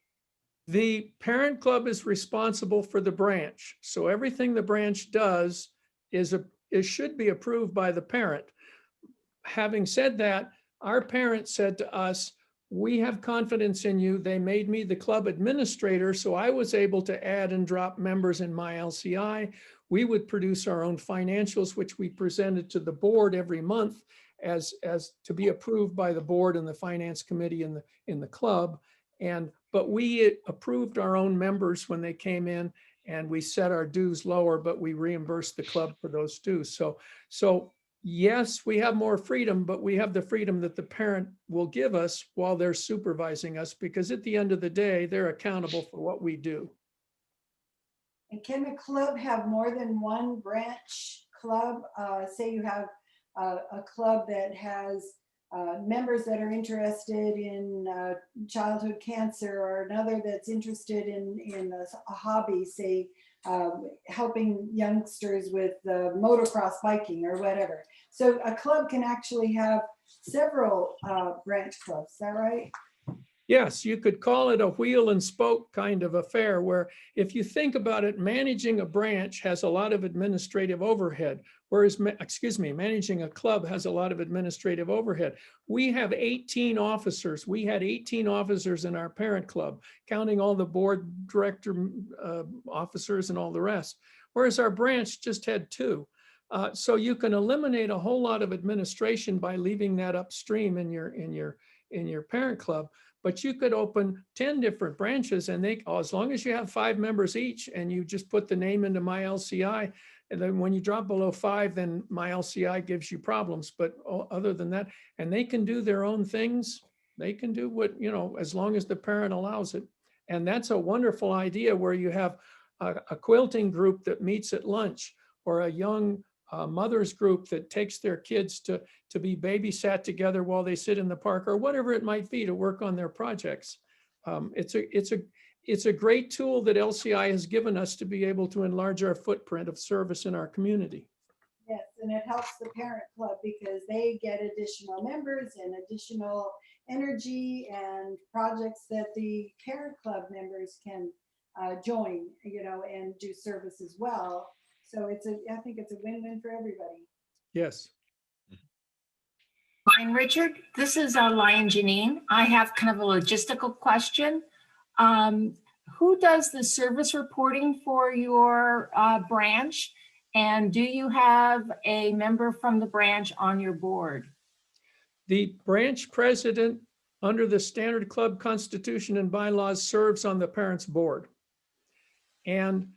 The parent club is responsible for the branch. So everything the branch does should be approved by the parent. Having said that, our parent said to us, we have confidence in you. They made me the club administrator, so I was able to add and drop members in my LCI. We would produce our own financials, which we presented to the board every month as to be approved by the board and the finance committee in the club. But we approved our own members when they came in, and we set our dues lower, but we reimbursed the club for those dues. So yes, we have more freedom, but we have the freedom that the parent will give us while they're supervising us, because at the end of the day, they're accountable for what we do. And can a club have more than one branch club? Say you have a club that has members that are interested in childhood cancer, or another that's interested in a hobby, say helping youngsters with motocross biking or whatever. So a club can actually have several branch clubs, is that right? Yes, you could call it a wheel and spoke kind of affair, where if you think about it, managing a branch has a lot of administrative overhead, whereas, managing a club has a lot of administrative overhead. We have 18 officers. We had 18 officers in our parent club, counting all the board director officers and all the rest, whereas our branch just had 2. So you can eliminate a whole lot of administration by leaving that upstream in your parent club. But you could open 10 different branches, and as long as you have 5 members each, and you just put the name into my LCI, and then when you drop below 5, then my LCI gives you problems. But other than that, and they can do their own things. They can do what, as long as the parent allows it. And that's a wonderful idea, where you have a quilting group that meets at lunch, or a young mothers group that takes their kids to be babysat together while they sit in the park, or whatever it might be, to work on their projects. It's a great tool that LCI has given us to be able to enlarge our footprint of service in our community. Yes, and it helps the parent club because they get additional members and additional energy and projects that the parent club members can join, and do service as well. So I think it's a win-win for everybody. Yes. Lion Richard, this is Lion Janine. I have kind of a logistical question. Who does the service reporting for your branch? And do you have a member from the branch on your board? The branch president, under the Standard Club Constitution and bylaws, serves on the parents' board. And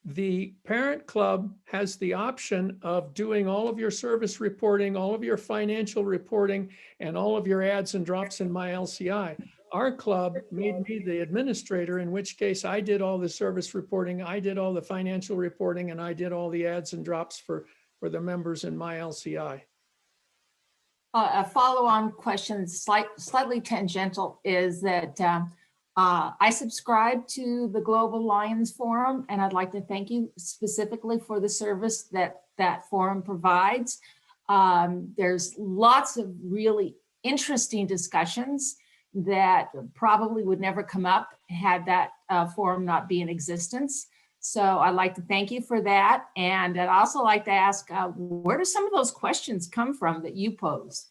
the parent club has the option of doing all of your service reporting, all of your financial reporting, and all of your ads and drops in my LCI. Our club made me the administrator, in which case I did all the service reporting, I did all the financial reporting, and I did all the ads and drops for the members in my LCI. A follow-on question, slightly tangential, is that I subscribe to the Global Lions Forum, and I'd like to thank you specifically for the service that forum provides. There's lots of really interesting discussions that probably would never come up had that forum not be in existence. So I'd like to thank you for that. And I'd also like to ask, where do some of those questions come from that you pose?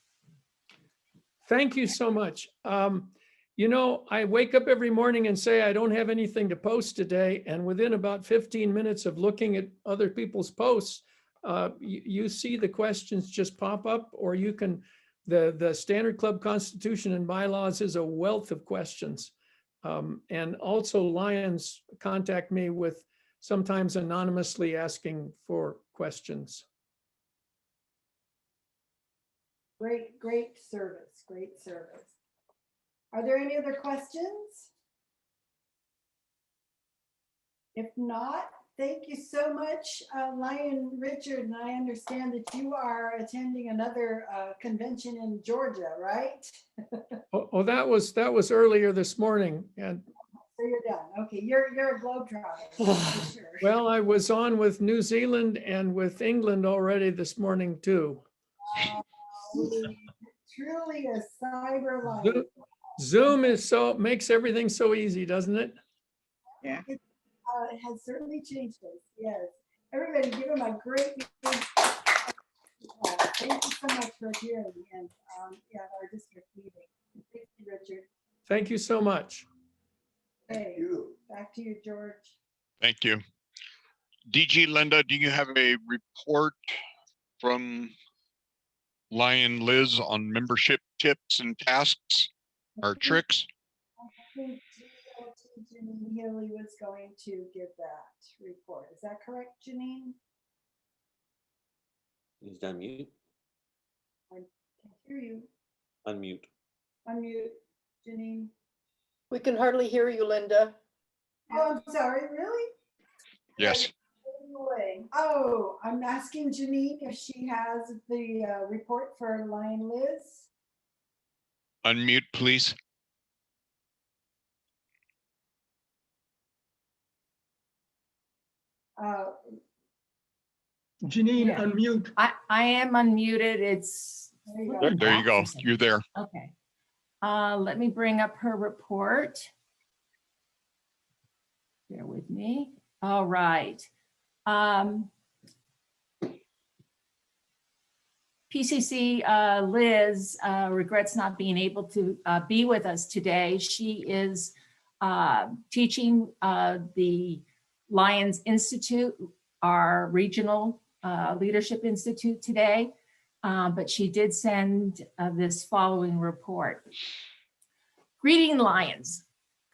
Thank you so much. I wake up every morning and say, I don't have anything to post today. And within about 15 minutes of looking at other people's posts, you see the questions just pop up, or you can, the Standard Club Constitution and bylaws is a wealth of questions. And also Lions contact me with sometimes anonymously asking for questions. Great service, great service. Are there any other questions? If not, thank you so much, Lion Richard. And I understand that you are attending another convention in Georgia, right? That was earlier this morning. And so you're done. Okay, you're a globetrotter, for sure. Well, I was on with New Zealand and with England already this morning too. Truly a cyber lion. Zoom makes everything so easy, doesn't it? Yeah. It has certainly changed us. Yes. Everybody, give him a great big thank you so much for appearing and our district meeting. Thank you, Richard. Thank you so much. Okay. Back to you, George. Thank you. DG Linda, do you have a report from Lion Liz on membership tips and tasks or tricks? I think Janine Healy was going to give that report. Is that correct, Janine? He's on mute. I can't hear you. Unmute. Unmute, Janine. We can hardly hear you, Linda. Oh, I'm sorry, really? Yes. Oh, I'm asking Janine if she has the report for Lion Liz. Unmute, please. Janine, Yeah. unmute. I am unmuted. It's. There you go. You're there. Okay. Let me bring up her report. Bear with me. All right. PCC Liz regrets not being able to be with us today. She is teaching the Lions Institute, our regional leadership institute today, but she did send this following report. Greeting Lions.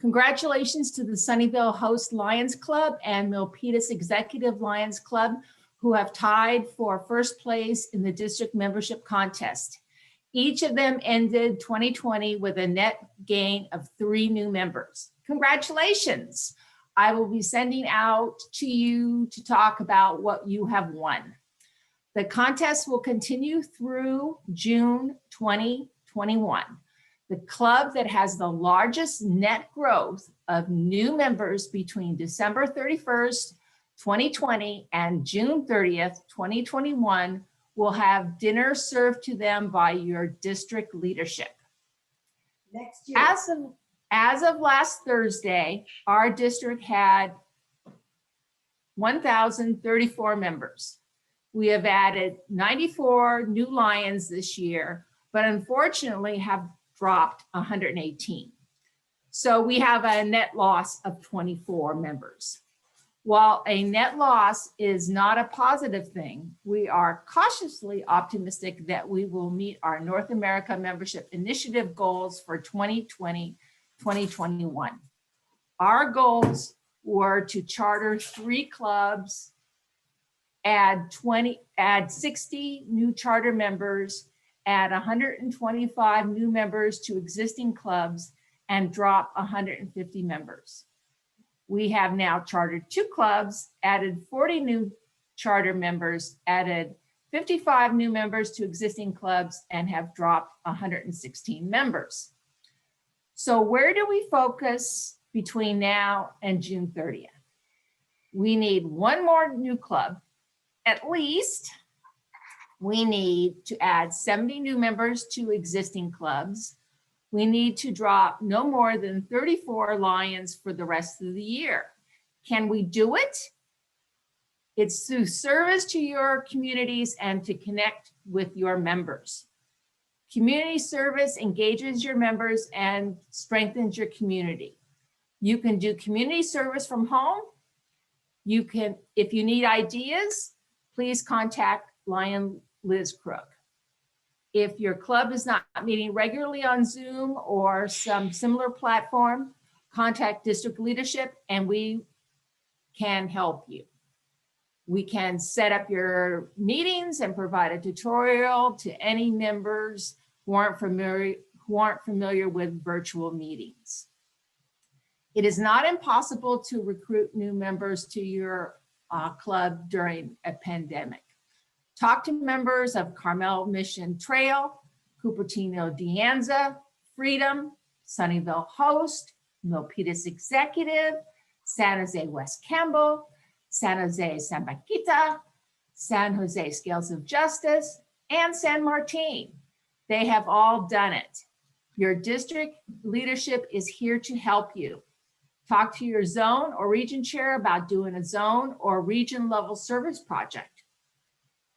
Congratulations to the Sunnyvale Host Lions Club and Milpitas Executive Lions Club, who have tied for first place in the district membership contest. Each of them ended 2020 with a net gain of 3 new members. Congratulations. I will be sending out to you to talk about what you have won. The contest will continue through June 2021. The club that has the largest net growth of new members between December 31st, 2020 and June 30th, 2021 will have dinner served to them by your district leadership. Next year. As of last Thursday, our district had 1,034 members. We have added 94 new Lions this year, but unfortunately have dropped 118. So we have a net loss of 24 members. While a net loss is not a positive thing, we are cautiously optimistic that we will meet our North America Membership Initiative goals for 2020-2021. Our goals were to charter 3 clubs, add 60 new charter members, add 125 new members to existing clubs, and drop 150 members. We have now chartered 2 clubs, added 40 new charter members, added 55 new members to existing clubs, and have dropped 116 members. So where do we focus between now and June 30th? We need 1 more new club, at least. We need to add 70 new members to existing clubs. We need to drop no more than 34 Lions for the rest of the year. Can we do it? It's through service to your communities and to connect with your members. Community service engages your members and strengthens your community. You can do community service from home. You can, if you need ideas, please contact Lion Liz Crook. If your club is not meeting regularly on Zoom or some similar platform, contact district leadership and we can help you. We can set up your meetings and provide a tutorial to any members who aren't familiar with virtual meetings. It is not impossible to recruit new members to your club during a pandemic. Talk to members of Carmel Mission Trail, Cupertino De Anza, Freedom, Sunnyvale Host, Milpitas Executive, San Jose West Campbell, San Jose San Paquita, San Jose Scales of Justice, and San Martin. They have all done it. Your district leadership is here to help you. Talk to your zone or region chair about doing a zone or region level service project.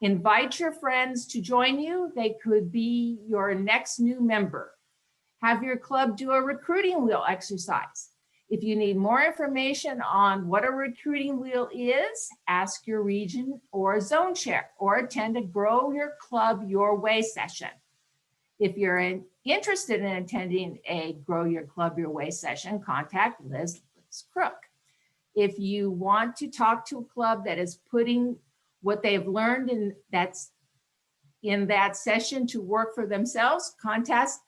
Invite your friends to join you. They could be your next new member. Have your club do a recruiting wheel exercise. If you need more information on what a recruiting wheel is, ask your region or zone chair or attend a Grow Your Club Your Way session. If you're interested in attending a Grow Your Club Your Way session, contact Liz Crook. If you want to talk to a club that is putting what they've learned in that session to work for themselves, contact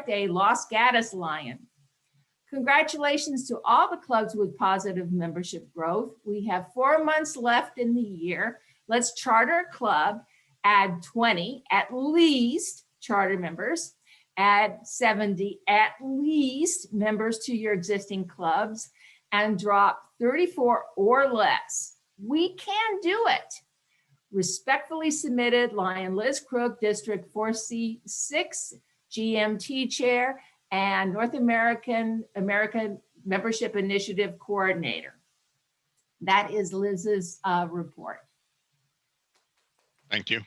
a Los Gatos Lion. Congratulations to all the clubs with positive membership growth. We have 4 months left in the year. Let's charter a club, add 20 at least charter members, add 70 at least members to your existing clubs, and drop 34 or less. We can do it. Respectfully submitted, Lion Liz Crook, District 4C6, GMT Chair, and North American Membership Initiative Coordinator. That is Liz's report. Thank you.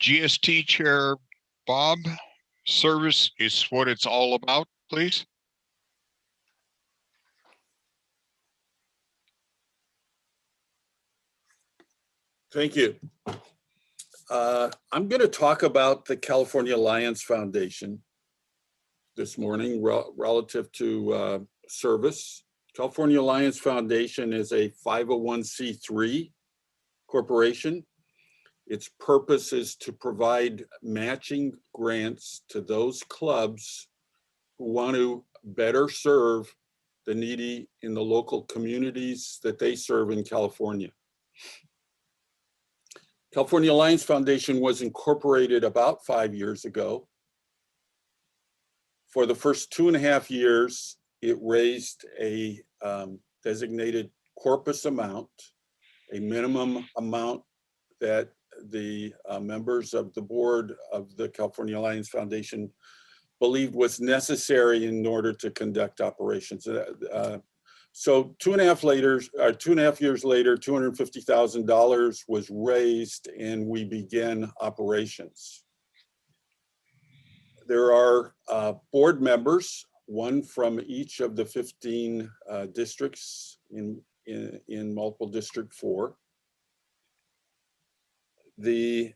GST Chair Bob, service is what it's all about, please. Thank you. I'm going to talk about the California Lions Foundation this morning relative to service. California Lions Foundation is a 501c3 corporation. Its purpose is to provide matching grants to those clubs who want to better serve the needy in the local communities that they serve in California. California Lions Foundation was incorporated about 5 years ago. For the first 2.5 years, it raised a designated corpus amount, a minimum amount that the members of the board of the California Lions Foundation believed was necessary in order to conduct operations. So 2.5 years later, $250,000 was raised and we began operations. There are board members, one from each of the 15 districts in multiple District 4. The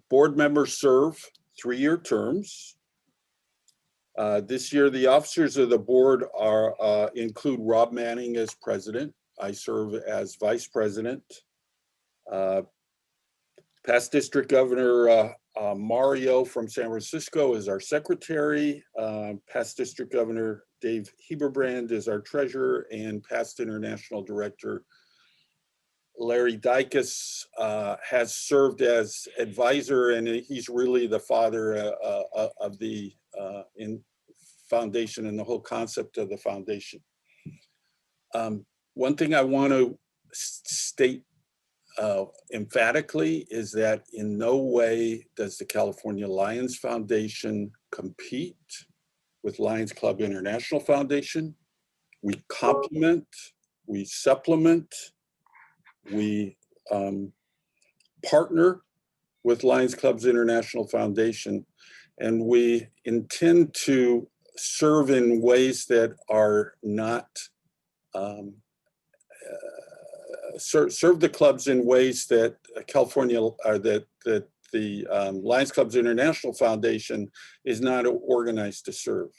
board members serve 3-year terms. This year, the officers of the board include Rob Manning as president. I serve as vice president. Past District Governor Mario from San Francisco is our secretary. Past District Governor Dave Heberbrand is our treasurer, and past International Director Larry Dykes has served as advisor, and he's really the father of the foundation and the whole concept of the foundation. One thing I want to state emphatically is that in no way does the California Lions Foundation compete with Lions Club International Foundation. We complement, we supplement, we partner with Lions Clubs International Foundation, and we intend to serve in ways that are not, serve the clubs in ways that that the Lions Clubs International Foundation is not organized to serve.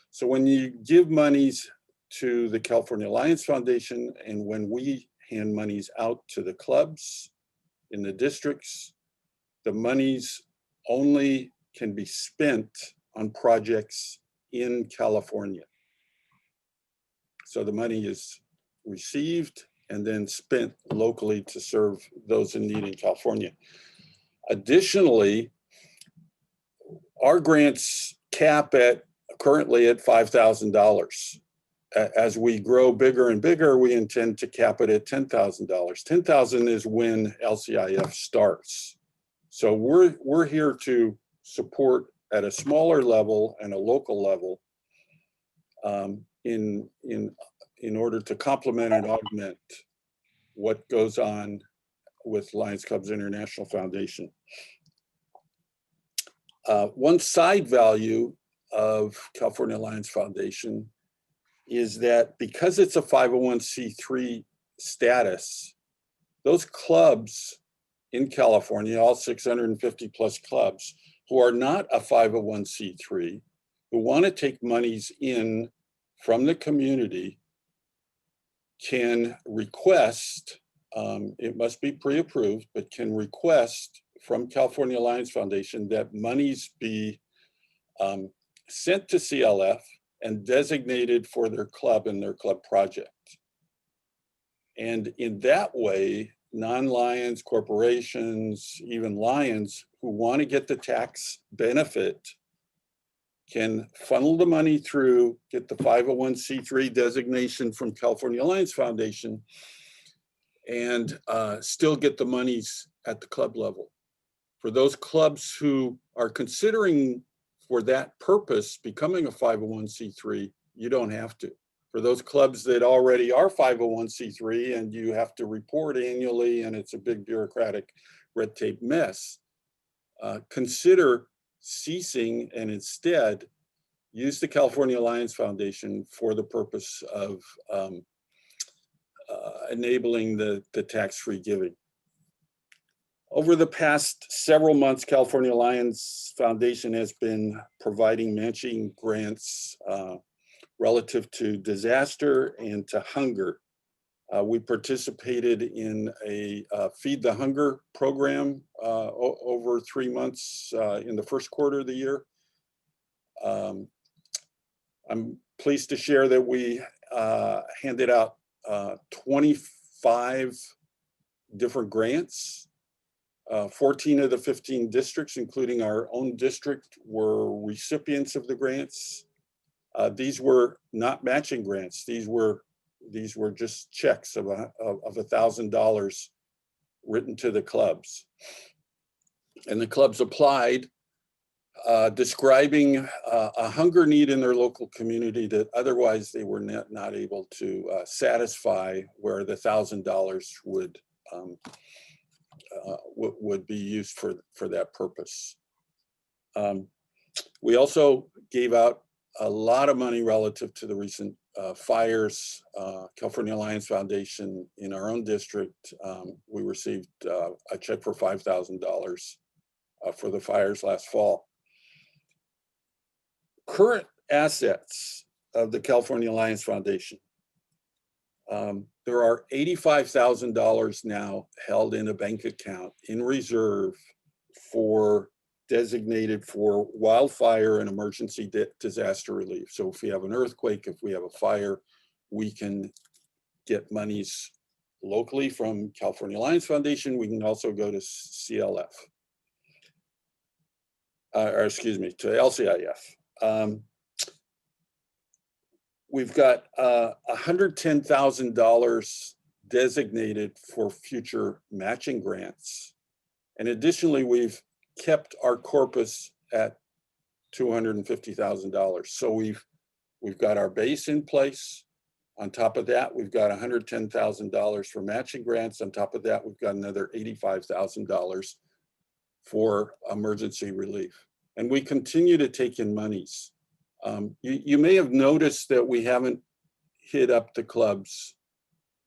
So when you give monies to the California Lions Foundation and when we hand monies out to the clubs in the districts, the monies only can be spent on projects in California. So the money is received and then spent locally to serve those in need in California. Additionally, our grants cap currently at $5,000. As we grow bigger and bigger, we intend to cap it at $10,000. $10,000 is when LCIF starts. So we're here to support at a smaller level and a local level in order to complement and augment what goes on with Lions Clubs International Foundation. One side value of California Lions Foundation is that because it's a 501c3 status, those clubs in California, all 650 plus clubs who are not a 501c3, who want to take monies in from the community can request, it must be pre-approved, but can request from California Alliance Foundation that monies be sent to CLF and designated for their club and their club project. And in that way, non-Lions corporations, even Lions who want to get the tax benefit can funnel the money through, get the 501c3 designation from California Alliance Foundation, and still get the monies at the club level. For those clubs who are considering for that purpose becoming a 501c3, you don't have to. For those clubs that already are 501c3 and you have to report annually and it's a big bureaucratic red tape mess, consider ceasing and instead use the California Alliance Foundation for the purpose of enabling the tax-free giving. Over the past several months, California Alliance Foundation has been providing matching grants relative to disaster and to hunger. We participated in a Feed the Hunger program over 3 months in the first quarter of the year. I'm pleased to share that we handed out 25 different grants. 14 of the 15 districts, including our own district, were recipients of the grants. These were not matching grants. These were just checks of $1,000 written to the clubs. And the clubs applied, describing a hunger need in their local community that otherwise they were not able to satisfy, where the $1,000 would be used for that purpose. We also gave out a lot of money relative to the recent fires. California Alliance Foundation in our own district, we received a check for $5,000 for the fires last fall. Current assets of the California Alliance Foundation. There are $85,000 now held in a bank account in reserve designated for wildfire and emergency disaster relief. So if we have an earthquake, if we have a fire, we can get monies locally from California Alliance Foundation. We can also go to CLF, or excuse me, to LCIF. We've got $110,000 designated for future matching grants. And additionally, we've kept our corpus at $250,000. So we've got our base in place. On top of that, we've got $110,000 for matching grants. On top of that, we've got another $85,000 for emergency relief. And we continue to take in monies. You may have noticed that we haven't hit up the clubs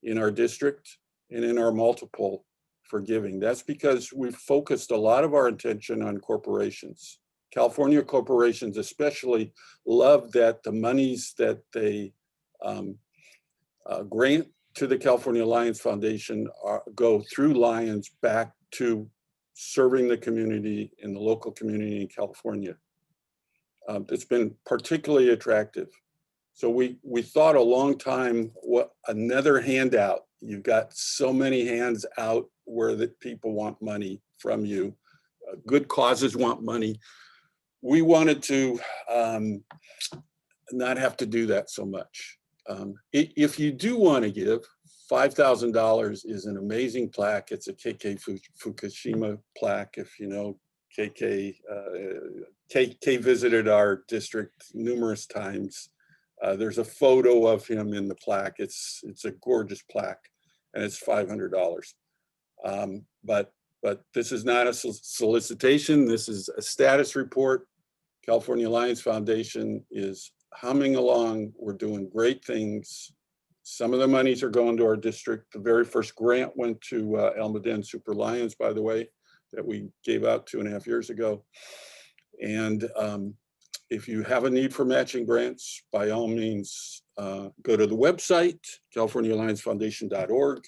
in our district and in our multiple for giving. That's because we've focused a lot of our attention on corporations. California corporations especially love that the monies that they grant to the California Alliance Foundation go through Lions back to serving the community in the local community in California. It's been particularly attractive. So we thought a long time, what another handout. You've got so many hands out where that people want money from you. Good causes want money. We wanted to not have to do that so much. If you do want to give, $5,000 is an amazing plaque. It's a KK Fukushima plaque. If you know, KK visited our district numerous times. There's a photo of him in the plaque. It's a gorgeous plaque, and it's $500. But this is not a solicitation. This is a status report. California Alliance Foundation is humming along. We're doing great things. Some of the monies are going to our district. The very first grant went to Almaden Super Lions, by the way, that we gave out 2.5 years ago. And if you have a need for matching grants, by all means, go to the website, californiaalliancefoundation.org.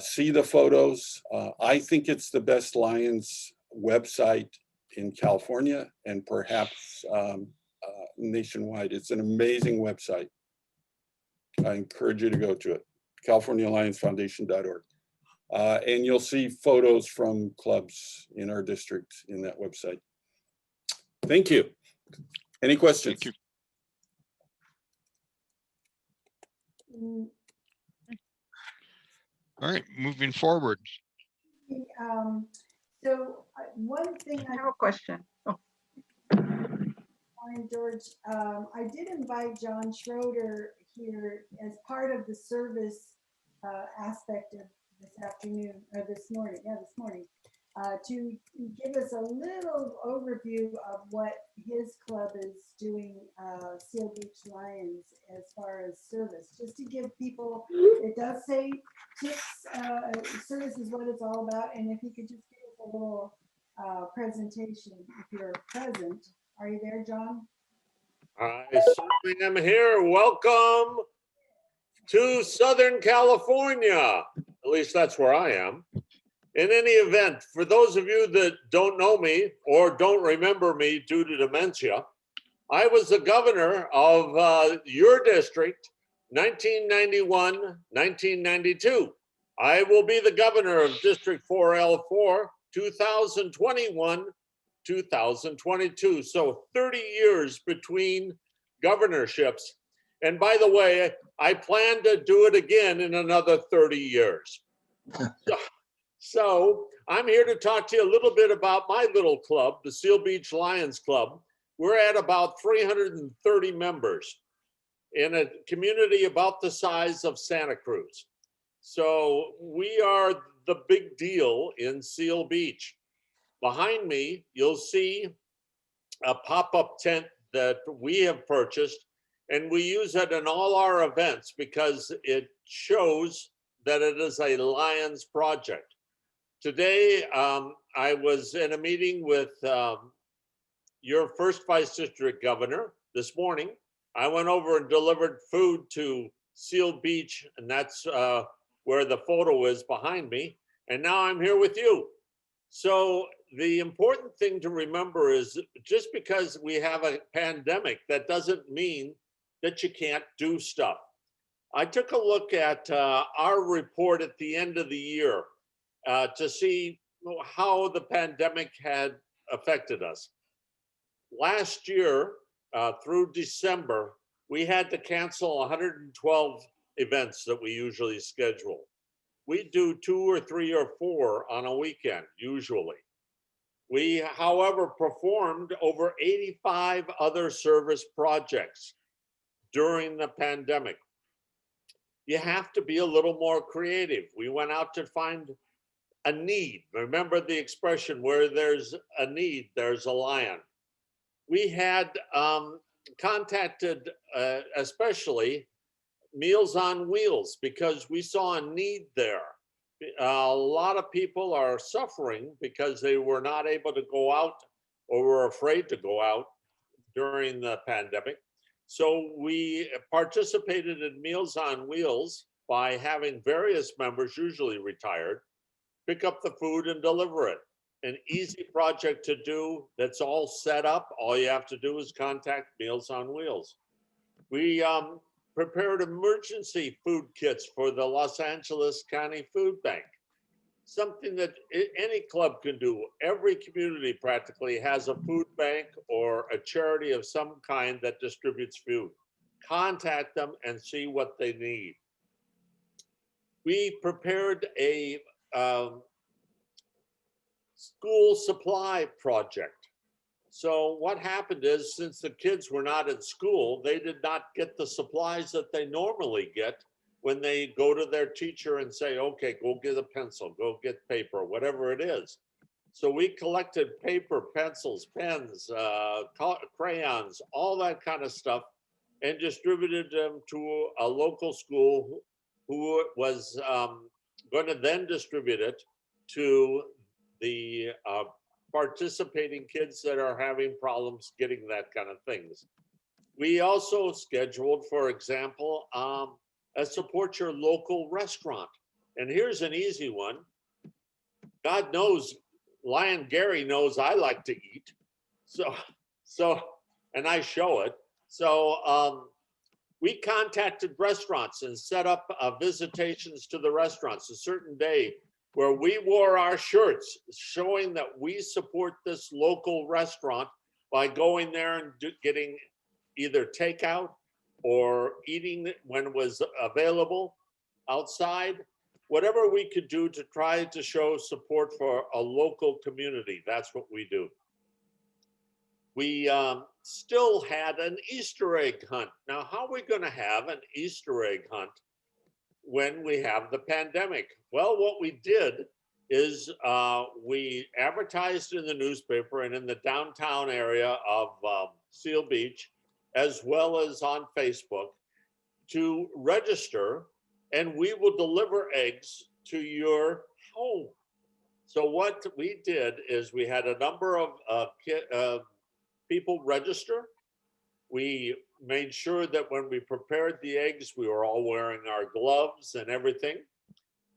see the photos. I think it's the best Lions website in California and perhaps nationwide. It's an amazing website. I encourage you to go to it, CaliforniaLionsFoundation.org. And you'll see photos from clubs in our district in that website. Thank you. Any questions? Thank you. All right, moving forward. So one thing I have a question. Oh. Morning, George. I did invite John Schroeder here as part of the service aspect of this afternoon, or this morning, to give us a little overview of what his club is doing, Seal Beach Lions, as far as service, just to give people, it does say tips, service is what it's all about, and if you could just give us a little presentation if you're present. Are you there, John? I certainly am here. Welcome to Southern California. At least that's where I am. In any event, for those of you that don't know me or don't remember me due to dementia, I was the governor of your district, 1991, 1992. I will be the governor of District 4L4, 2021, 2022. So 30 years between governorships. And by the way, I plan to do it again in another 30 years. So I'm here to talk to you a little bit about my little club, the Seal Beach Lions Club. We're at about 330 members in a community about the size of Santa Cruz. So we are the big deal in Seal Beach. Behind me, you'll see a pop-up tent that we have purchased, and we use it in all our events because it shows that it is a Lions project. Today, I was in a meeting with your first Vice District Governor this morning. I went over and delivered food to Seal Beach, and that's where the photo is behind me. And now I'm here with you. So the important thing to remember is just because we have a pandemic, that doesn't mean that you can't do stuff. I took a look at our report at the end of the year to see how the pandemic had affected us. Last year, through December, we had to cancel 112 events that we usually schedule. We do 2 or 3 or 4 on a weekend, usually. We, however, performed over 85 other service projects during the pandemic. You have to be a little more creative. We went out to find a need. Remember the expression, where there's a need, there's a lion. We had contacted especially Meals on Wheels because we saw a need there. A lot of people are suffering because they were not able to go out or were afraid to go out during the pandemic. So we participated in Meals on Wheels by having various members, usually retired, pick up the food and deliver it. An easy project to do that's all set up. All you have to do is contact Meals on Wheels. We prepared emergency food kits for the Los Angeles County Food Bank. Something that any club can do. Every community practically has a food bank or a charity of some kind that distributes food. Contact them and see what they need. We prepared a school supply project. So what happened is, since the kids were not in school, they did not get the supplies that they normally get when they go to their teacher and say, okay, go get a pencil, go get paper, whatever it is. So we collected paper, pencils, pens, crayons, all that kind of stuff, and distributed them to a local school who was going to then distribute it to the participating kids that are having problems getting that kind of things. We also scheduled, for example, a support your local restaurant. And here's an easy one. God knows, Lion Gary knows I like to eat. And I show it. So we contacted restaurants and set up visitations to the restaurants a certain day where we wore our shirts showing that we support this local restaurant by going there and getting either takeout or eating when it was available outside. Whatever we could do to try to show support for a local community, that's what we do. We still had an Easter egg hunt. Now, how are we going to have an Easter egg hunt when we have the pandemic? Well, what we did is we advertised in the newspaper and in the downtown area of Seal Beach, as well as on Facebook, to register, and we will deliver eggs to your home. So what we did is we had a number of people register. We made sure that when we prepared the eggs, we were all wearing our gloves and everything.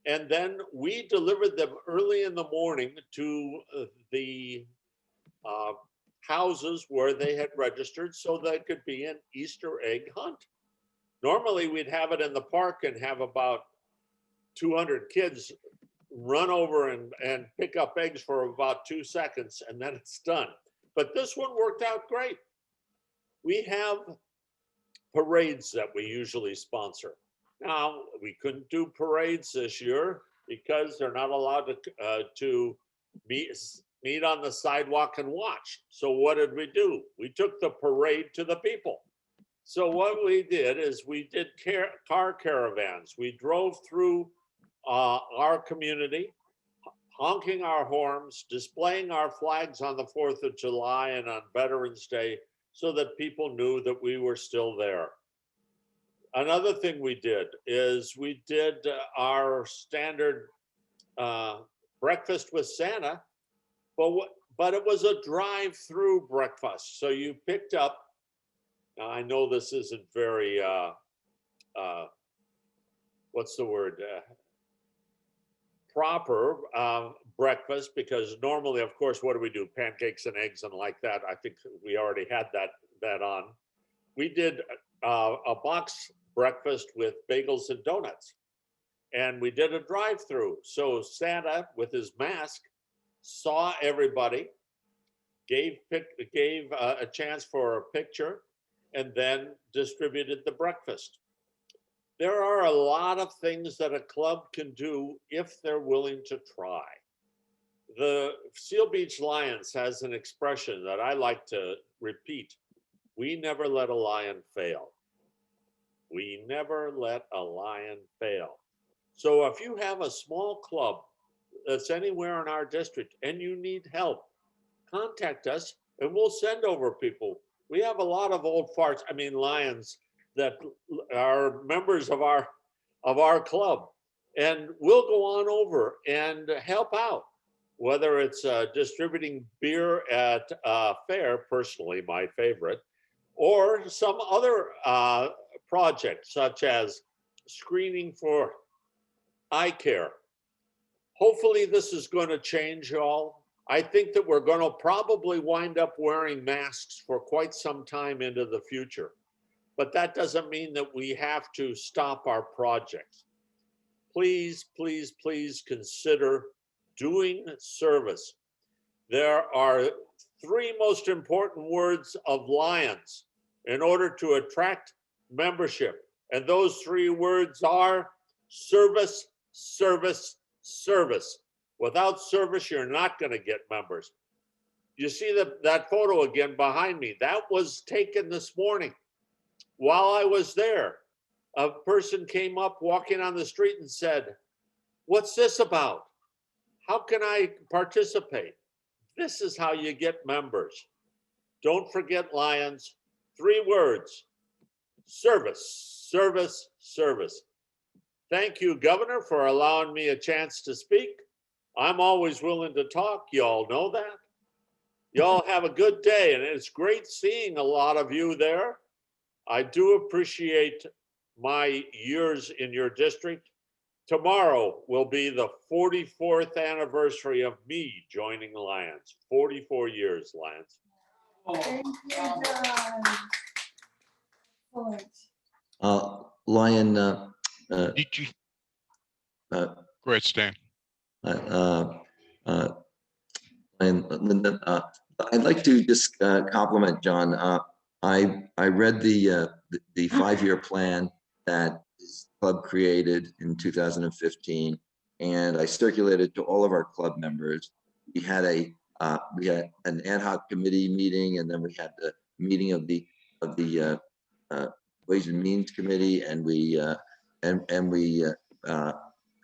And then we delivered them early in the morning to the houses where they had registered so that it could be an Easter egg hunt. Normally we'd have it in the park and have about 200 kids run over and pick up eggs for about 2 seconds, and then it's done. But this one worked out great. We have parades that we usually sponsor. Now, we couldn't do parades this year because they're not allowed to meet on the sidewalk and watch. So what did we do? We took the parade to the people. So what we did is we did car caravans. We drove through our community, honking our horns, displaying our flags on the 4th of July and on Veterans Day so that people knew that we were still there. Another thing we did is we did our standard breakfast with Santa, but it was a drive-through breakfast. So you picked up, now I know this isn't very, what's the word? Proper breakfast, because normally, of course, what do? Pancakes and eggs and like that. I think we already had that on. We did a box breakfast with bagels and donuts, and we did a drive-through. So Santa, with his mask, saw everybody, gave a chance for a picture, and then distributed the breakfast. There are a lot of things that a club can do if they're willing to try. The Seal Beach Lions has an expression that I like to repeat. We never let a lion fail. We never let a lion fail. So if you have a small club that's anywhere in our district and you need help, contact us and we'll send over people. We have a lot of old farts, lions that are members of our club, and we'll go on over and help out, whether it's distributing beer at a fair, personally my favorite, or some other project such as screening for eye care. Hopefully this is going to change, y'all. I think that we're going to probably wind up wearing masks for quite some time into the future. But that doesn't mean that we have to stop our projects. Please, please, please consider doing service. There are 3 most important words of Lions in order to attract membership. And those 3 words are service, service, service. Without service, you're not going to get members. You see that photo again behind me? That was taken this morning. While I was there, a person came up walking on the street and said, "What's this about? How can I participate?" This is how you get members. Don't forget, Lions, 3 words: service, service, service. Thank you, Governor, for allowing me a chance to speak. I'm always willing to talk. Y'all know that. Y'all have a good day, and it's great seeing a lot of you there. I do appreciate my years in your district. tomorrow will be the 44th anniversary of me joining Lions. 44 years, Lions. Thank you, John. Excellent. Lion, Did you? Go ahead, Stan. And Linda, I'd like to just compliment John. I read the 5-year plan that his club created in 2015, and I circulated to all of our club members. We had an ad hoc committee meeting, and then we had the meeting of the Ways and Means Committee, and we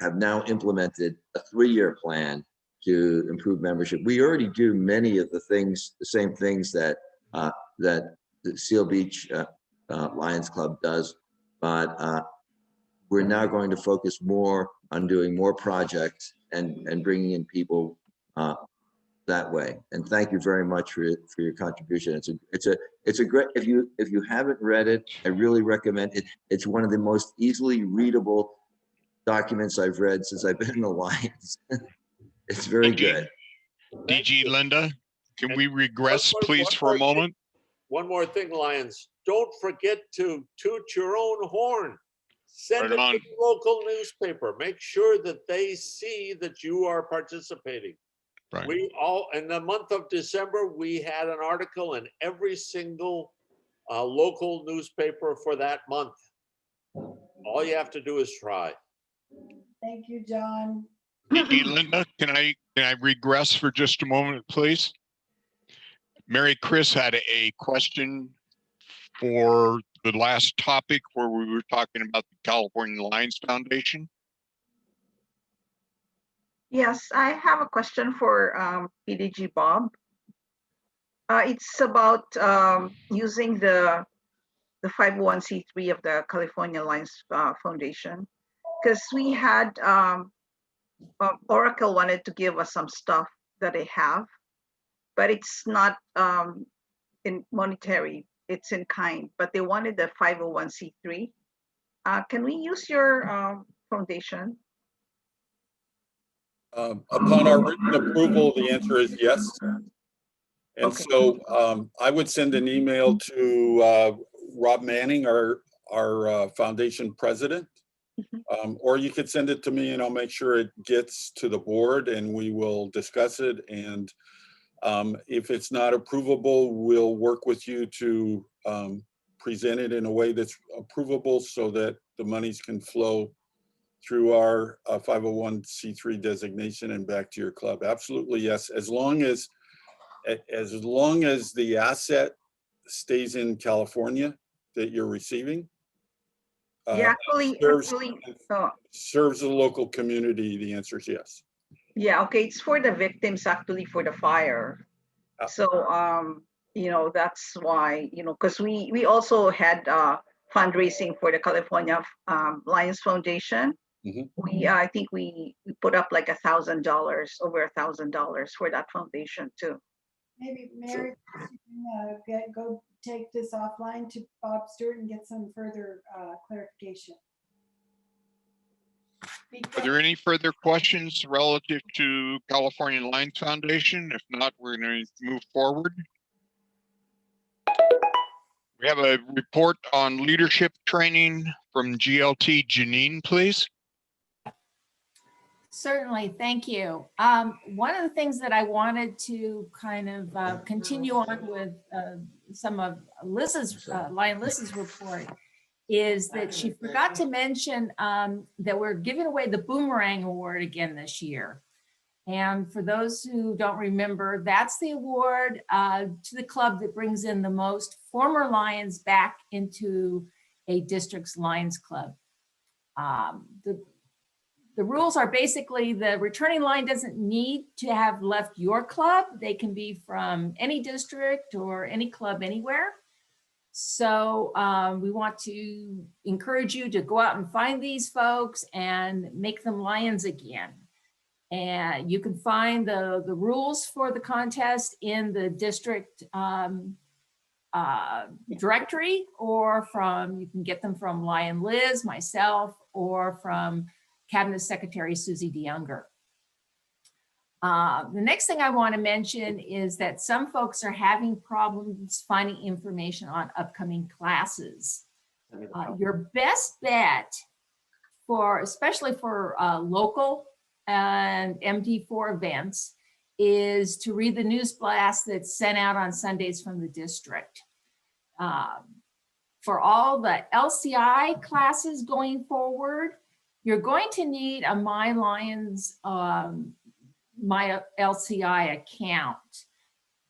have now implemented a 3-year plan to improve membership. We already do many of the same things that the Seal Beach Lions Club does, but we're now going to focus more on doing more projects and bringing in people that way. And thank you very much for your contribution. It's a great, if you haven't read it, I really recommend it. It's one of the most easily readable documents I've read since I've been in the Lions. It's very good. DG Linda, can we regress, please, one for more a moment? One more thing, Lions. Don't forget to toot your own horn. Send it to the local newspaper. Make sure that they see that you are participating. Right. We all, in the month of December, we had an article in every single local newspaper for that month. All you have to do is try. Thank you, John. DG Linda, can I regress for just a moment, please? Mary Chris had a question for the last topic where we were talking about the California Lions Foundation. Yes, I have a question for PDG Bob. It's about using the 501c3 of the California Lions Foundation, because we had Oracle wanted to give us some stuff that they have, but it's not in monetary, it's in kind, but they wanted the 501c3. Can we use your foundation? Upon our written approval, the answer is yes. And so I would send an email to Rob Manning, our foundation president, or you could send it to me and I'll make sure it gets to the board and we will discuss it. And if it's not approvable, we'll work with you to present it in a way that's approvable so that the monies can flow through our 501c3 designation and back to your club. Absolutely, yes. As long as the asset stays in California that you're receiving, Yeah, serves the local community, the answer is yes. Yeah, okay, it's for the victims, actually, for the fire. So, that's why, because we also had fundraising for the California Lions Foundation. I think we put up like $1,000, over $1,000 for that foundation too. Maybe Mary, you can go take this offline to Bob Stewart and get some further clarification. Are there any further questions relative to California Lions Foundation? If not, we're going to move forward. We have a report on leadership training from GLT. Janine, please. Certainly, thank you. One of the things that I wanted to kind of continue on with some of Lion Liz's report is that she forgot to mention that we're giving away the Boomerang Award again this year. And for those who don't remember, that's the award to the club that brings in the most former Lions back into a district's Lions club. The rules are basically the returning Lion doesn't need to have left your club. They can be from any district or any club anywhere. So we want to encourage you to go out and find these folks and make them Lions again. And you can find the rules for the contest in the district directory, or you can get them from Lion Liz, myself, or from Cabinet Secretary Susie DeYounger. The next thing I want to mention is that some folks are having problems finding information on upcoming classes. Your best bet for, especially for local and MD4 events, is to read the news blast that's sent out on Sundays from the district. For all the LCI classes going forward, you're going to need a My Lions My LCI account.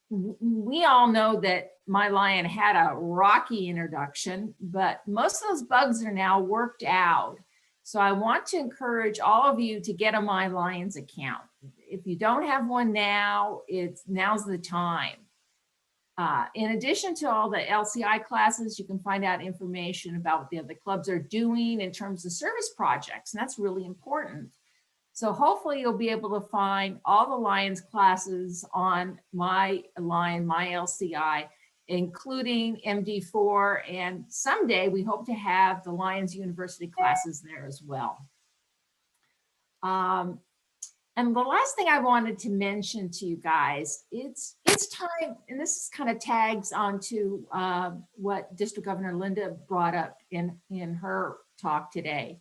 We all know that My Lion had a rocky introduction, but most of those bugs are now worked out. So I want to encourage all of you to get a My Lions account. If you don't have one now, now's the time. In addition to all the LCI classes, you can find out information about what the other clubs are doing in terms of service projects, and that's really important. So hopefully you'll be able to find all the Lions classes on My Lion, My LCI, including MD4, and someday we hope to have the Lions University classes there as well. And the last thing I wanted to mention to you guys, it's time, and this kind of tags onto what District Governor Linda brought up in her talk today.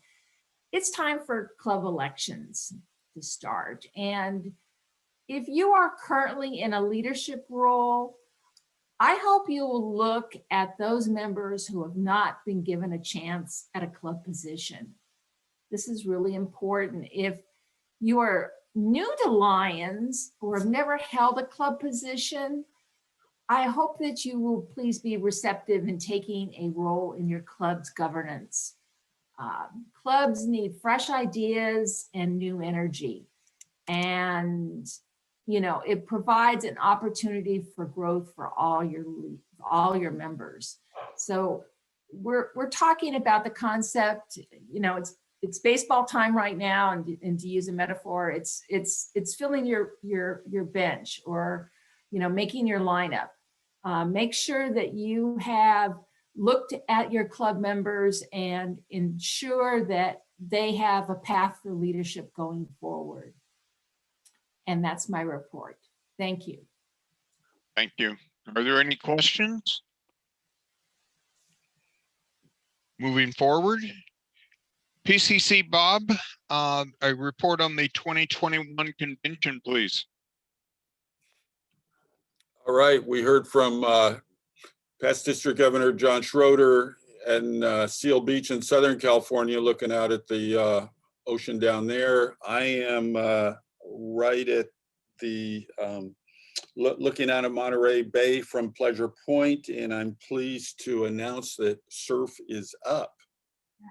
It's time for club elections to start. And if you are currently in a leadership role, I hope you will look at those members who have not been given a chance at a club position. This is really important. If you are new to Lions or have never held a club position, I hope that you will please be receptive in taking a role in your club's governance. Clubs need fresh ideas and new energy. And, you know, it provides an opportunity for growth for all your members. So we're talking about the concept, you know, it's baseball time right now, and to use a metaphor, it's filling your bench, or, you know, making your lineup. Make sure that you have looked at your club members and ensure that they have a path for leadership going forward. And that's my report. Thank you. Thank you. Are there any questions? Moving forward, PCC Bob, a report on the 2021 convention, please. All right, we heard from past District Governor John Schroeder and Seal Beach in Southern California, looking out at the ocean down there. I am right at the looking out at Monterey Bay from Pleasure Point, and I'm pleased to announce that surf is up.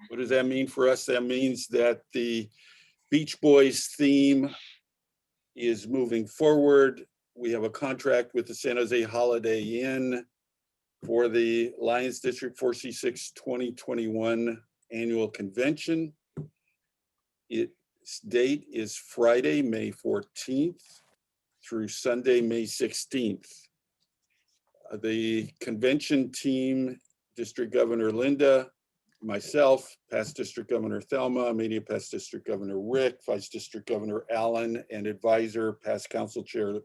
What does that mean for us? That means that the Beach Boys theme is moving forward. We have a contract with the San Jose Holiday Inn for the Lions District 4C6 2021 annual convention. Its date is Friday, May 14th through Sunday, May 16th. The convention team, District Governor Linda, myself, past District Governor Thelma, immediate past District Governor Rick, Vice District Governor Allen, and advisor, past Council Chair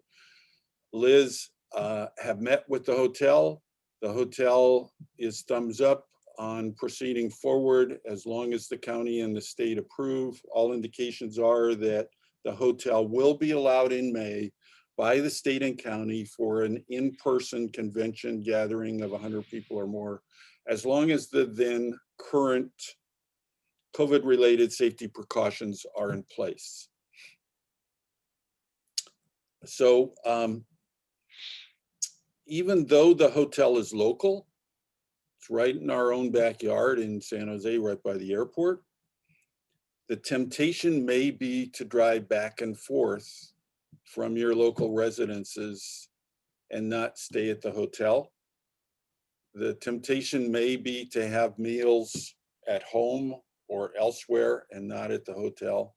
Liz, have met with the hotel. The hotel is thumbs up on proceeding forward as long as the county and the state approve. All indications are that the hotel will be allowed in May by the state and county for an in-person convention gathering of 100 people or more, as long as the then current COVID-related safety precautions are in place. So even though the hotel is local, it's right in our own backyard in San Jose, right by the airport, the temptation may be to drive back and forth from your local residences and not stay at the hotel. The temptation may be to have meals at home or elsewhere and not at the hotel.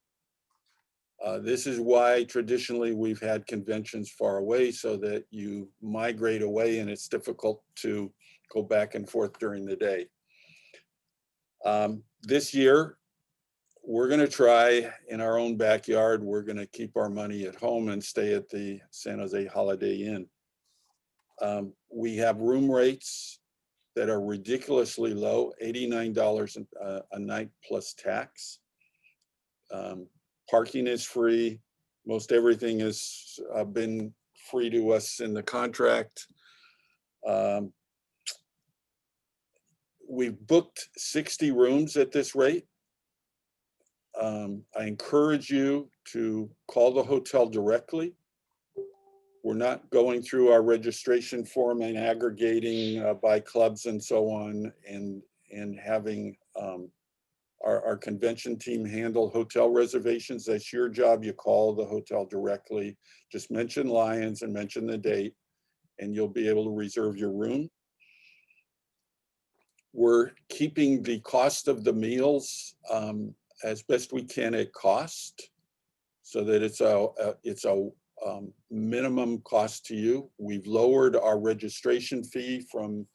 This is why traditionally we've had conventions far away, so that you migrate away and it's difficult to go back and forth during the day. This year, we're going to try in our own backyard. We're going to keep our money at home and stay at the San Jose Holiday Inn. We have room rates that are ridiculously low, $89 a night plus tax. Parking is free. Most everything has been free to us in the contract. We've booked 60 rooms at this rate. I encourage you to call the hotel directly. We're not going through our registration form and aggregating by clubs and so on, and having our convention team handle hotel reservations. That's your job. You call the hotel directly. Just mention Lions and mention the date, and you'll be able to reserve your room. We're keeping the cost of the meals as best we can at cost, so that it's a minimum cost to you. We've lowered our registration fee from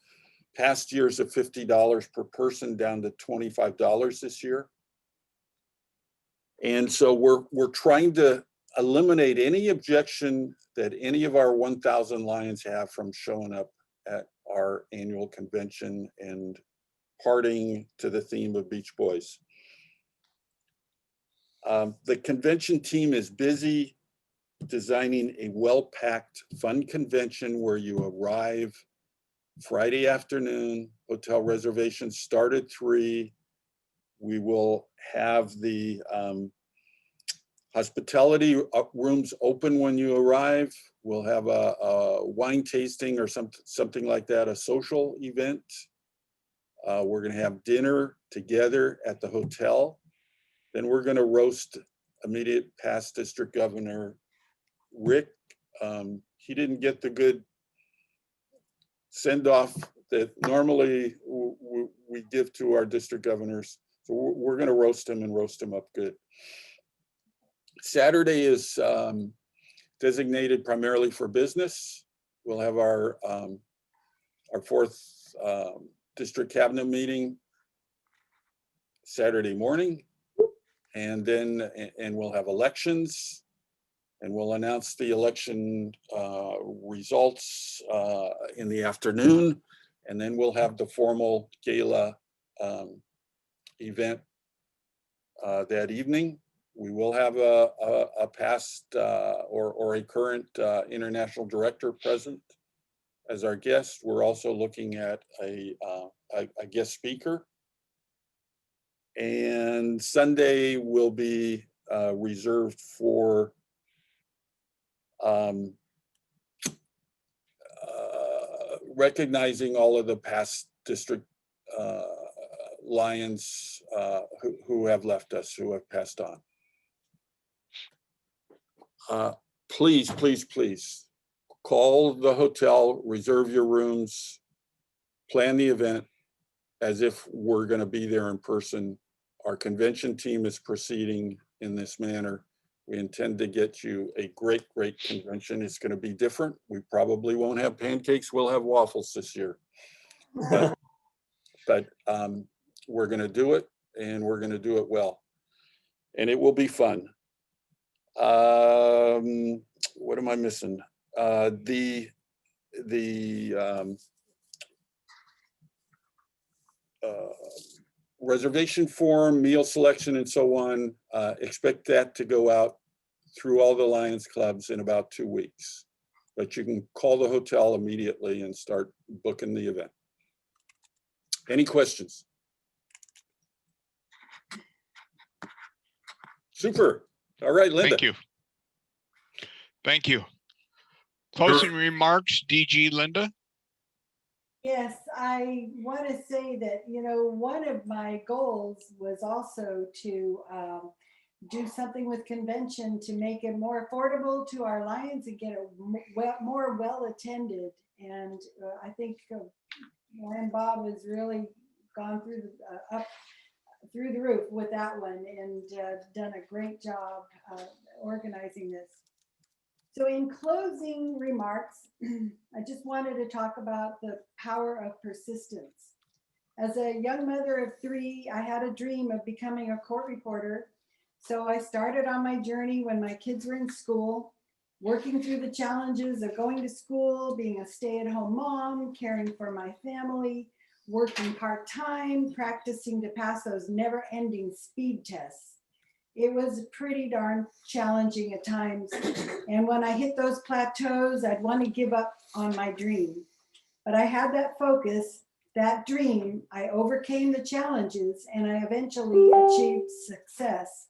past years of $50 per person down to $25 this year. And so we're trying to eliminate any objection that any of our 1,000 Lions have from showing up at our annual convention and partying to the theme of Beach Boys. The convention team is busy designing a well-packed, fun convention where you arrive Friday afternoon. Hotel reservations start at 3. We will have the hospitality rooms open when you arrive. We'll have a wine tasting or something like that, a social event. We're going to have dinner together at the hotel. Then we're going to roast immediate past district governor Rick. He didn't get the good send off that normally we give to our district governors. So we're going to roast him and roast him up good. Saturday is designated primarily for business. We'll have our 4th district cabinet meeting Saturday morning, and we'll have elections, and we'll announce the election results in the afternoon, and then we'll have the formal gala event that evening. We will have a past or a current international director present as our guest. We're also looking at a guest speaker. And Sunday will be reserved for recognizing all of the past district Lions who have left us, who have passed on. Please, please, please call the hotel, reserve your rooms, plan the event as if we're going to be there in person. Our convention team is proceeding in this manner. We intend to get you a great, great convention. It's going to be different. We probably won't have pancakes. We'll have waffles this year. But we're going to do it, and we're going to do it well. And it will be fun. What am I missing? The reservation form, meal selection, and so on, expect that to go out through all the Lions clubs in about 2 weeks. But you can call the hotel immediately and start booking the event. Any questions? Super. All right, Linda. Thank you. Thank you. Closing remarks, DG Linda. Yes, I want to say that, one of my goals was also to do something with convention to make it more affordable to our Lions and get it more well attended. And I think Lion Bob has really gone through up through the roof with that one, and done a great job organizing this. So in closing remarks, I just wanted to talk about the power of persistence. As a young mother of 3, I had a dream of becoming a court reporter. So I started on my journey when my kids were in school, working through the challenges of going to school, being a stay-at-home mom, caring for my family, working part-time, practicing to pass those never-ending speed tests. It was pretty darn challenging at times. And when I hit those plateaus, I'd want to give up on my dream. But I had that focus, that dream. I overcame the challenges and I eventually achieved success.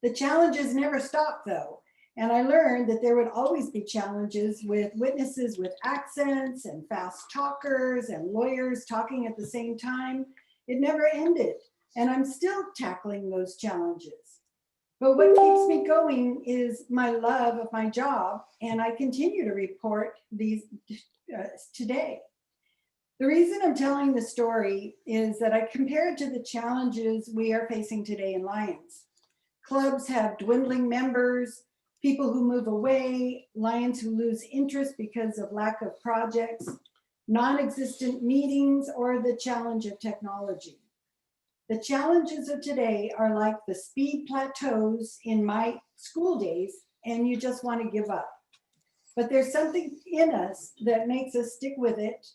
The challenges never stopped though. And I learned that there would always be challenges with witnesses with accents and fast talkers and lawyers talking at the same time. It never ended. And I'm still tackling those challenges. But what keeps me going is my love of my job. And I continue to report these today. The reason I'm telling the story is that I compare it to the challenges we are facing today in Lions. Clubs have dwindling members, people who move away, Lions who lose interest because of lack of projects, non-existent meetings, or the challenge of technology. The challenges of today are like the speed plateaus in my school days, and you just want to give up. But there's something in us that makes us stick with it.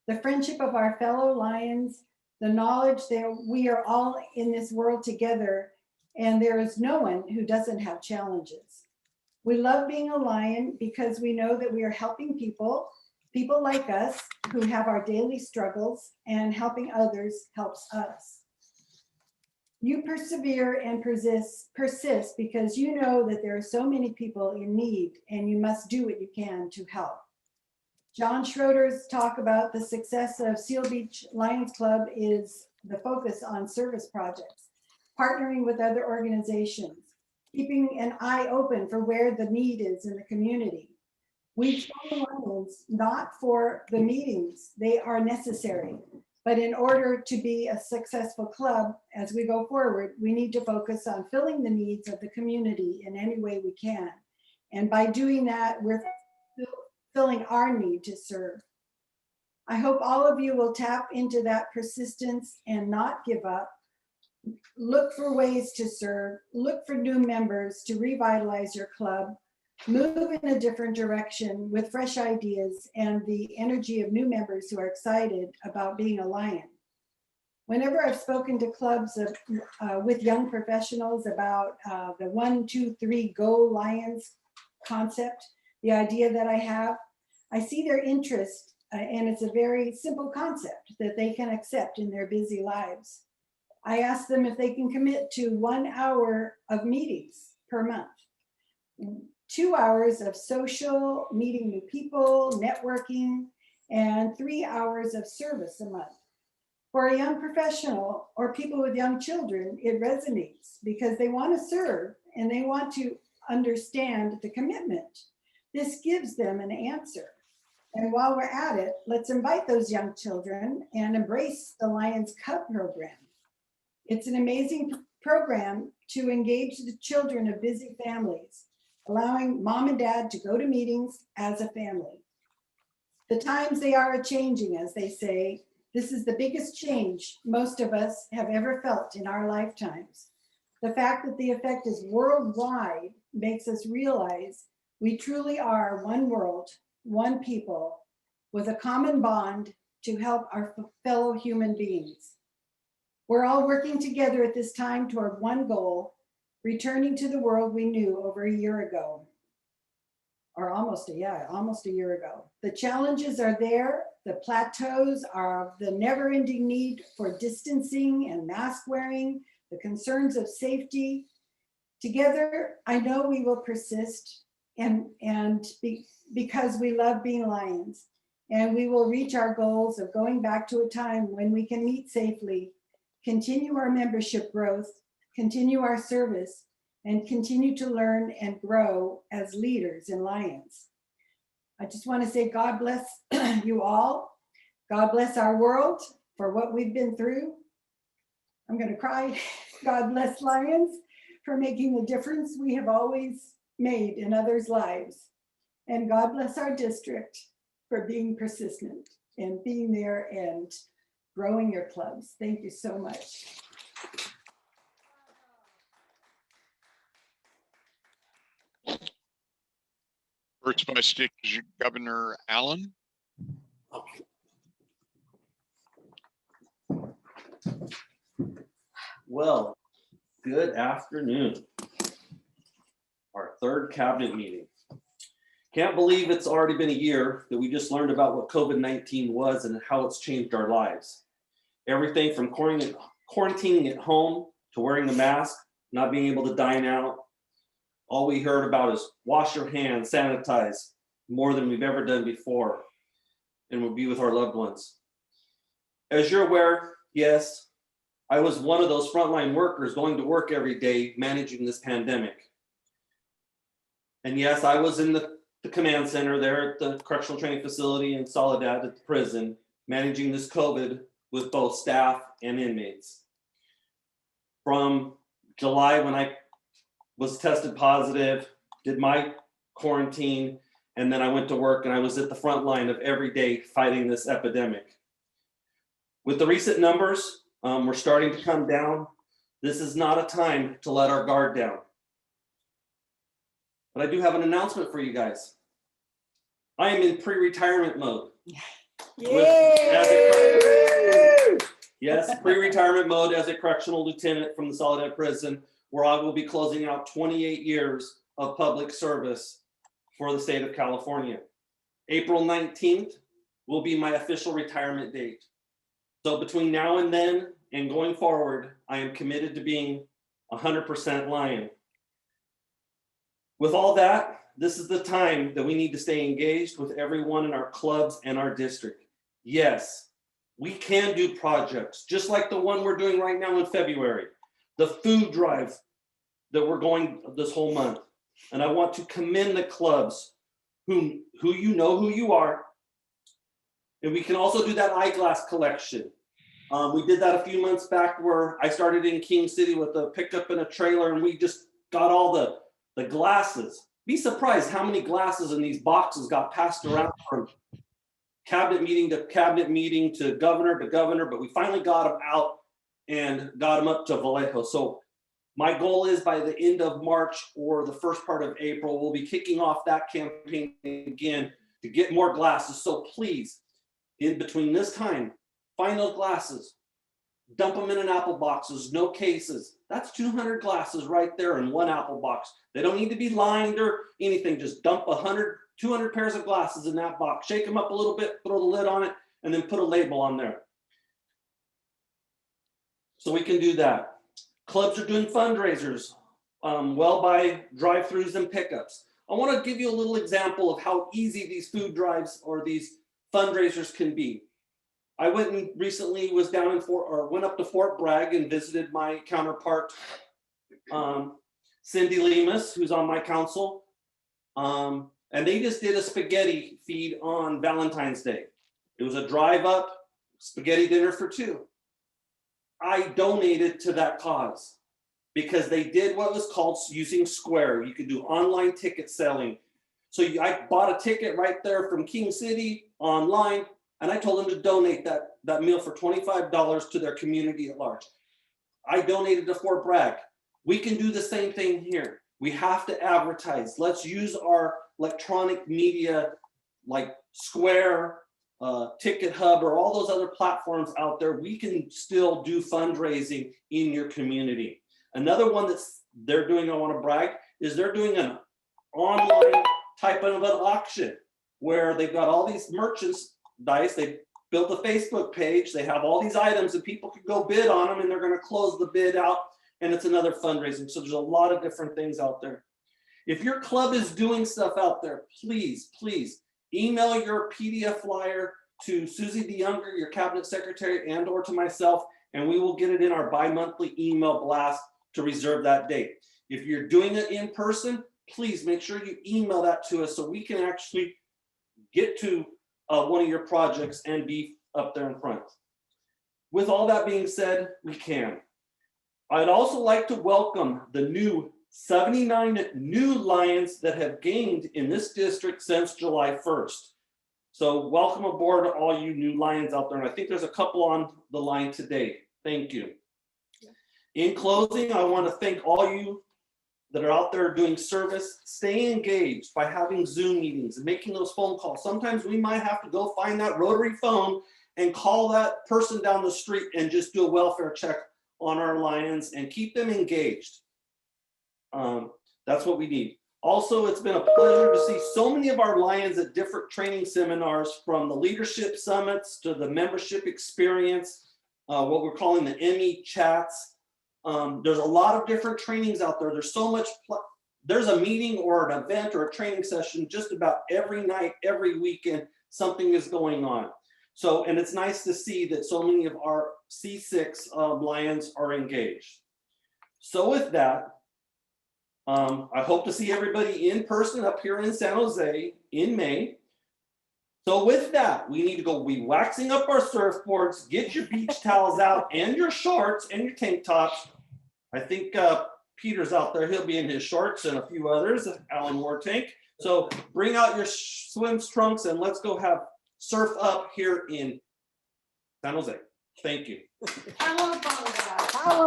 The friendship of our fellow Lions, the knowledge that we are all in this world together, and there is no one who doesn't have challenges. We love being a Lion because we know that we are helping people like us who have our daily struggles, and helping others helps us. You persevere and persist because you know that there are so many people in need and you must do what you can to help. John Schroeder's talk about the success of Seal Beach Lions Club is the focus on service projects, partnering with other organizations, keeping an eye open for where the need is in the community. We join Lions not for the meetings, they are necessary. But in order to be a successful club, as we go forward, we need to focus on filling the needs of the community in any way we can. And by doing that, we're filling our need to serve. I hope all of you will tap into that persistence and not give up. Look for ways to serve, look for new members to revitalize your club, move in a different direction with fresh ideas and the energy of new members who are excited about being a Lion. Whenever I've spoken to clubs with young professionals about the 1, 2, 3 Go Lions concept, the idea that I have, I see their interest and it's a very simple concept that they can accept in their busy lives. I ask them if they can commit to 1 hour of meetings per month. 2 hours of social, meeting new people, networking, and 3 hours of service a month. For a young professional or people with young children, it resonates because they want to serve and they want to understand the commitment. This gives them an answer. And while we're at it, let's invite those young children and embrace the Lions Cub program. It's an amazing program to engage the children of busy families, allowing mom and dad to go to meetings as a family. The times they are a-changing, as they say. This is the biggest change most of us have ever felt in our lifetimes. The fact that the effect is worldwide makes us realize we truly are one world, one people, with a common bond to help our fellow human beings. We're all working together at this time toward one goal, returning to the world we knew over a year ago. Or almost a year ago. The challenges are there. The plateaus are the never-ending need for distancing and mask wearing, the concerns of safety. Together, I know we will persist because we love being Lions, and we will reach our goals of going back to a time when we can meet safely, continue our membership growth, continue our service, and continue to learn and grow as leaders in Lions. I just want to say God bless you all. God bless our world for what we've been through. I'm going to cry. God bless Lions for making the difference we have always made in others' lives. And God bless our district for being persistent and being there and growing your clubs. Thank you so much. First by State Governor Allen. Well, good afternoon. Our third cabinet meeting. Can't believe it's already been a year that we just learned about what COVID-19 was and how it's changed our lives. Everything from quarantining at home to wearing a mask, not being able to dine out. All we heard about is wash your hands, sanitize, more than we've ever done before, and we'll be with our loved ones. As you're aware, yes, I was one of those frontline workers going to work every day managing this pandemic. And yes, I was in the command center there at the correctional training facility in Soledad at the prison, managing this COVID with both staff and inmates. From July, when I was tested positive, did my quarantine, and then I went to work and I was at the front line of every day fighting this epidemic. With the recent numbers, we're starting to come down. This is not a time to let our guard down. But I do have an announcement for you guys. I am in pre-retirement mode. Yes, pre-retirement mode as a correctional lieutenant from the Soledad prison, where I will be closing out 28 years of public service for the state of California. April 19th will be my official retirement date. So between now and then and going forward, I am committed to being 100% Lion. With all that, this is the time that we need to stay engaged with everyone in our clubs and our district. Yes, we can do projects, just like the one we're doing right now in February, the food drive that we're going this whole month. And I want to commend the clubs who you know who you are. And we can also do that eyeglass collection. We did that a few months back where I started in King City with a pickup and a trailer, and we just got all the glasses. Be surprised how many glasses in these boxes got passed around from cabinet meeting to governor, but we finally got them out and got them up to Vallejo. So my goal is by the end of March or the first part of April, we'll be kicking off that campaign again to get more glasses. So please, in between this time, find those glasses, dump them in an apple boxes, no cases. That's 200 glasses right there in one apple box. They don't need to be lined or anything. Just dump 200 pairs of glasses in that box, shake them up a little bit, throw the lid on it, and then put a label on there. So we can do that. Clubs are doing fundraisers, well by drive-throughs and pickups. I want to give you a little example of how easy these food drives or these fundraisers can be. I went and recently was down in went up to Fort Bragg and visited my counterpart, Cindy Lemus, who's on my council. And they just did a spaghetti feed on Valentine's Day. It was a drive up spaghetti dinner for two. I donated to that cause because they did what was called using Square. You could do online ticket selling. So I bought a ticket right there from King City online, and I told them to donate that meal for $25 to their community at large. I donated to Fort Bragg. We can do the same thing here. We have to advertise. Let's use our electronic media like Square, Ticket Hub, or all those other platforms out there. We can still do fundraising in your community. Another one they're doing, I want to brag, is they're doing an online type of an auction where they've got all these merchandise. They built a Facebook page. They have all these items and people can go bid on them, and they're going to close the bid out, and it's another fundraising. So there's a lot of different things out there. If your club is doing stuff out there, please, please email your PDF flyer to Susie DeYounger, your cabinet secretary, and or to myself, and we will get it in our bi-monthly email blast to reserve that date. If you're doing it in person, please make sure you email that to us so we can actually get to one of your projects and be up there in front. With all that being said, we can. I'd also like to welcome the 79 new Lions that have gained in this district since July 1st. So welcome aboard all you new Lions out there. And I think there's a couple on the line today. Thank you. In closing, I want to thank all you that are out there doing service. Stay engaged by having Zoom meetings and making those phone calls. Sometimes we might have to go find that rotary phone and call that person down the street and just do a welfare check on our Lions and keep them engaged. That's what we need. Also, it's been a pleasure to see so many of our Lions at different training seminars, from the leadership summits to the membership experience, what we're calling the ME chats. There's a lot of different trainings out there. There's so much, there's a meeting or an event or a training session just about every night, every weekend, something is going on. So, and it's nice to see that so many of our C6 Lions are engaged. So with that, I hope to see everybody in person up here in San Jose in May. So with that, we need to go be waxing up our surfboards, get your beach towels out and your shorts and your tank tops. I think Peter's out there. He'll be in his shorts and a few others, Alan Wartank. So bring out your swim trunks and let's go have surf up here in San Jose. Thank you.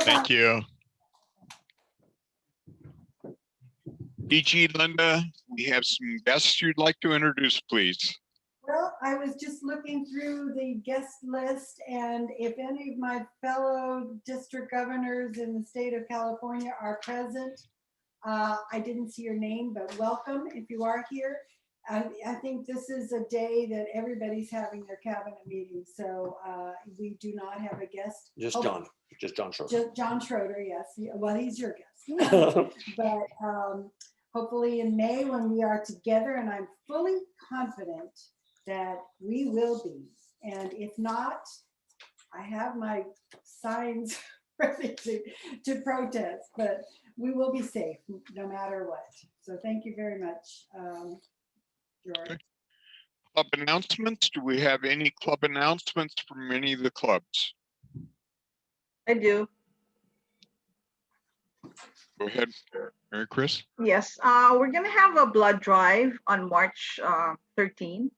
Thank you. DG Linda, we have some guests you'd like to introduce, please. Well, I was just looking through the guest list, and if any of my fellow district governors in the state of California are present, I didn't see your name, but welcome if you are here. I think this is a day that everybody's having their cabinet meeting, so we do not have a guest. Just John Schroeder. Just John Schroeder, yes. Well, he's your guest. But hopefully in May when we are together, and I'm fully confident that we will be. And if not, I have my signs ready to protest, but we will be safe no matter what. So thank you very much, George. Okay. Club announcements. Do we have any club announcements from any of the clubs? I do. Go ahead, Mary Chris. Yes, we're gonna have a blood drive on March 13.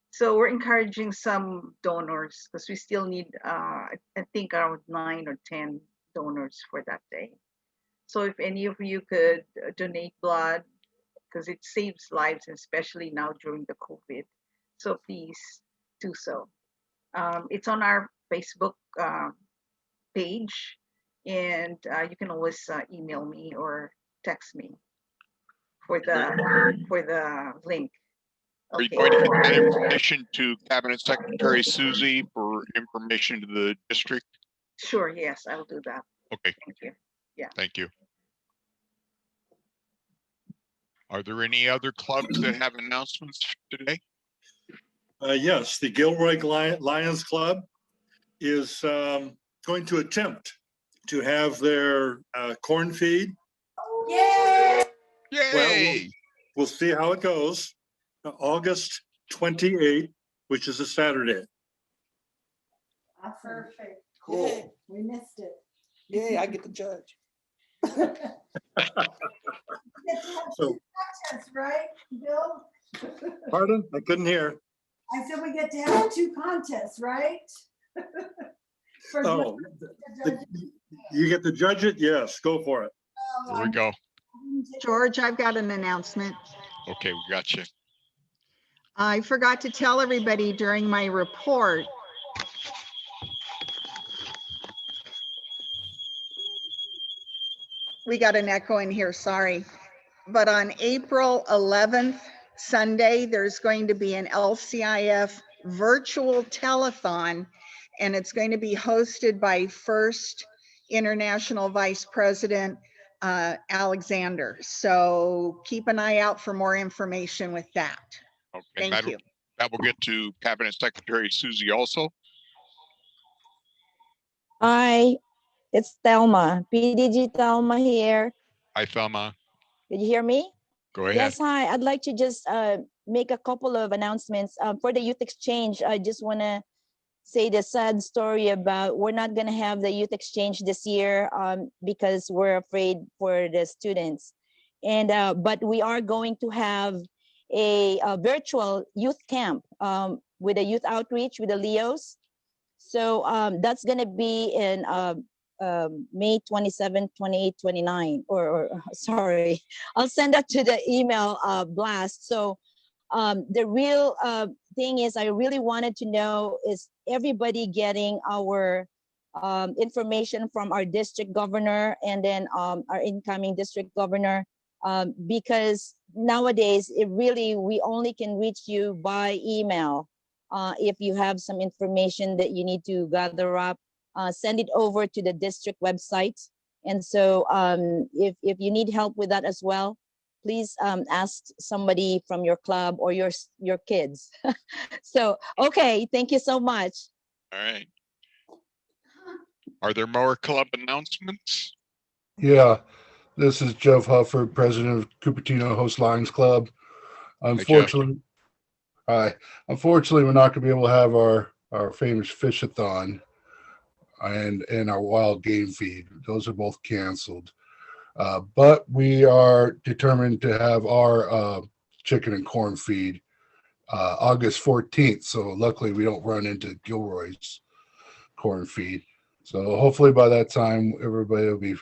So we're encouraging some donors because we still need, I think, around 9 or 10 donors for that day. So if any of you could donate blood, because it saves lives, especially now during the COVID. So please do so. It's on our Facebook page, and you can always email me or text me for the link. Are you going to get that information to Cabinet Secretary Susie for information to the district? Sure, yes, I'll do that. Okay. Thank you. Yeah. Thank you. Are there any other clubs that have announcements today? Yes, the Gilroy Lions Club is going to attempt to have their corn feed. Yay! Yay! Well, we'll see how it goes. August 28th, which is a Saturday. Perfect. Cool. Yay. We missed it. Yay, I get to judge. So, Contest, right, Bill? pardon? I couldn't hear. I said we get to have 2 contests, right? For Oh, judges. you get to judge it? Yes, go for it. Here we go. George, I've got an announcement. Okay, we got you. I forgot to tell everybody during my report. We got an echo in here, sorry. But on April 11th, Sunday, there's going to be an LCIF virtual telethon, and it's going to be hosted by First International Vice President Alexander. So keep an eye out for more information with that. Okay, Thank you. that will get to Cabinet Secretary Susie also. Hi, it's Thelma, PDG Thelma here. Hi, Thelma. Did you hear me? Go ahead. Yes, hi. I'd like to just make a couple of announcements. For the youth exchange, I just want to say the sad story about we're not going to have the youth exchange this year because we're afraid for the students. And but we are going to have a virtual youth camp with a youth outreach with the Leos. So that's going to be in May 27, 28, 29, or sorry, I'll send that to the email blast. So the real thing is, I really wanted to know, is everybody getting our information from our district governor and then our incoming district governor? Because nowadays, we only can reach you by email. If you have some information that you need to gather up, send it over to the district website. And so if you need help with that as well, please ask somebody from your club or your kids. So, okay, thank you so much. All right. Are there more club announcements? Yeah, this is Jeff Hufford, president of Cupertino Host Lions Club. Unfortunately, we're not going to be able to have our famous fish-a-thon and our wild game feed. Those are both canceled. But we are determined to have our chicken and corn feed August 14th. So luckily we don't run into Gilroy's corn feed. So hopefully by that time, everybody will be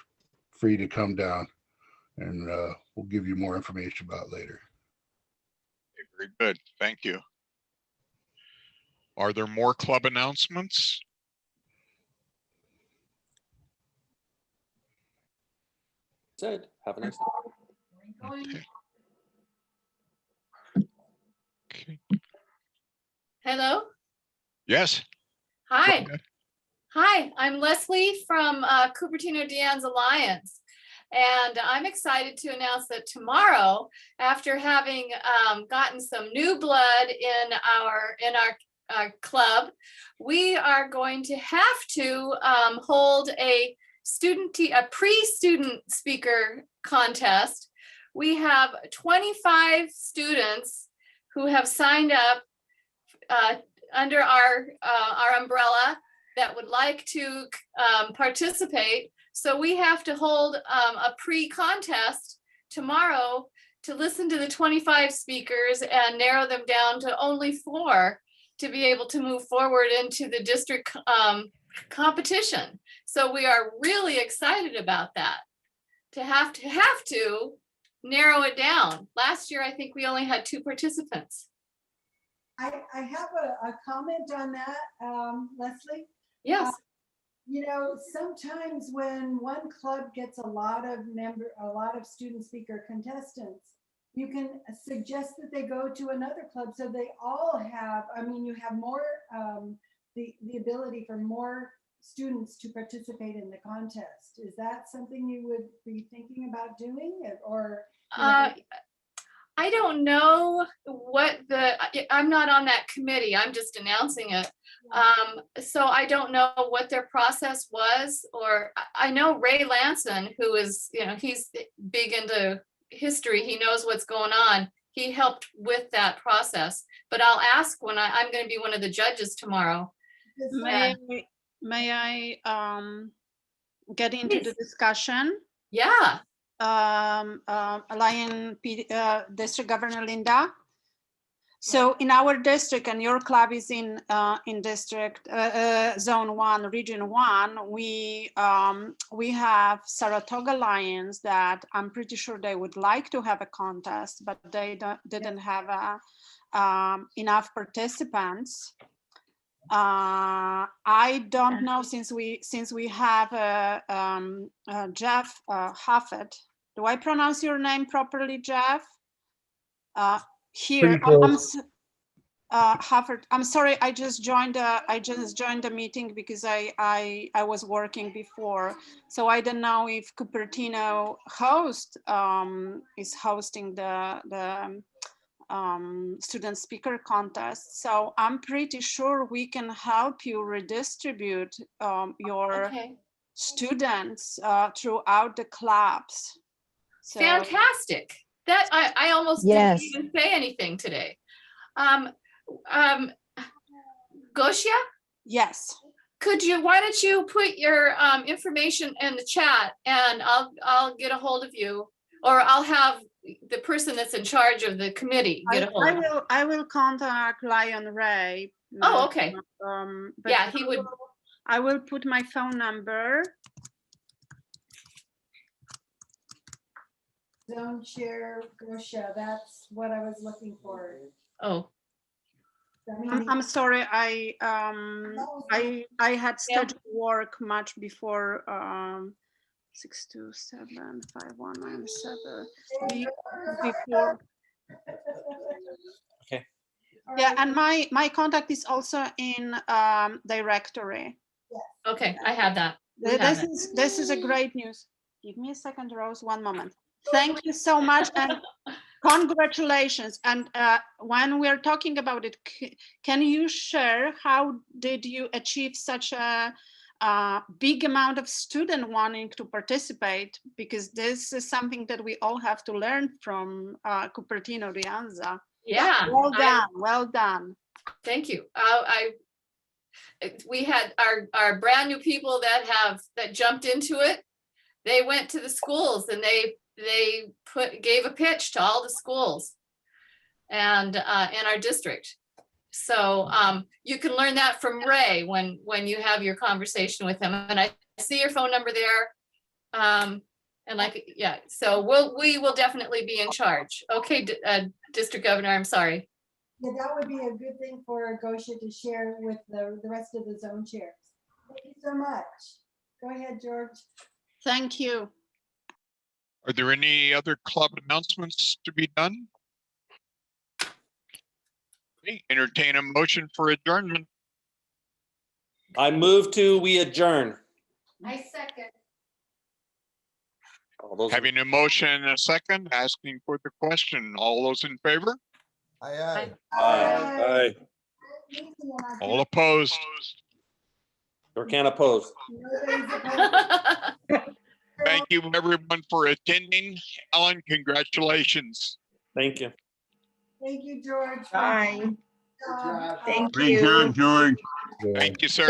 free to come down, and we'll give you more information about it later. Very good. Thank you. Are there more club announcements? Said, have a nice day. Okay. Hello. Yes. Hi. Hi, I'm Leslie from Cupertino Deanne's Alliance. And I'm excited to announce that tomorrow, after having gotten some new blood in our club, we are going to have to hold a pre-student speaker contest. We have 25 students who have signed up under our umbrella that would like to participate. So we have to hold a pre-contest tomorrow to listen to the 25 speakers and narrow them down to only 4 to be able to move forward into the district competition. So we are really excited about that, to have to narrow it down. Last year, I think we only had 2 participants. I have a comment on that, Leslie. Yes. You know, sometimes when one club gets a lot of student speaker contestants, you can suggest that they go to another club so they all have, you have more, the ability for more students to participate in the contest. Is that something you would be thinking about doing, or? I don't know I'm not on that committee. I'm just announcing it. So I don't know what their process was, or I know Ray Lanson, who is, he's big into history. He knows what's going on. He helped with that process, but I'll ask when I'm going to be one of the judges tomorrow. May I get into the discussion? Yeah. District Governor Linda. So in our district, and your club is in district zone 1, region 1, we have Saratoga Lions that I'm pretty sure they would like to have a contest, but they didn't have enough participants. I don't know, since we have Jeff Hufford. Do I pronounce your name properly, Jeff? Here, Hufford. I'm sorry, I just joined the meeting because I was working before, so I don't know if Cupertino is hosting the student speaker contest. So I'm pretty sure we can help you redistribute your students throughout the clubs. So, fantastic. That I almost didn't even say anything today. Gosia? Yes. Why don't you put your information in the chat, and I'll get a hold of you, or I'll have the person that's in charge of the committee get a hold of him. I will contact Lion Ray. Oh, okay. But Yeah, he would. I will put my phone number. Zone chair, Gosha, that's what I was looking for. Oh. I'm sorry, I had scheduled work much before 6275197 before. Okay. Yeah, and my contact is also in directory. Okay, I have that. We have it. This is a great news. Give me a second, Rose, one moment. Thank you so much and congratulations. And when we're talking about it, can you share how did you achieve such a big amount of students wanting to participate? Because this is something that we all have to learn from Cupertino de Anza. Yeah. Well done, well done. Thank you. We had our brand new people that jumped into it. They went to the schools and they gave a pitch to all the schools and in our district. So you can learn that from Ray when you have your conversation with him. And I see your phone number there. And yeah, so we will definitely be in charge. Okay, District Governor, I'm sorry. Yeah, that would be a good thing for Gosha to share with the rest of the zone chairs. Thank you so much. Go ahead, George. Thank you. Are there any other club announcements to be done? Okay, entertain a motion for adjournment. I move we adjourn. I second. Having a motion and a second, asking for the question. All those in favor? Aye. Aye. All opposed? Or can't oppose. Thank you everyone for attending. Ellen, congratulations. Thank you. Thank you, George. Bye. Good job. Thank Great you. job, George. Thank you, sir.